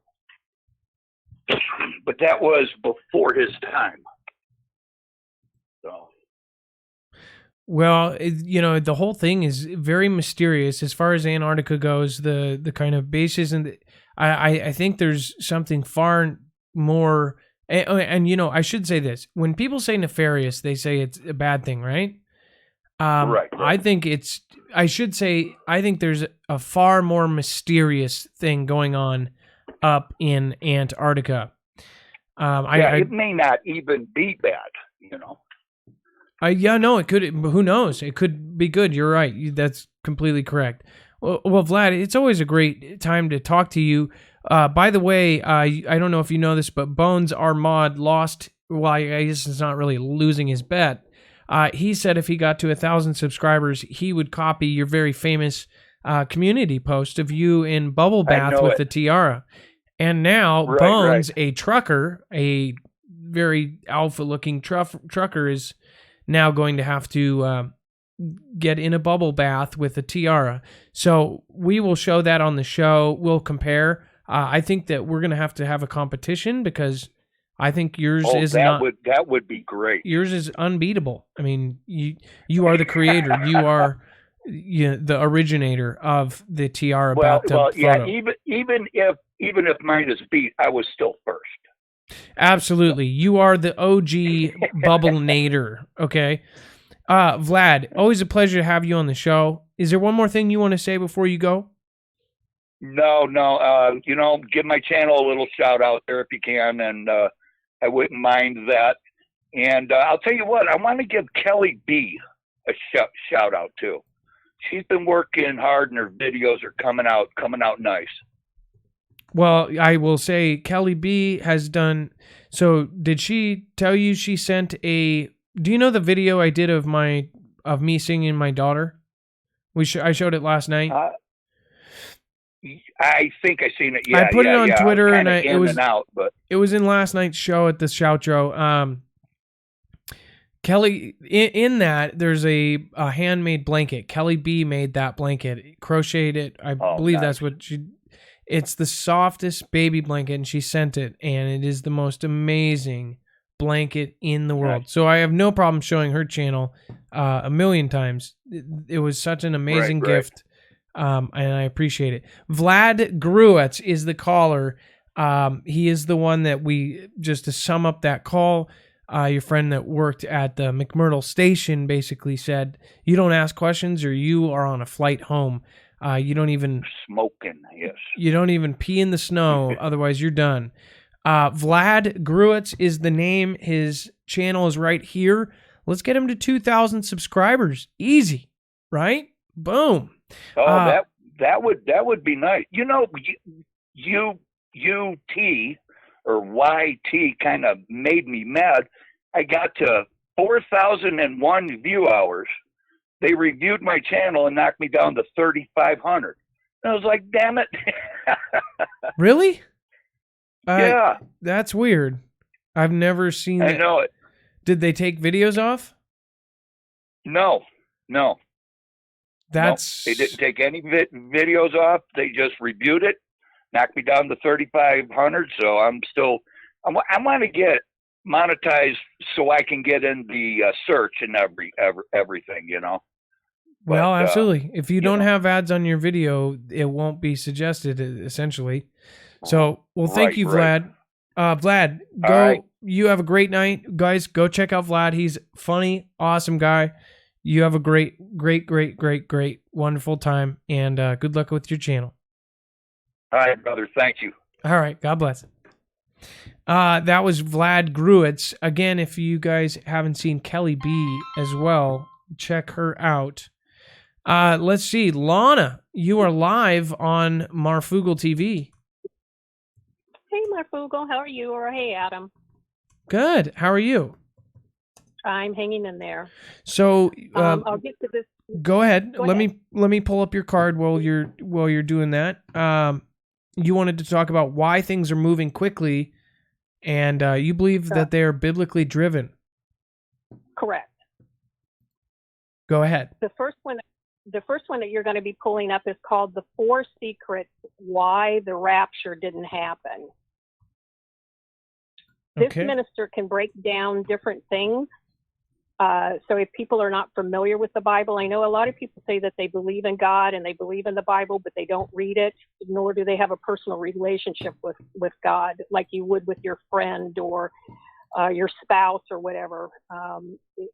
but that was before his time. So. Well, the whole thing is very mysterious as far as Antarctica goes. The kind of bases, and I think there's something far more. And I should say this: when people say nefarious, they say it's a bad thing, right? Right. I think I think there's a far more mysterious thing going on up in Antarctica. It may not even be bad, it could. Who knows? It could be good. You're right. That's completely correct. Well, Vlad, it's always a great time to talk to you. By the way, I don't know if you know this, but Bones, our mod, lost. Well, I guess it's not really losing his bet. He said if he got to 1,000 subscribers, he would copy your very famous community post of you in bubble bath with the tiara. And now Bones, a trucker, a very alpha-looking trucker, is now going to have to get in a bubble bath with a tiara. So we will show that on the show. We'll compare. I think that we're going to have a competition because I think yours is not. That would be great. Yours is unbeatable. I mean, you are the creator. You are the originator of the tiara bathtub photo. Even if mine is beat, I was still first. Absolutely, you are the OG bubble-nator. Okay, Vlad, always a pleasure to have you on the show. Is there one more thing you want to say before you go? No. Give my channel a little shout out there if you can, and I wouldn't mind that. And I'll tell you what, I want to give Kelly B a shout out too. She's been working hard, and her videos are coming out nice. Well, I will say Kelly B has done. So, did she tell you she sent a? Do you know the video I did of me singing my daughter? I showed it last night. I think I seen it. Yeah, I put it on Twitter, and it was out, but it was in last night's show at the Shoutro. Kelly, in that there's a handmade blanket. Kelly B made that blanket, crocheted it. I believe that's what she. It's the softest baby blanket, and she sent it, and it is the most amazing blanket in the world. Nice. So I have no problem showing her channel a million times. It was such an amazing gift. And I appreciate it. Vlad Gruetz is the caller. He is the one that just to sum up that call, your friend that worked at the McMurdo station basically said, you don't ask questions or you are on a flight home. You don't even... Smoking, yes. You don't even pee in the snow, otherwise you're done. Vlad Gruetz is the name. His channel is right here. Let's get him to 2,000 subscribers. Easy, right? Boom. Oh, that would be nice. UT or YT kind of made me mad. I got to 4,001 view hours. They reviewed my channel and knocked me down to 3,500. I was like, damn it. Really? Yeah. That's weird. I've never seen that. I know it. Did they take videos off? No. They didn't take any videos off. They just reviewed it, knocked me down to 3,500. So I want to get monetized so I can get in the search and everything, Well, absolutely. If you don't have ads on your video, it won't be suggested, essentially. So, thank you, Vlad. Vlad, go. Right. You have a great night. Guys, go check out Vlad. He's funny, awesome guy. You have a great, wonderful time, and good luck with your channel. All right, brother. Thank you. All right. God bless. That was Vlad Gruetz. Again, if you guys haven't seen Kelly B as well, check her out. Let's see. Lana, you are live on Marfoogle TV. Hey, Marfoogle. How are you? Or hey, Adam. Good. How are you? I'm hanging in there. So I'll get to this. Go ahead. Let me pull up your card while you're doing that. You wanted to talk about why things are moving quickly, and you believe that they are biblically driven. Correct. Go ahead. The first one that you're going to be pulling up is called "The 4 Secrets Why the Rapture Didn't Happen." This minister can break down different things. So if people are not familiar with the Bible, I know a lot of people say that they believe in God and they believe in the Bible, but they don't read it, nor do they have a personal relationship with God like you would with your friend or your spouse or whatever.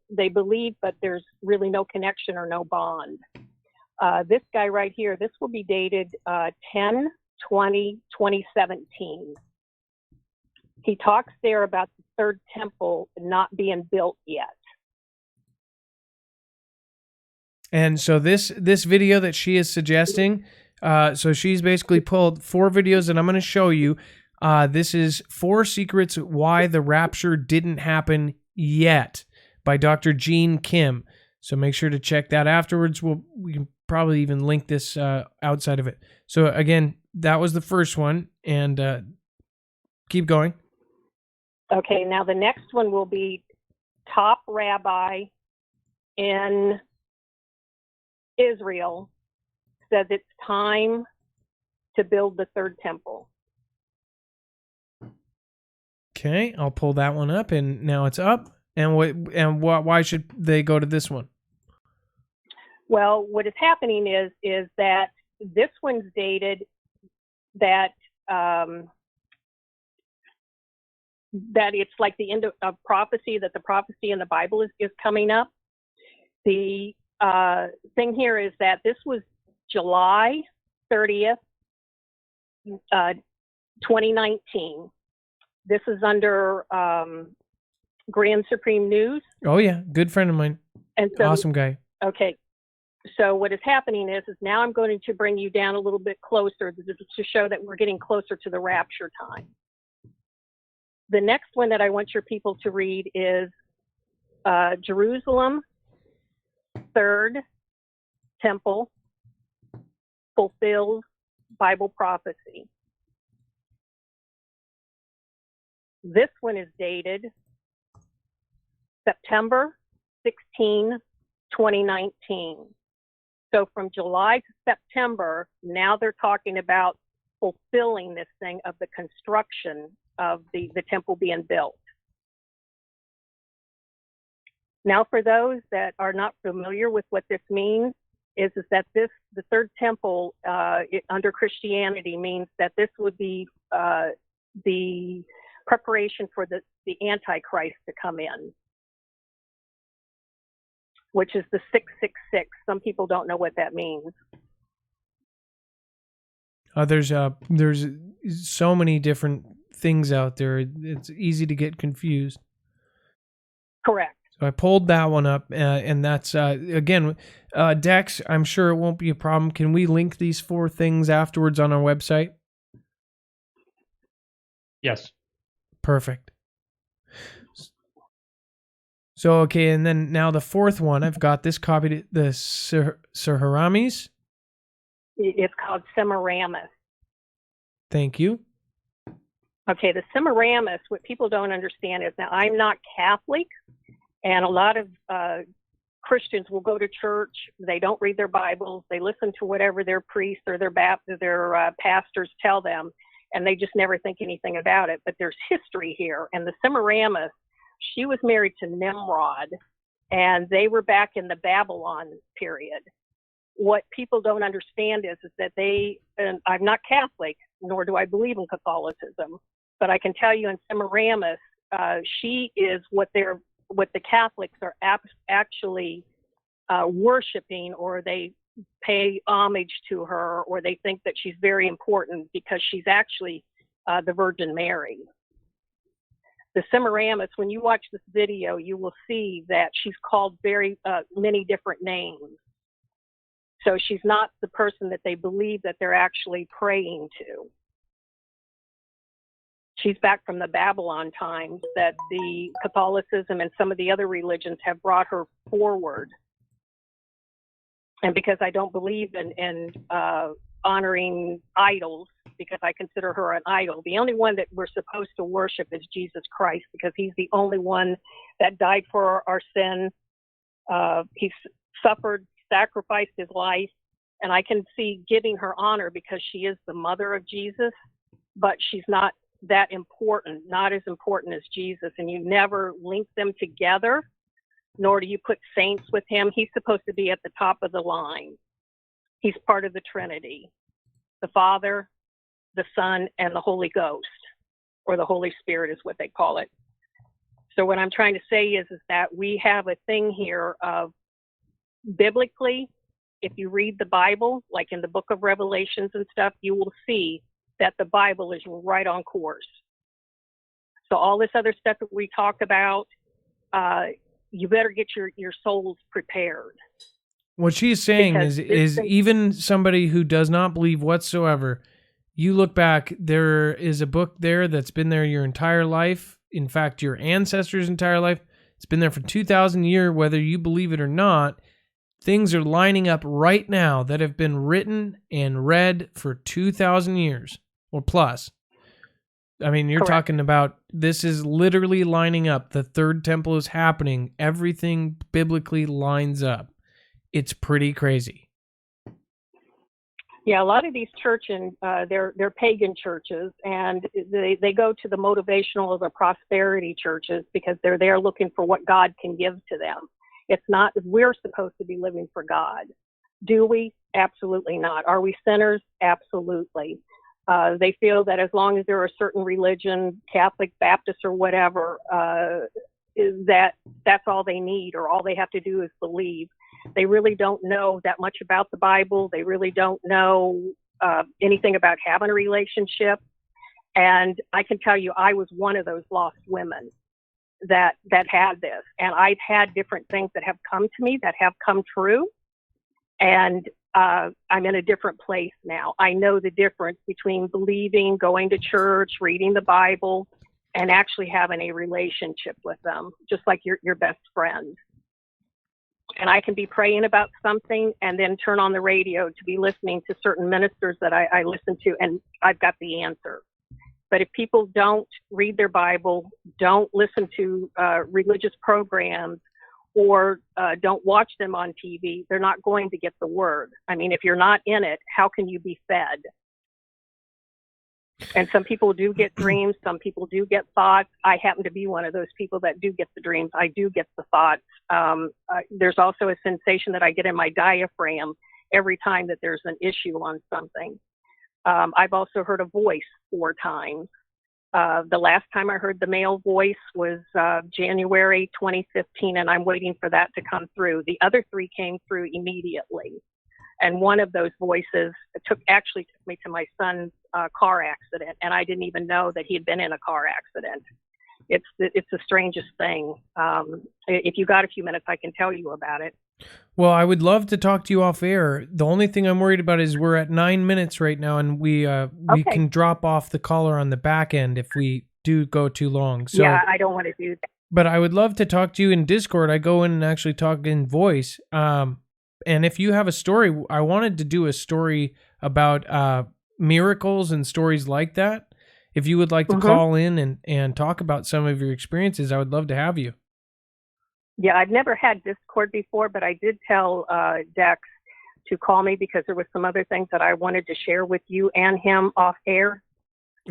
They believe, but there's really no connection or no bond. This guy right here, this will be dated 10/20/2017. He talks there about the third temple not being built yet. And so this video that she is suggesting, so she's basically pulled 4 videos, and I'm going to show you. This is 4 Secrets Why the Rapture Didn't Happen Yet by Dr. Gene Kim. So make sure to check that afterwards. We can probably even link this outside of it. So again, that was the first one, and keep going. Okay, now the next one will be top rabbi in Israel says it's time to build the third temple. Okay, I'll pull that one up, and now it's up. And why should they go to this one? Well, what is happening is that this one's dated that that it's like the end of prophecy, that the prophecy in the Bible is coming up. The thing here is that this was July 30th, 2019. This is under Grand Supreme News. Oh yeah, good friend of mine. And so, awesome guy. Okay. So what is happening is now I'm going to bring you down a little bit closer to show that we're getting closer to the rapture time. The next one that I want your people to read is Jerusalem, Third Temple, fulfills Bible prophecy. This one is dated September 16, 2019. So from July to September, now they're talking about fulfilling this thing of the construction of the temple being built. Now, for those that are not familiar with what this means, is that the third temple under Christianity means that this would be the preparation for the Antichrist to come in, which is the 666. Some people don't know what that means. There's so many different things out there. It's easy to get confused. Correct. So I pulled that one up, and that's again, Dex. I'm sure it won't be a problem. Can we link these 4 things afterwards on our website? Yes. Perfect. So, okay, and then now the 4th one, I've got this copied, the Semiramis. It's called Semiramis. Thank you. Okay, the Semiramis, what people don't understand is, now I'm not Catholic, and a lot of Christians will go to church, they don't read their Bibles, they listen to whatever their priests or their pastors tell them, and they just never think anything about it. But there's history here, and the Semiramis, she was married to Nimrod, and they were back in the Babylon period. What people don't understand is that and I'm not Catholic, nor do I believe in Catholicism, but I can tell you in Semiramis, she is what the Catholics are actually worshiping, or they pay homage to her, or they think that she's very important because she's actually the Virgin Mary. The Semiramis, when you watch this video, you will see that she's called very many different names. So she's not the person that they believe that they're actually praying to. She's back from the Babylon times that the Catholicism and some of the other religions have brought her forward. And because I don't believe in honoring idols, because I consider her an idol, the only one that we're supposed to worship is Jesus Christ, because he's the only one that died for our sin. He suffered, sacrificed his life, and I can see giving her honor because she is the mother of Jesus, but she's not that important, not as important as Jesus, and you never link them together, nor do you put saints with him. He's supposed to be at the top of the line. He's part of the Trinity, the Father, the Son, and the Holy Ghost, or the Holy Spirit is what they call it. So what I'm trying to say is that we have a thing here of, biblically, if you read the Bible, like in the book of Revelations and stuff, you will see that the Bible is right on course. So all this other stuff that we talk about, you better get your souls prepared. What she's saying is even somebody who does not believe whatsoever, you look back, there is a book there that's been there your entire life. In fact, your ancestors' entire life. It's been there for 2,000 years, whether you believe it or not. Things are lining up right now that have been written and read for 2,000 years or plus. I mean, you're Correct. talking about, this is literally lining up. The third temple is happening. Everything biblically lines up. It's pretty crazy. Yeah, a lot of these churches, they're pagan churches, and they go to the motivational or the prosperity churches because they're there looking for what God can give to them. It's not, we're supposed to be living for God. Do we? Absolutely not. Are we sinners? Absolutely. They feel that as long as they're a certain religion, Catholic, Baptist, or whatever, that's all they need, or all they have to do is believe. They really don't know that much about the Bible. They really don't know anything about having a relationship. And I can tell you, I was one of those lost women that had this. And I've had different things that have come to me that have come true. And I'm in a different place now. I know the difference between believing, going to church, reading the Bible, and actually having a relationship with them, just like your best friend. And I can be praying about something and then turn on the radio to be listening to certain ministers that I listen to, and I've got the answer. But if people don't read their Bible, don't listen to religious programs, or don't watch them on TV, they're not going to get the word. I mean, if you're not in it, how can you be fed? And some people do get dreams. Some people do get thoughts. I happen to be one of those people that do get the dreams. I do get the thoughts. There's also a sensation that I get in my diaphragm every time that there's an issue on something. I've also heard a voice 4 times. The last time I heard the male voice was January 2015, and I'm waiting for that to come through. The other 3 came through immediately. And one of those voices actually took me to my son's car accident, and I didn't even know that he had been in a car accident. It's the strangest thing. If you got a few minutes, I can tell you about it. Well, I would love to talk to you off air. The only thing I'm worried about is we're at 9 minutes right now, and we can drop off the caller on the back end if we do go too long. So, yeah, I don't want to do that. But I would love to talk to you in Discord. I go in and actually talk in voice. And if you have a story, I wanted to do a story about miracles and stories like that. If you would like to call in and talk about some of your experiences, I would love to have you. Yeah, I've never had Discord before, but I did tell Dex to call me because there was some other things that I wanted to share with you and him off air.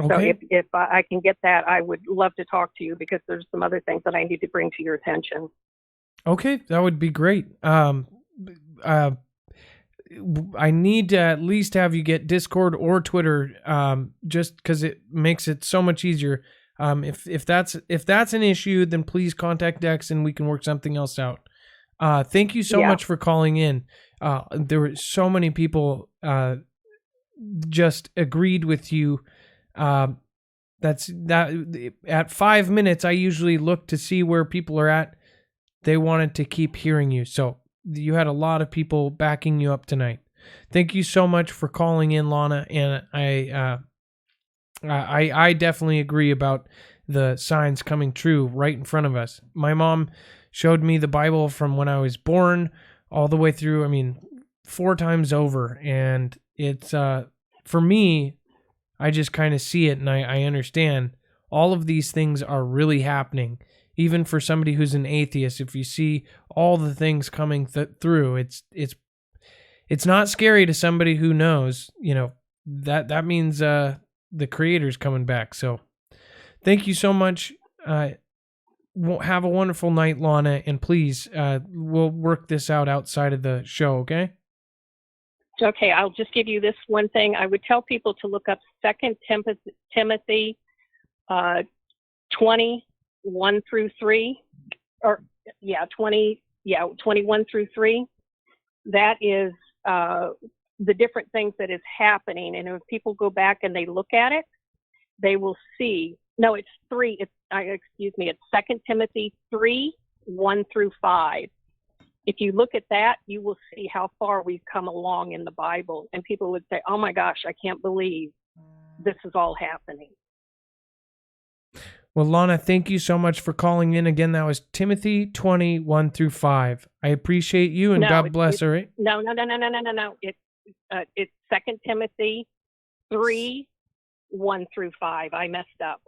Okay. So if I can get that, I would love to talk to you because there's some other things that I need to bring to your attention. Okay, that would be great. I need to at least have you get Discord or Twitter, just because it makes it so much easier. If that's an issue, then please contact Dex and we can work something else out. Thank you so much for calling in. There were so many people just agreed with you. That's at 5 minutes. I usually look to see where people are at. They wanted to keep hearing you, so you had a lot of people backing you up tonight. Thank you so much for calling in, Lana, and I definitely agree about the signs coming true right in front of us. My mom showed me the Bible from when I was born all the way through, 4 times over, and it's for me, I just kind of see it and I understand all of these things are really happening. Even for somebody who's an atheist, if you see all the things coming through, it's not scary to somebody who knows, that means the Creator's coming back. So thank you so much. Have a wonderful night, Lana, and please, we'll work this out outside of the show, okay? Okay, I'll just give you this one thing. I would tell people to look up 2 Timothy 21 through 3, 21 through 3. That is the different things that is happening. And if people go back and they look at it, they will see. No, it's 3. It's 2 Timothy 3, 1 through 5. If you look at that, you will see how far we've come along in the Bible. And people would say, oh my gosh, I can't believe this is all happening. Well, Lana, thank you so much for calling in again. That was Timothy 21 through 5. I appreciate you, and God bless, all right? No. It's 2 Timothy 3, 1 through 5. I messed up.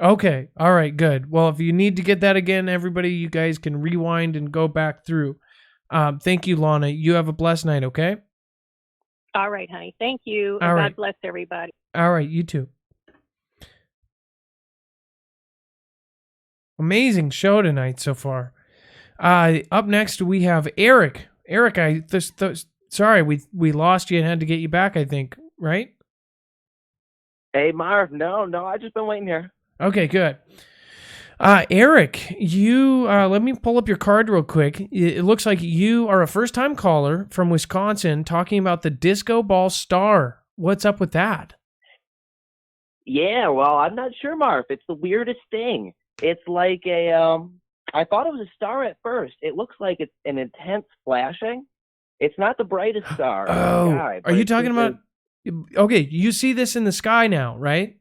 Okay. All right, good. Well, if you need to get that again, everybody, you guys can rewind and go back through. Thank you, Lana. You have a blessed night, okay? All right, honey. Thank you. All And right. God bless everybody. All right, you too. Amazing show tonight so far. Up next we have Eric. Eric, sorry we lost you and had to get you back, I think, right? Hey, Marv. No, I just been waiting here. Okay, good. Eric, you let me pull up your card real quick. It looks like you are a first-time caller from Wisconsin talking about the disco ball star. What's up with that? Yeah, well, I'm not sure, Marv. It's the weirdest thing. It's like I thought it was a star at first. It looks like it's an intense flashing. It's not the brightest star in the sky. Are you talking about? Okay, you see this in the sky now, right?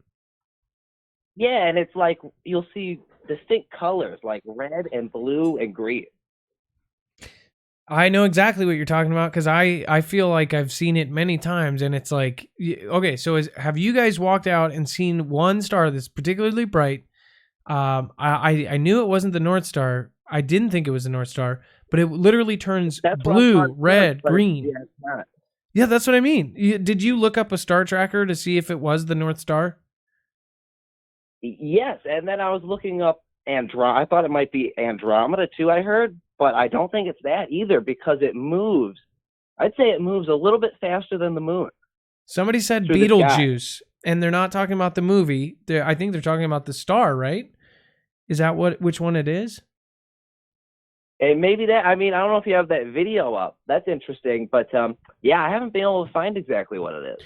Yeah, and it's like you'll see distinct colors like red and blue and green. I know exactly what you're talking about because I feel like I've seen it many times, and it's like, okay, so have you guys walked out and seen one star that's particularly bright? I knew it wasn't the North Star. I didn't think it was the North Star, but it literally turns blue, red, green. Yeah, it's not. Yeah, that's what I mean. Did you look up a star tracker to see if it was the North Star? Yes, and then I was looking up I thought it might be Andromeda too, I heard, but I don't think it's that either because it moves. I'd say it moves a little bit faster than the moon. Somebody said Through the sky. Beetlejuice, and they're not talking about the movie. I think they're talking about the star, right? Is that which one it is? And maybe that, I mean, I don't know if you have that video up. That's interesting, but yeah, I haven't been able to find exactly what it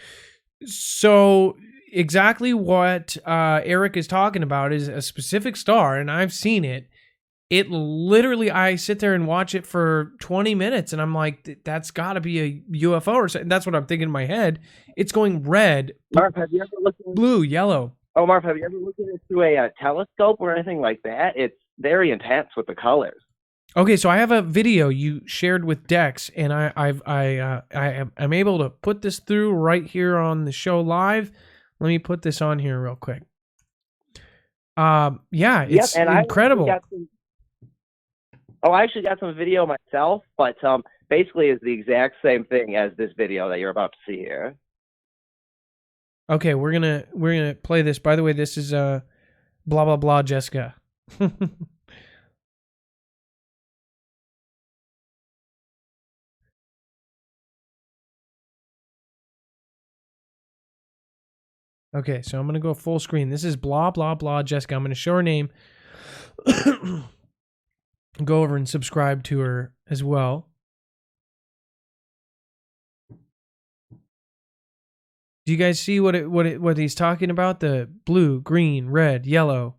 is. So exactly what Eric is talking about is a specific star, and I've seen it. It literally, I sit there and watch it for 20 minutes, and I'm like, that's got to be a UFO or something. That's what I'm thinking in my head. It's going red, Marv, have you ever looked at blue, yellow. Oh, Marv, have you ever looked at it through a telescope or anything like that? It's very intense with the colors. Okay, so I have a video you shared with Dex, and I'm able to put this through right here on the show live. Let me put this on here real quick. Yeah, it's incredible. I actually got some video myself, but basically it's the exact same thing as this video that you're about to see here. Okay, we're gonna play this. By the way, this is blah blah blah Jessica. Okay, so I'm going to go full screen. This is blah, blah, blah, Jessica. I'm going to show her name. Go over and subscribe to her as well. Do you guys see what he's talking about? The blue, green, red, yellow.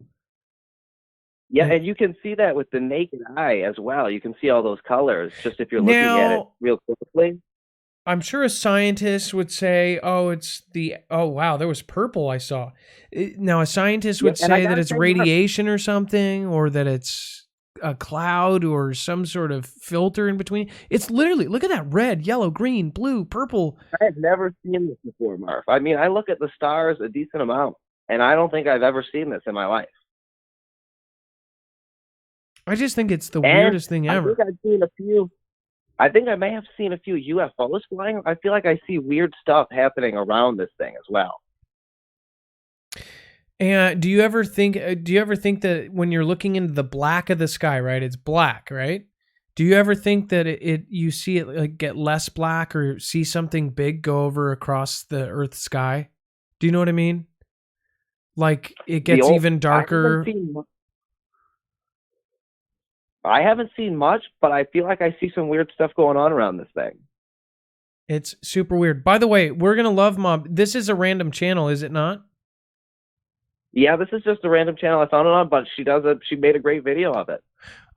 Yeah, and you can see that with the naked eye as well. You can see all those colors just if you're looking at it real closely. I'm sure a scientist would say, oh, wow, there was purple I saw. Now, a scientist would say that it's radiation or something, or that it's a cloud or some sort of filter in between. It's literally, look at that, red, yellow, green, blue, purple. I have never seen this before, Marv. I mean, I look at the stars a decent amount, and I don't think I've ever seen this in my life. I just think it's the weirdest thing ever. I think I may have seen a few UFOs flying. I feel like I see weird stuff happening around this thing as well. And do you ever think that when you're looking into the black of the sky, right? It's black, right? Do you ever think that you see it like get less black or see something big go over across the Earth's sky? Do you know what I mean? Like it gets even darker. I haven't seen much, but I feel like I see some weird stuff going on around this thing. It's super weird. By the way, we're going to love Mob. This is a random channel, is it not? Yeah, this is just a random channel I found it on, but she made a great video of it.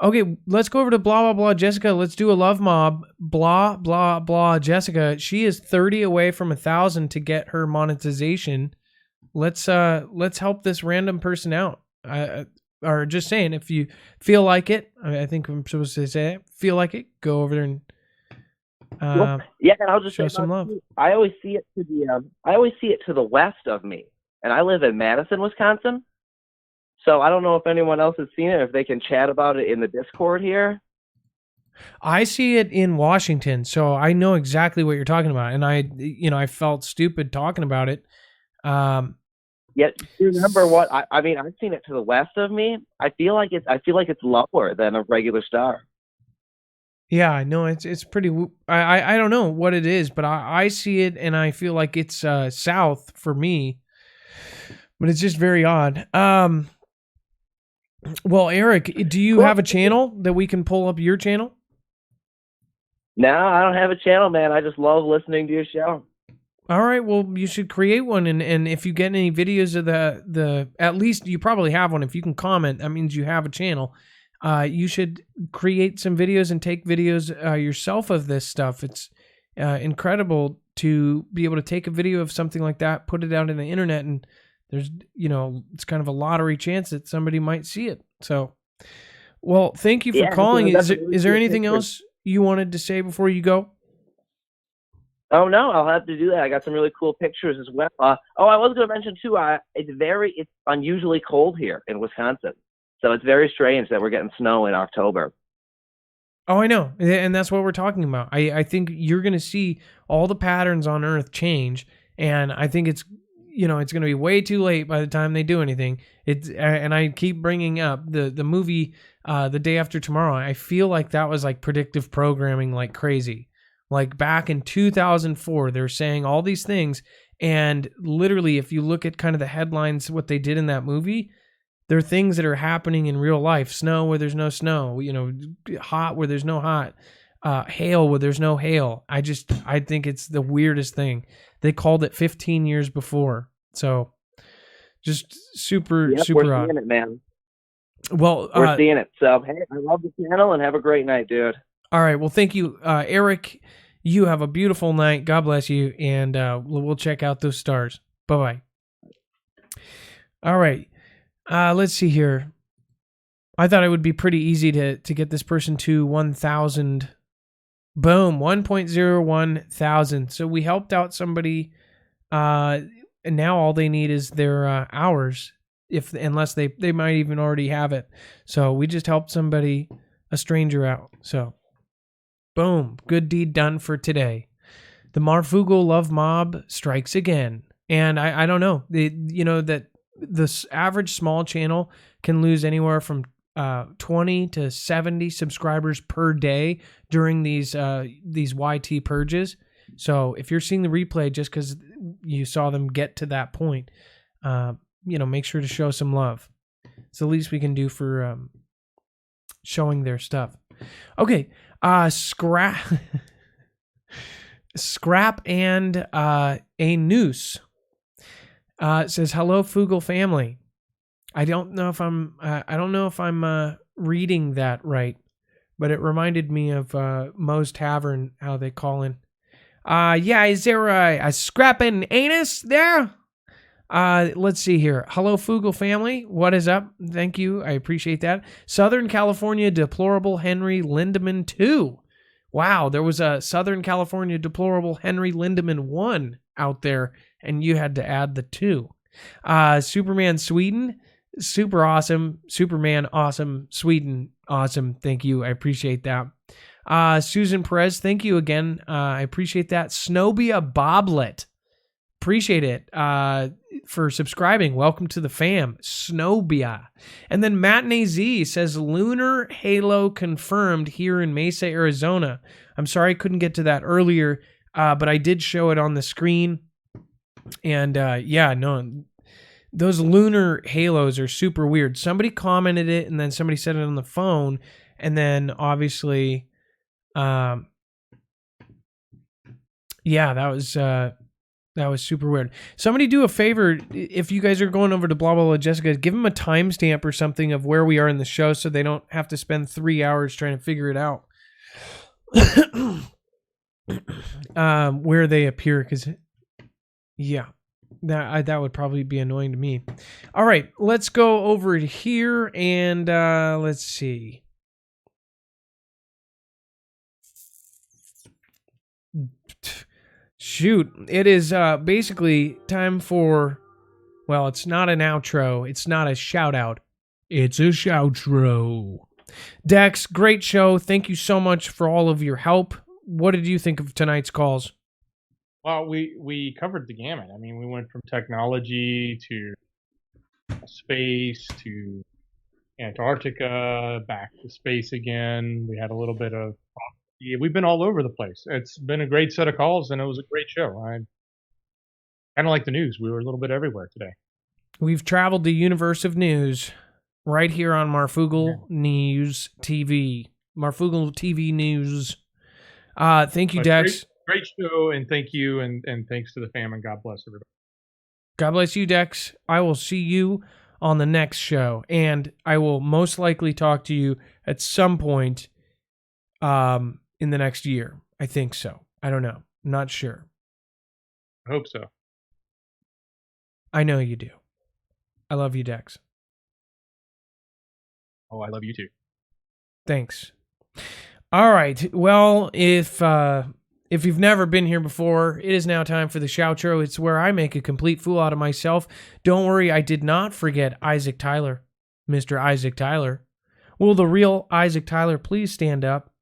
Okay, let's go over to blah, blah, blah, Jessica. Let's do a love mob. Blah, blah, blah, Jessica. She is 30 away from 1,000 to get her monetization. Let's help this random person out. Or just saying, if you feel like it, I think I'm supposed to say it, feel like it, go over there and yeah, and I'll just show some love. I always see it to the west of me, and I live in Madison, Wisconsin. So I don't know if anyone else has seen it, if they can chat about it in the Discord here. I see it in Washington, so I know exactly what you're talking about, and I felt stupid talking about it. Yeah, do you remember what? I mean, I've seen it to the west of me. I feel like it's lower than a regular star. Yeah, no, it's pretty. I don't know what it is, but I see it, and I feel like it's south for me, but it's just very odd. Well, Eric, do you have a channel that we can pull up your channel? No, I don't have a channel, man. I just love listening to your show. All right, well, you should create one, and if you get any videos of the at least you probably have one. If you can comment, that means you have a channel. You should create some videos and take videos yourself of this stuff. It's incredible to be able to take a video of something like that, put it out in the internet, and there's, it's kind of a lottery chance that somebody might see it. So, well, thank you for calling. Is there anything else you wanted to say before you go? Oh no, I'll have to do that. I got some really cool pictures as well. I was going to mention too. It's unusually cold here in Wisconsin, so it's very strange that we're getting snow in October. Oh, I know, and that's what we're talking about. I think you're going to see all the patterns on Earth change, and I think it's it's going to be way too late by the time they do anything. And I keep bringing up the movie The Day After Tomorrow. I feel like that was like predictive programming like crazy. Like back in 2004, they're saying all these things, and literally, if you look at kind of the headlines, what they did in that movie, there are things that are happening in real life. Snow where there's no snow, hot where there's no hot, hail where there's no hail. I think it's the weirdest thing. They called it 15 years before. So just super odd. We're seeing it, man. Well, we're seeing it. So, hey, I love the channel, and have a great night, dude. All right. Well, thank you, Eric. You have a beautiful night. God bless you. And we'll check out those stars. Bye-bye. All right. Let's see here. I thought it would be pretty easy to get this person to 1,000. Boom. 1.01 thousand. So we helped out somebody. And now all they need is their hours. Unless they might even already have it. So we just helped somebody, a stranger, out. So boom. Good deed done for today. The Marfoogle Love Mob strikes again. And I don't know. That this average small channel can lose anywhere from 20 to 70 subscribers per day during these YT purges. So if you're seeing the replay just because you saw them get to that point, make sure to show some love. It's the least we can do for showing their stuff. Okay, Scrap and a noose says, "Hello, Foogle Family." I don't know if I'm reading that right, but it reminded me of Moe's Tavern, how they call in. Is there a scrap and anus there? Let's see here. Hello, Foogle Family. What is up? Thank you. I appreciate that. Southern California Deplorable Henry Lindemann 2. Wow, there was a Southern California Deplorable Henry Lindemann 1 out there, and you had to add the 2. Superman Sweden. Super awesome. Superman awesome. Sweden awesome. Thank you. I appreciate that. Susan Perez, thank you again. I appreciate that. Snowbia Boblet. Appreciate it for subscribing. Welcome to the fam, Snowbia. And then Matinee Z says, Lunar Halo confirmed here in Mesa, Arizona. I'm sorry I couldn't get to that earlier, but I did show it on the screen. And those lunar halos are super weird. Somebody commented it, and then somebody said it on the phone, and then obviously, that was super weird. Somebody do a favor, if you guys are going over to blah, blah, blah, Jessica, give them a timestamp or something of where we are in the show so they don't have to spend 3 hours trying to figure it out. Where they appear, because, that would probably be annoying to me. All right, let's go over here and let's see. Shoot, it is basically time for, well, it's not an outro, it's not a shout out, it's a shoutro. Dex, great show. Thank you so much for all of your help. What did you think of tonight's calls? Well, we covered the gamut. I mean, we went from technology to space to Antarctica, back to space again. We had a little bit of, we've been all over the place. It's been a great set of calls, and it was a great show. I kind of like the news. We were a little bit everywhere today. We've traveled the universe of news right here on Marfoogle News TV. Marfoogle TV News. Thank you, Dex. Great show, and thank you, and thanks to the fam, and God bless everybody. God bless you, Dex. I will see you on the next show, and I will most likely talk to you at some point in the next year. I think so. I don't know. I'm not sure. I hope so. I know you do. I love you, Dex. Oh, I love you too. Thanks. All right. Well, if you've never been here before, it is now time for the shoutro. It's where I make a complete fool out of myself. Don't worry, I did not forget Isaac Tyler, Mr. Isaac Tyler. Will the real Isaac Tyler please stand up?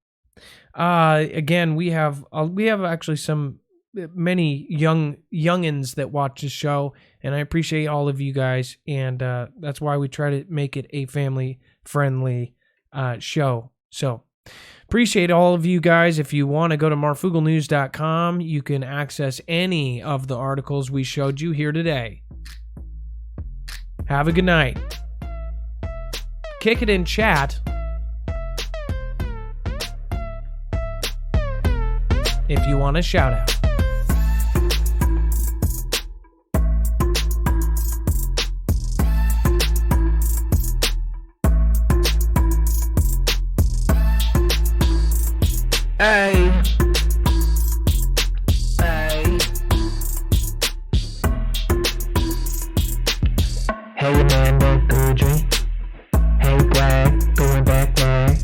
Again, we have actually many youngins that watch this show, and I appreciate all of you guys, and that's why we try to make it a family-friendly show. So, appreciate all of you guys. If you want to go to marfooglenews.com, you can access any of the articles we showed you here today. Have a good night. Kick it in chat if you want a shout out. Hey. Hey. Hey, Amanda, Goodry. Hey, Brad, going back, man.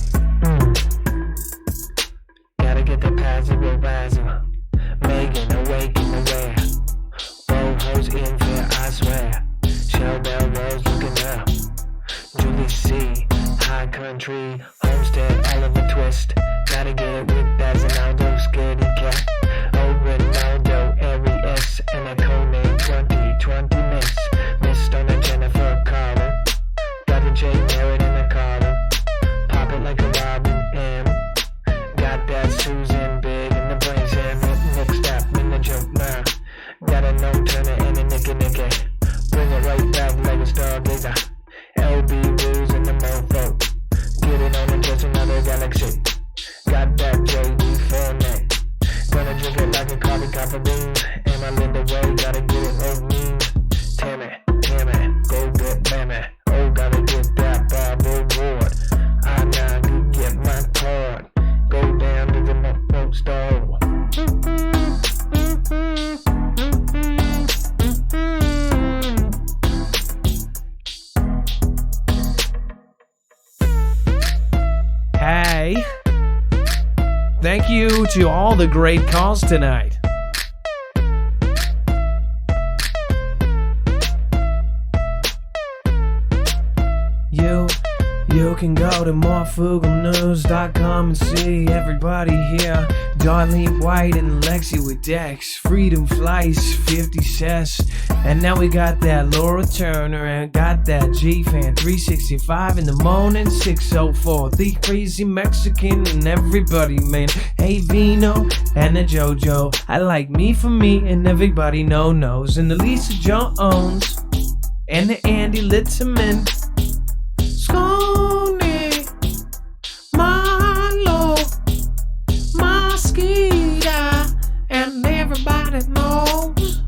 Gotta get the positive rising. Megan, awake and aware. Boho's in fair, I swear. Shellbell Rose looking up. Julie C. High Country. Homestead, Oliver Twist. Gotta get it with Bazinaldo, Scaredy Cat. Oh, Ronaldo, Aries, and a Conan 2020 Miss. Miss Stoner, Jennifer Carter. Got a J Merritt in a collar. Pop it like a Robin M. Got that Susan Big in the brain Sam. Mixed up in the joke now. Got a no turner and a nicky. Bring it right back like a stargazer. LB rules in the mofo. Get it on and just another galaxy. Got that JD format. Gonna drink it like a coffee cup of beans. And my Linda Way, gotta get it old means. Tammy, go get Bammy. Oh, gotta get that Bob reward. I now can get my card. Go down to the Moat store. Hey. Thank you to all the great calls tonight. You can go to MARFOOGLENews.com and see everybody here. Darlene White and Lexi with Dex, Freedom Flies, 50 Cess. And now we got that Laura Turner and got that G-Fan 365 in the morning, 604. The crazy Mexican and everybody, man. Hey Vino and the JoJo. I like me for me and everybody knows. And the Lisa Jones and the Andy Litterman. Scone, Marlo, Mosquito, and everybody knows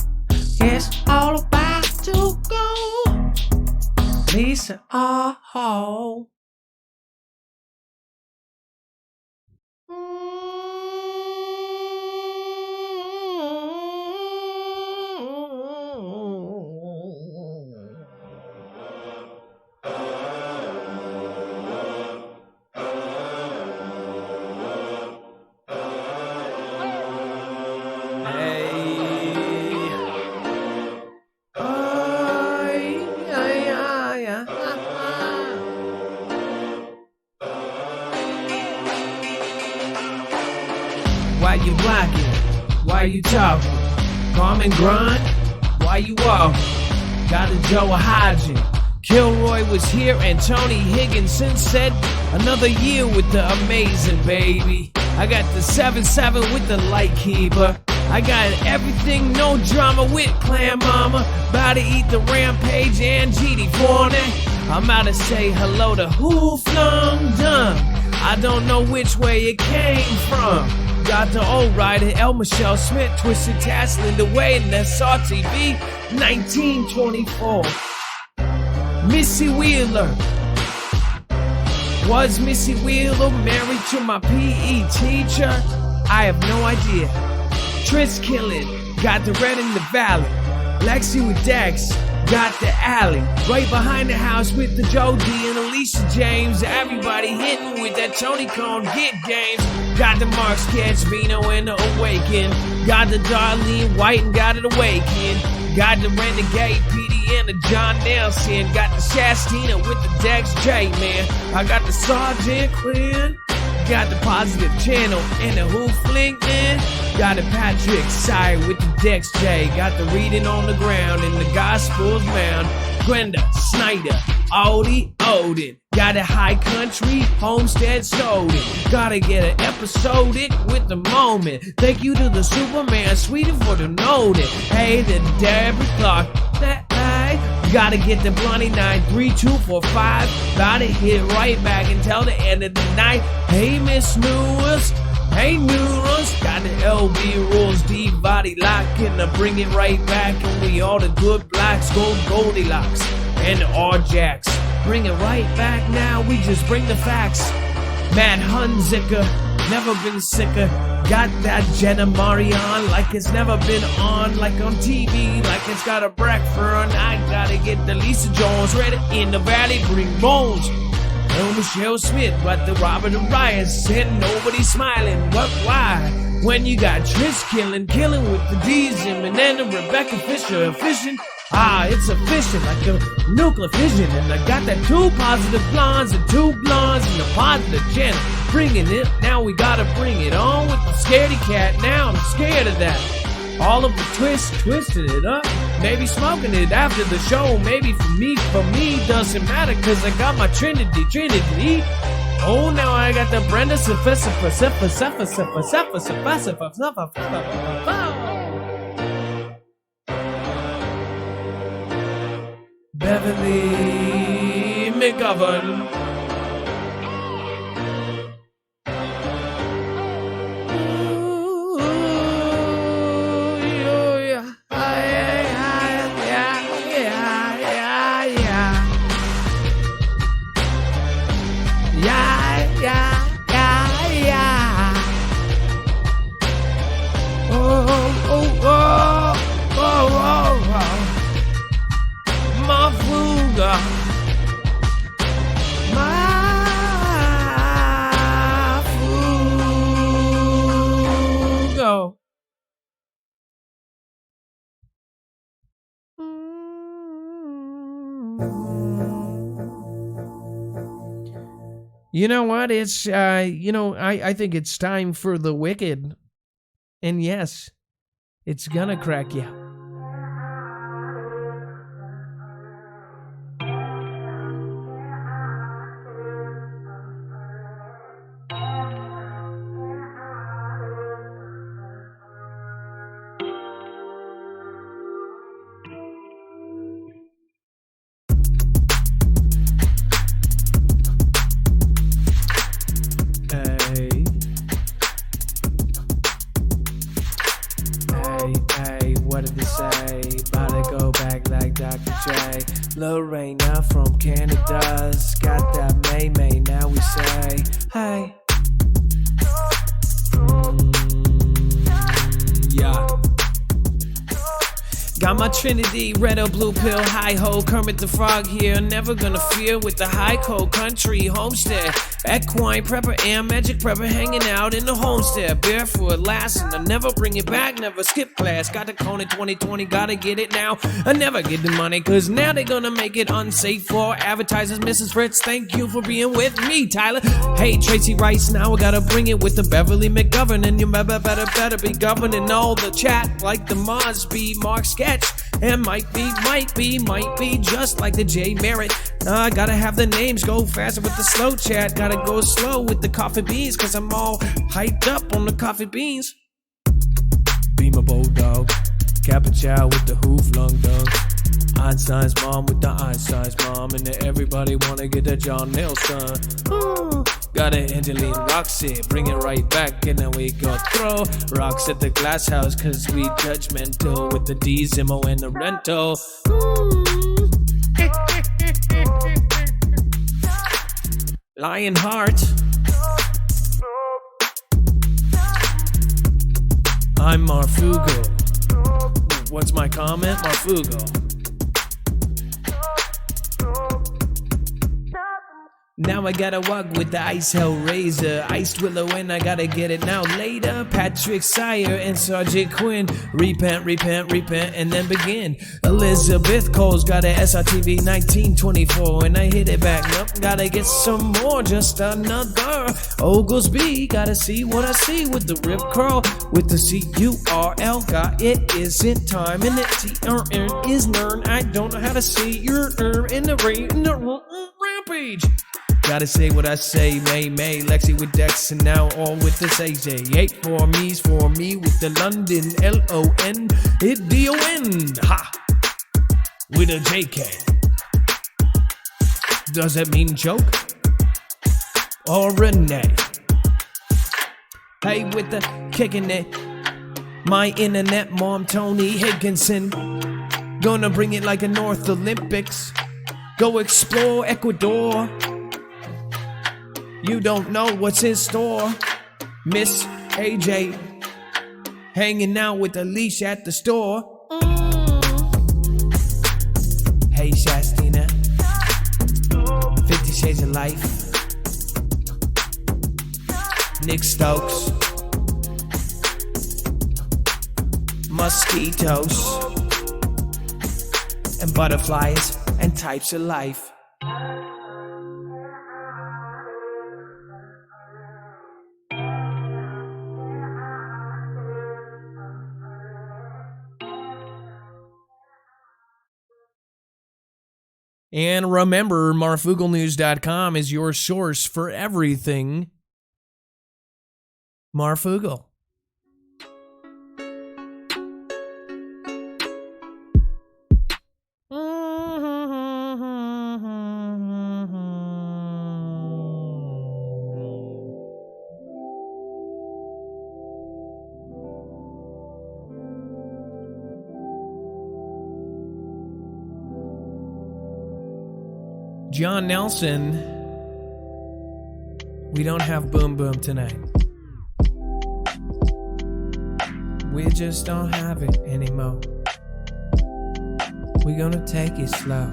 it's all about to go. Lisa, oh. Why you blocking? Why you talking? Calm and grind? Why you walking? Got a Joe Hodgin. Kilroy was here and Tony Higginson said another year with the amazing baby. I got the 7-7 with the light keeper. I got everything, no drama with Clan Mama. About to eat the Rampage and GD Fortnite. I'm about to say hello to who flung done. I don't know which way it came from. Got the old rider, El Michelle Smith, twisted tasseling the way in that Saw TV 1924. Missy Wheeler. Was Missy Wheeler married to my PE teacher? I have no idea. Tris killing, got the red in the valley. Lexi with Dex, got the alley. Right behind the house with the Joe D and Alicia James. Everybody hitting with that Tony Cone hit games. Got the Mark Sketch, Vino and the Awaken. Got the Darlene White and got it Awaken. Got the Renegade PD and the John Nelson. Got the Shastina with the Dex J, man. I got the Sergeant Quinn. Got the Positive Channel and the Who Fling, man. Got the Patrick Sire with the Dex J. Got the Reading on the Ground and the Gospel's Mound. Grenda, Snyder, Odie, Odin. Got a High Country, Homestead Snowden. Gotta get an episode it with the moment. Thank you to the Superman, Sweden for the noted. Hey, the Deborah Clark. Gotta get the Blondie 93245. Gotta hit right back until the end of the night. Hey, Miss Newers. Hey, Neurons. Got the LB rules, deep body lock. And I bring it right back. And we all the good blacks, gold Goldilocks, and the R-Jacks. Bring it right back now. We just bring the facts. Matt Hunziker, never been sicker. Got that Jenna Marion like it's never been on. Like on TV, like it's got a breakfast. I gotta get the Lisa Jones ready in the valley, bring bones. Oh, Michelle Smith, but the Robert and Ryan said nobody smiling. What, why? When you got Tris killing with the D's and then the Rebecca Fisher fishing. Ah, it's a fission like a nuclear fission. And I got that 2 positive blondes and 2 blondes and the positive channel. Bringing it, now we gotta bring it on with the scaredy cat. Now I'm scared of that. All of the twisting it up. Maybe smoking it after the show. Maybe for me, doesn't matter. Cause I got my Trinity. Oh, now I got the Brenda Beverly McGovern. Marfoogle. You know what? It's, I think it's time for the Wicked. And yes, it's gonna crack you out. What did they say? About to go back like Dr. J. Lorena from Canada's got that May, now we say, hey. Yeah. Got my Trinity, red or blue pill, high ho, Kermit the Frog here. Never gonna fear with the high cold country homestead. Equine prepper and magic prepper hanging out in the homestead. Barefoot last and I never bring it back, never skip class. Got the cone in 2020, gotta get it now. I never get the money, cause now they gonna make it unsafe for advertisers. Mrs. Fritz, thank you for being with me, Tyler. Hey, Tracy Rice, now I gotta bring it with the Beverly McGovern. And you better be governing all the chat like the Mosby Mark sketch. And might be just like the J Merritt. I gotta have the names go faster with the slow chat. Gotta go slow with the coffee beans, cause I'm all hyped up on the coffee beans. Beamer Bulldog, Capuchow with the hoof lung dung. Einstein's mom with the Einstein's mom. And everybody wanna get a John Nelson. Ooh. Got an Angeline Roxy, bring it right back and then we go throw rocks at the glass house cause we judgmental with the D, Zimo, and the rental. Lionheart. I'm Marfoogle. What's my comment? Marfoogle. Now I gotta walk with the Ice Hellraiser, Iced Willow, and I gotta get it now later. Patrick Sire and Sergeant Quinn, repent, and then begin. Elizabeth Cole's got a SRTV 1924, and I hit it back up. Gotta get some more, just another. Oglesby, gotta see what I see with the rip curl, with the CURL. Got it, isn't time, and the TRN is nern. I don't know how to see your in the rampage. Gotta say what I say, May, Lexi with Dex, and now all with this AJ. 8 for me's for me with the London, LON, it DON, ha, with a JK. Does that mean joke? Or Renee? Hey, with the kicking it, my internet mom, Tony Higginson. Gonna bring it like a North Olympics. Go explore Ecuador. You don't know what's in store. Miss AJ hanging out with the leash at the store. Hey Shastina, 50 Shades of Life. Nick Stokes, mosquitoes and butterflies and types of life. And remember, MarfoogleNews.com is your source for everything Marfoogle. John Nelson, we don't have Boom Boom tonight. We just don't have it anymore. We're gonna take it slow.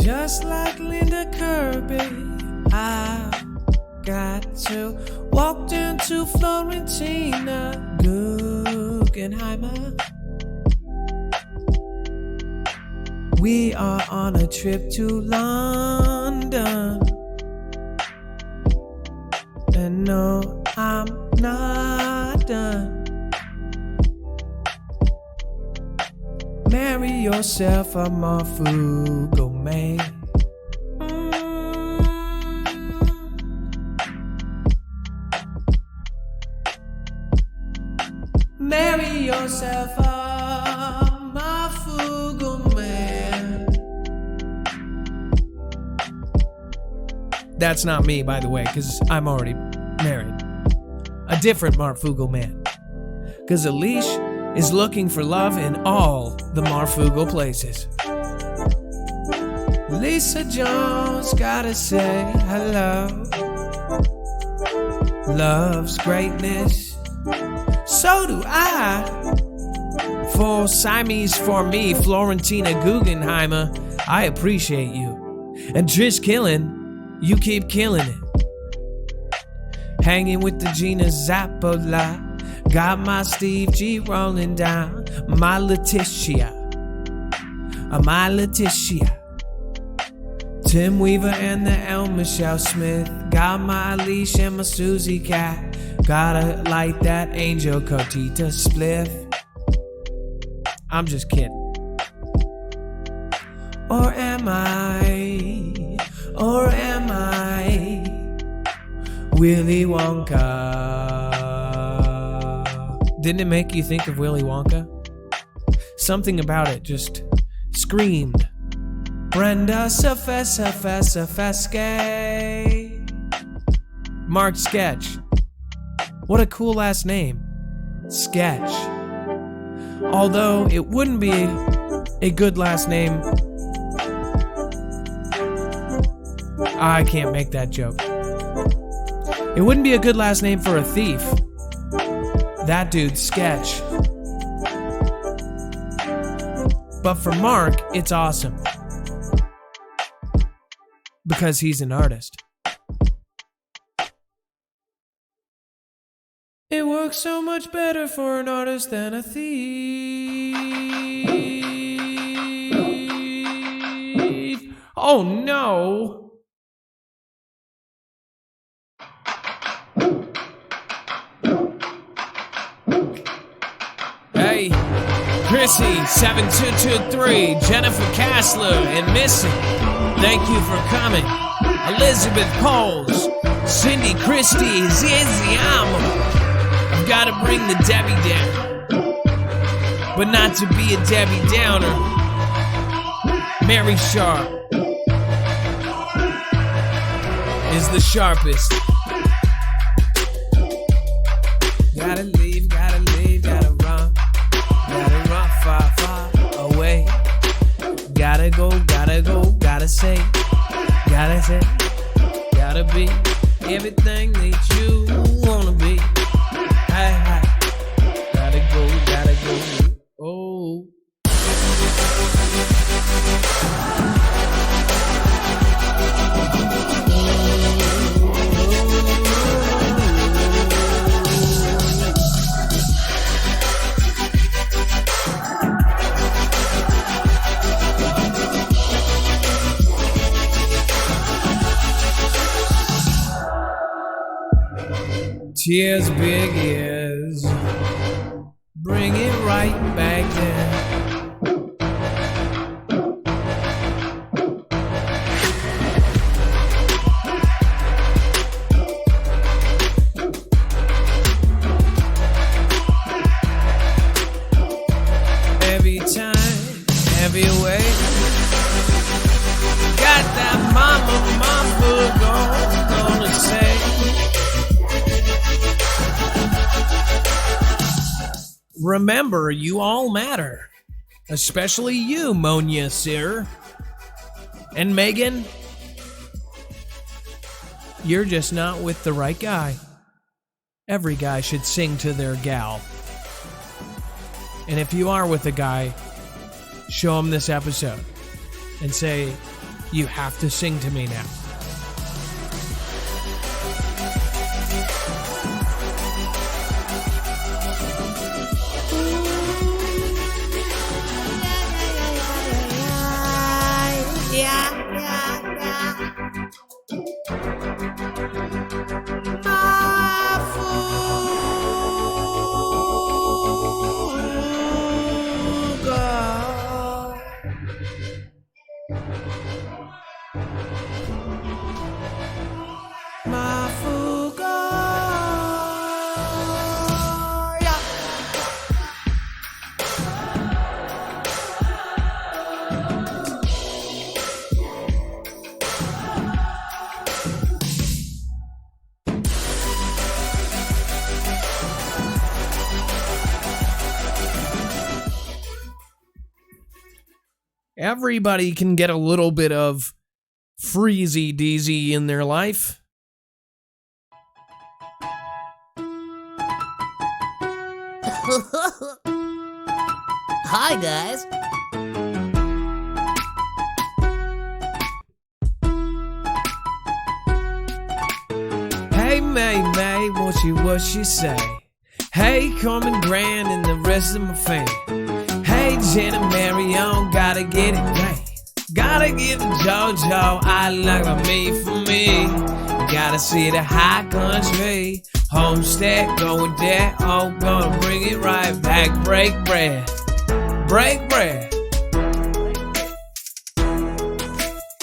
Just like Linda Kirby, I got to walk down to Florentina Guggenheimer. We are on a trip to London. And no, I'm not done. Marry yourself a Marfoogle man. Marry yourself a Marfoogle man. That's not me, by the way, because I'm already married. A different Marfoogle man. Because Alicia is looking for love in all the Marfoogle places. Lisa Jones gotta say hello. Love's greatness, so do I. For Siamese for me, Florentina Guggenheimer, I appreciate you. And Trish Killing, you keep killing it. Hanging with the Gina Zappola, got my Steve G rolling down. My Letitia, my Letitia. Tim Weaver and the El Michelle Smith, got my Alicia and my Susie Cat. Gotta light that Angel Cotita spliff. I'm just kidding. Or am I? Or am I Willy Wonka? Didn't it make you think of Willy Wonka? Something about it just screamed. Brenda Safesa Mark Sketch. What a cool last name. Sketch. Although it wouldn't be a good last name. I can't make that joke. It wouldn't be a good last name for a thief. That dude's Sketch. But for Mark, it's awesome. Because he's an artist. It works so much better for an artist than a thief. Oh no! Hey, Chrissy 7223, Jennifer Kassler, and Missy, thank you for coming. Elizabeth Poles, Cindy Christie, Zizzy Amo. I've gotta bring the Debbie down, but not to be a Debbie Downer. Mary Sharp is the sharpest. Gotta leave, gotta run far, far away. Gotta go, gotta say, gotta be everything that you wanna be. Hi. Gotta go. Oh. Tears, big ears, bring it right back down. Every time, every way, got that mama gonna say. Remember, you all matter. Especially you, Monia Sear. And Megan, you're just not with the right guy. Every guy should sing to their gal. And if you are with a guy, show him this episode and say, you have to sing to me now. Everybody can get a little bit of freezy deezy in their life. Hi, guys. Hey, May, what she say? Hey, Carmen Grand and the rest of my fam. Hey, Jen and Marion, gotta get it right. Gotta give the JoJo, I like a me for me. Gotta see the high country. Homestead, going there, oh, gonna bring it right back. Break bread. Break bread.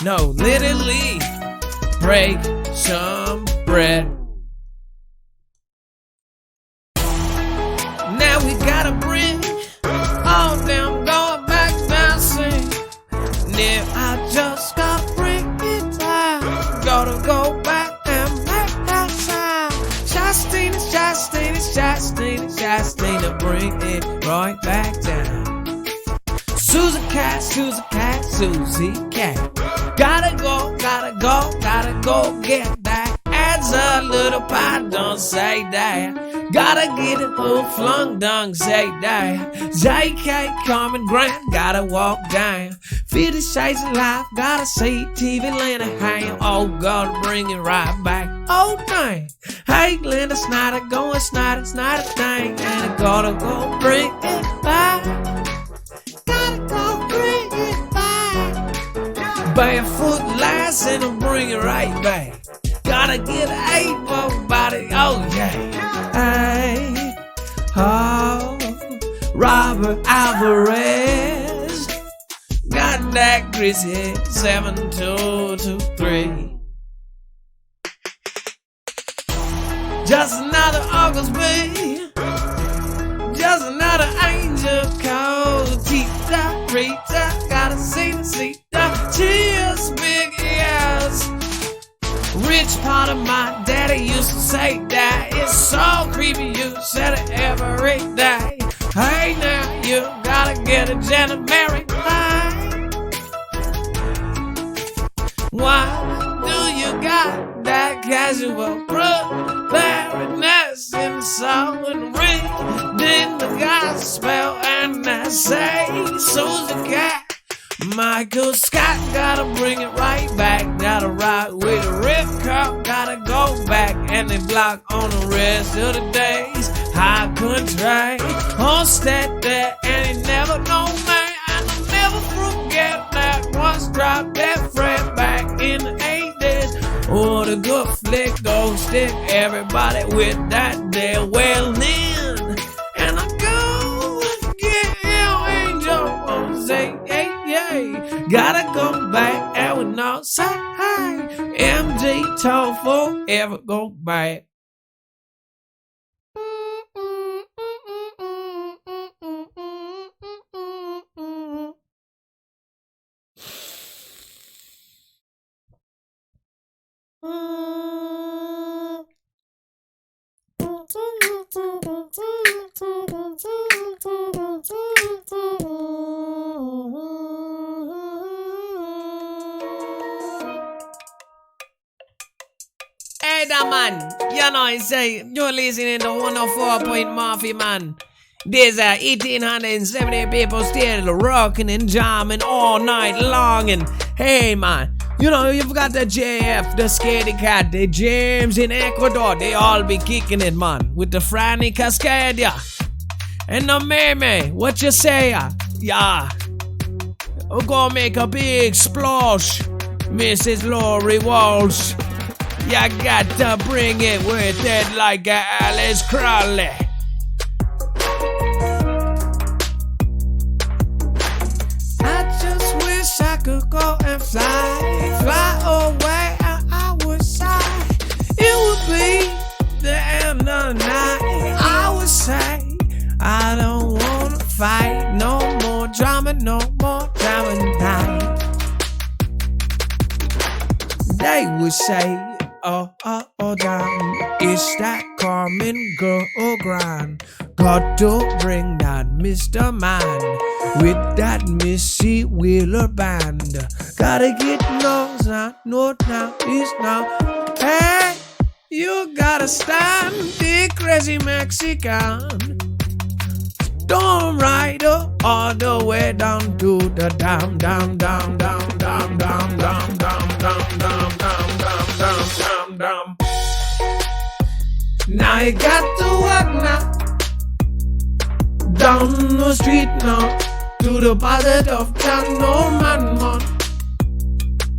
No, literally, break some bread. Now we gotta bring all them going back dancing. Now I just gotta bring it down. Gotta go back and make that sound. Justina, bring it right back down. Susie Cat, Susie Cat. Gotta go get that. Adds a little pie, don't say that. Gotta get it whole flung, don't say that. JK, Carmen Grant, gotta walk down. 50 Shades of Life, gotta see TV Linda hang. Oh, gotta bring it right back. Oh, dang. Hey, Linda Snyder, going Snyder thing. And I gotta go bring it back. Gotta go bring it back. Barefoot lass and I'll bring it right back. Gotta get eight more body, oh yeah. Hey, oh, Robert Alvarez. Got that greasy 7223. Just another August bee. Just another angel called Tita Rita. Gotta see the Sita. Cheers, big ears. Rich part of my daddy used to say that. It's so creepy, you said it every day. Hey now, you gotta get a Janet Mary pie. Why do you got that casual preparedness in the soul and reading the gospel? And I say, Susan Cat, Michael Scott, gotta bring it right back. Gotta ride with a rip cup, gotta go back. And they block on the rest of the days. High country, homestead there, and he never know man. And I'll never forget that once dropped that fret back in the 80s. Oh, the good flick, go stick everybody with that there. Well then, and I go get your angel on say, hey. Gotta go back and we know say hi. MD told forever go back. Hey, that man, you know I say, you're listening to 104 Murphy, man. There's 1,870 people still rocking and jamming all night long. And hey, man, you know, you've got the JF, the Scaredy Cat, the James in Ecuador. They all be kicking it, man, with the Franny Cascadia. And the Meme, what you say? Yeah. We're gonna make a big splash, Mrs. Laurie Walsh. You got to bring it with it like a Alice Crowley. I just wish I could go and fly away, and I would sigh. It would be the end of the night. I would say I don't wanna fight, no more drama tonight. They would say, oh, down. It's that Carmen girl grind. Got to bring that Mr. Man with that Missy Wheeler band. Gotta get nose now, no now, is now. Hey, you gotta stand the crazy Mexican. Storm rider all the way down to the down. Now you got to walk now down the street now to the positive town, no man.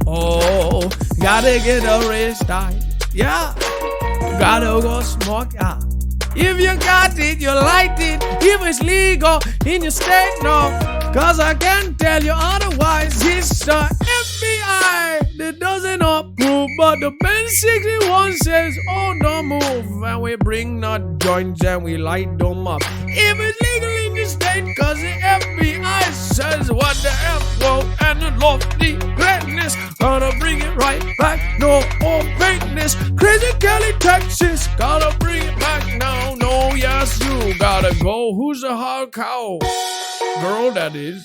Oh, gotta get a restart, yeah. Gotta go smoke, yeah. If you got it, you light it. If it's legal in your state, no. Cause I can't tell you otherwise. It's the FBI that doesn't approve. But the Ben 61 says, oh, don't move. And we bring the joints and we light them up. If it's legal in your state, cause the FBI says what the F won't and the lofty greatness. Gotta bring it right back, no more fakeness. Crazy Kelly, Texas, gotta bring it back now. No, yes, you gotta go. Who's the hard cow? Girl, that is.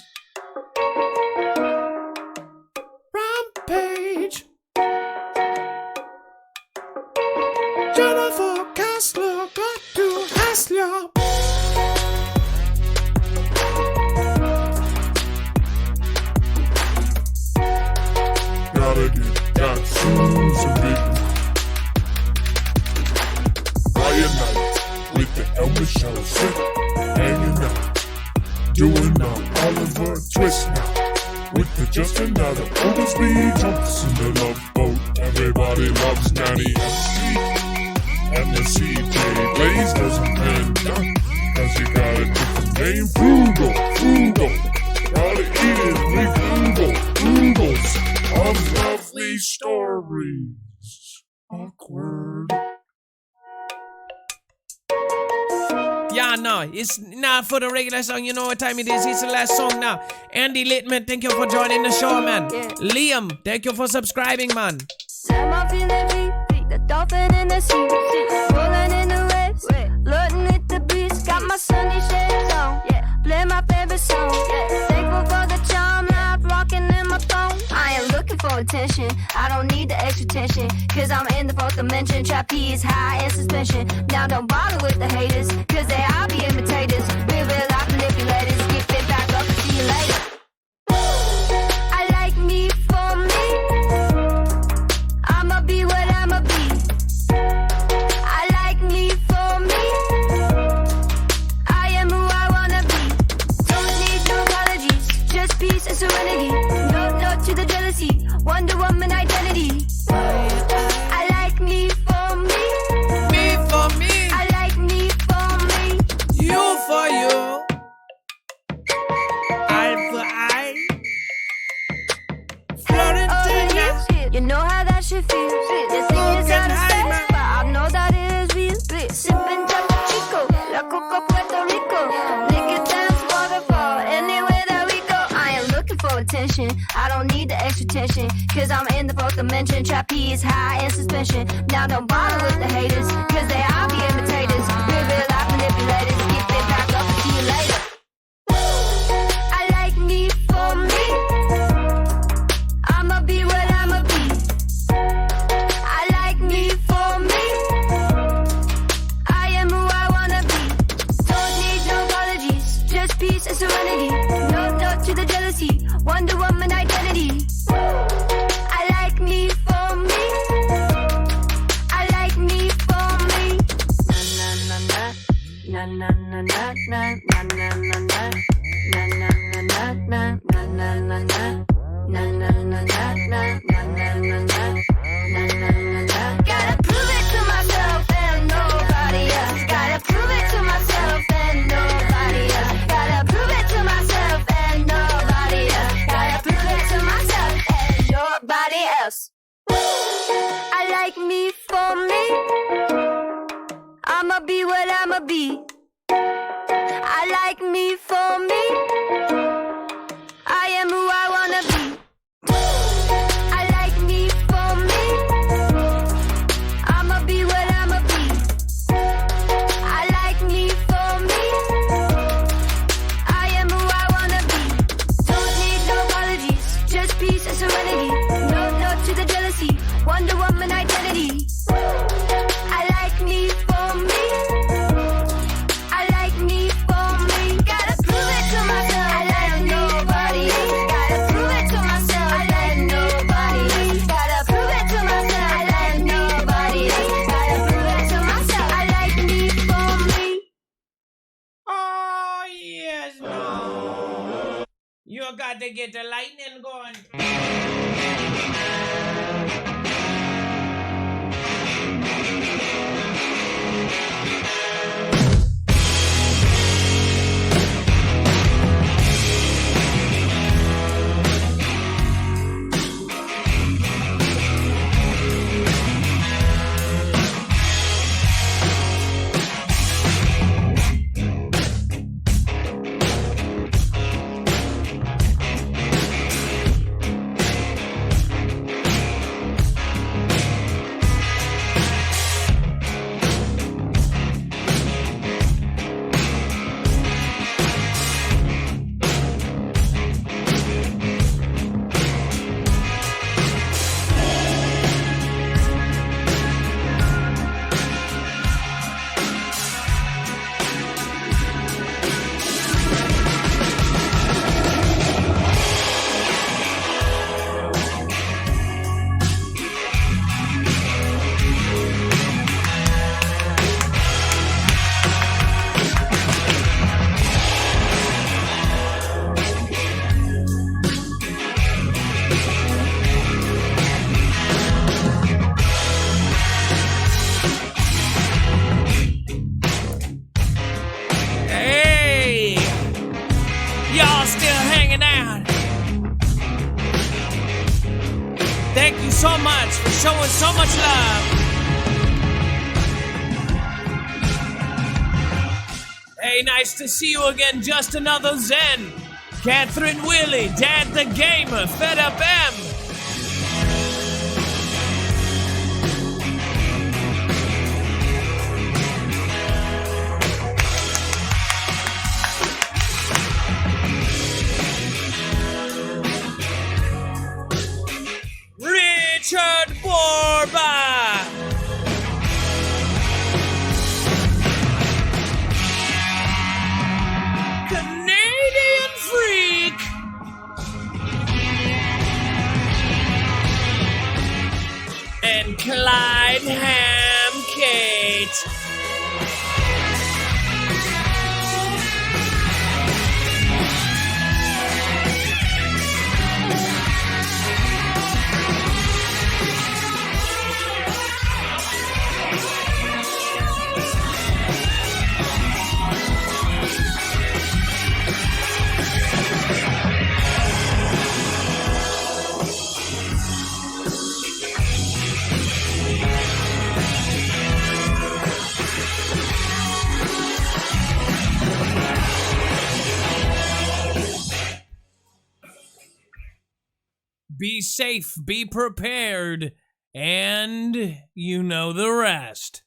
Rampage. Jennifer Kessler got to ask you. Gotta get that Susan Big. Friday night with the Elvis Show, sit hanging out, doing our Oliver Twist now. With the just another Oglesby jumps in the love boat. Everybody loves Nanny MC and the CJ Blaze doesn't end up. Cause you got a different name, Foogle. Gotta eat it, we Foogles of lovely stories. Awkward. Yeah, no, it's not for the regular song. You know what time it is. It's the last song now. Andy Littman, thank you for joining the show, man. Yeah. Liam, thank you for subscribing, man. I'm feeling free, the dolphin in the sea, rolling in the waves, floating with the breeze. Got my sunny shades on, play my favorite song. Thankful for the charm, life rocking in my phone. I am looking for attention, I don't need the extra tension, cause I'm in the fourth dimension. Trapeze high in suspension. Now don't bother with the haters, cause they all be imitators. Real life manipulators. Get it back up and see you later. I like me for me, I'ma be what I'ma be. I like me for me, I am who I wanna be. Don't need no apologies, just peace and serenity. No to the jealousy, Wonder Woman identity. I like me for me. Me for me. I like me for me. You for you. I for I. Florentina. You know how that shit feels. The thing is out of space, but I know that it is real. Sipping Chapo Chico, La Coco Puerto Rico. Liquor dance, waterfall, anywhere that we go. I am looking for attention, I don't need the extra tension, cause I'm in the fourth dimension. Trapeze high in suspension. Now don't bother with the haters, cause they all be imitators. Real life manipulators. Get it back up and see you later. I like me for me, I'ma be what I'ma be. I like me for me, I am who I wanna be. Don't need no apologies, just peace and serenity. No to the jealousy, Wonder Woman identity. I like me for me, I like me for me. Na na na na na na na na na na na na na na na na na na na. Na na na na na na na na na. Gotta prove it to myself and nobody else. Gotta prove it to myself and nobody else. Gotta prove it to myself and nobody else. Gotta prove it to myself and nobody else. I like me for me, I'ma be what I'ma be. I like me for me, I am who I wanna be. I like me for me, I'ma be what I'ma be. I like me for me, I am who I wanna be. Don't need no apologies, just peace and serenity. No to the jealousy, Wonder Woman identity. I like me for me, I like me for me. sure got to get the lightning going. Thank you so much for showing so much love. Hey, nice to see you again. Just another Zen. Catherine Willie, Dad the Gamer, Fed Up M. Richard Borba. Canadian Freak. And Clyde Hamkate. Be safe, be prepared, and you know the rest.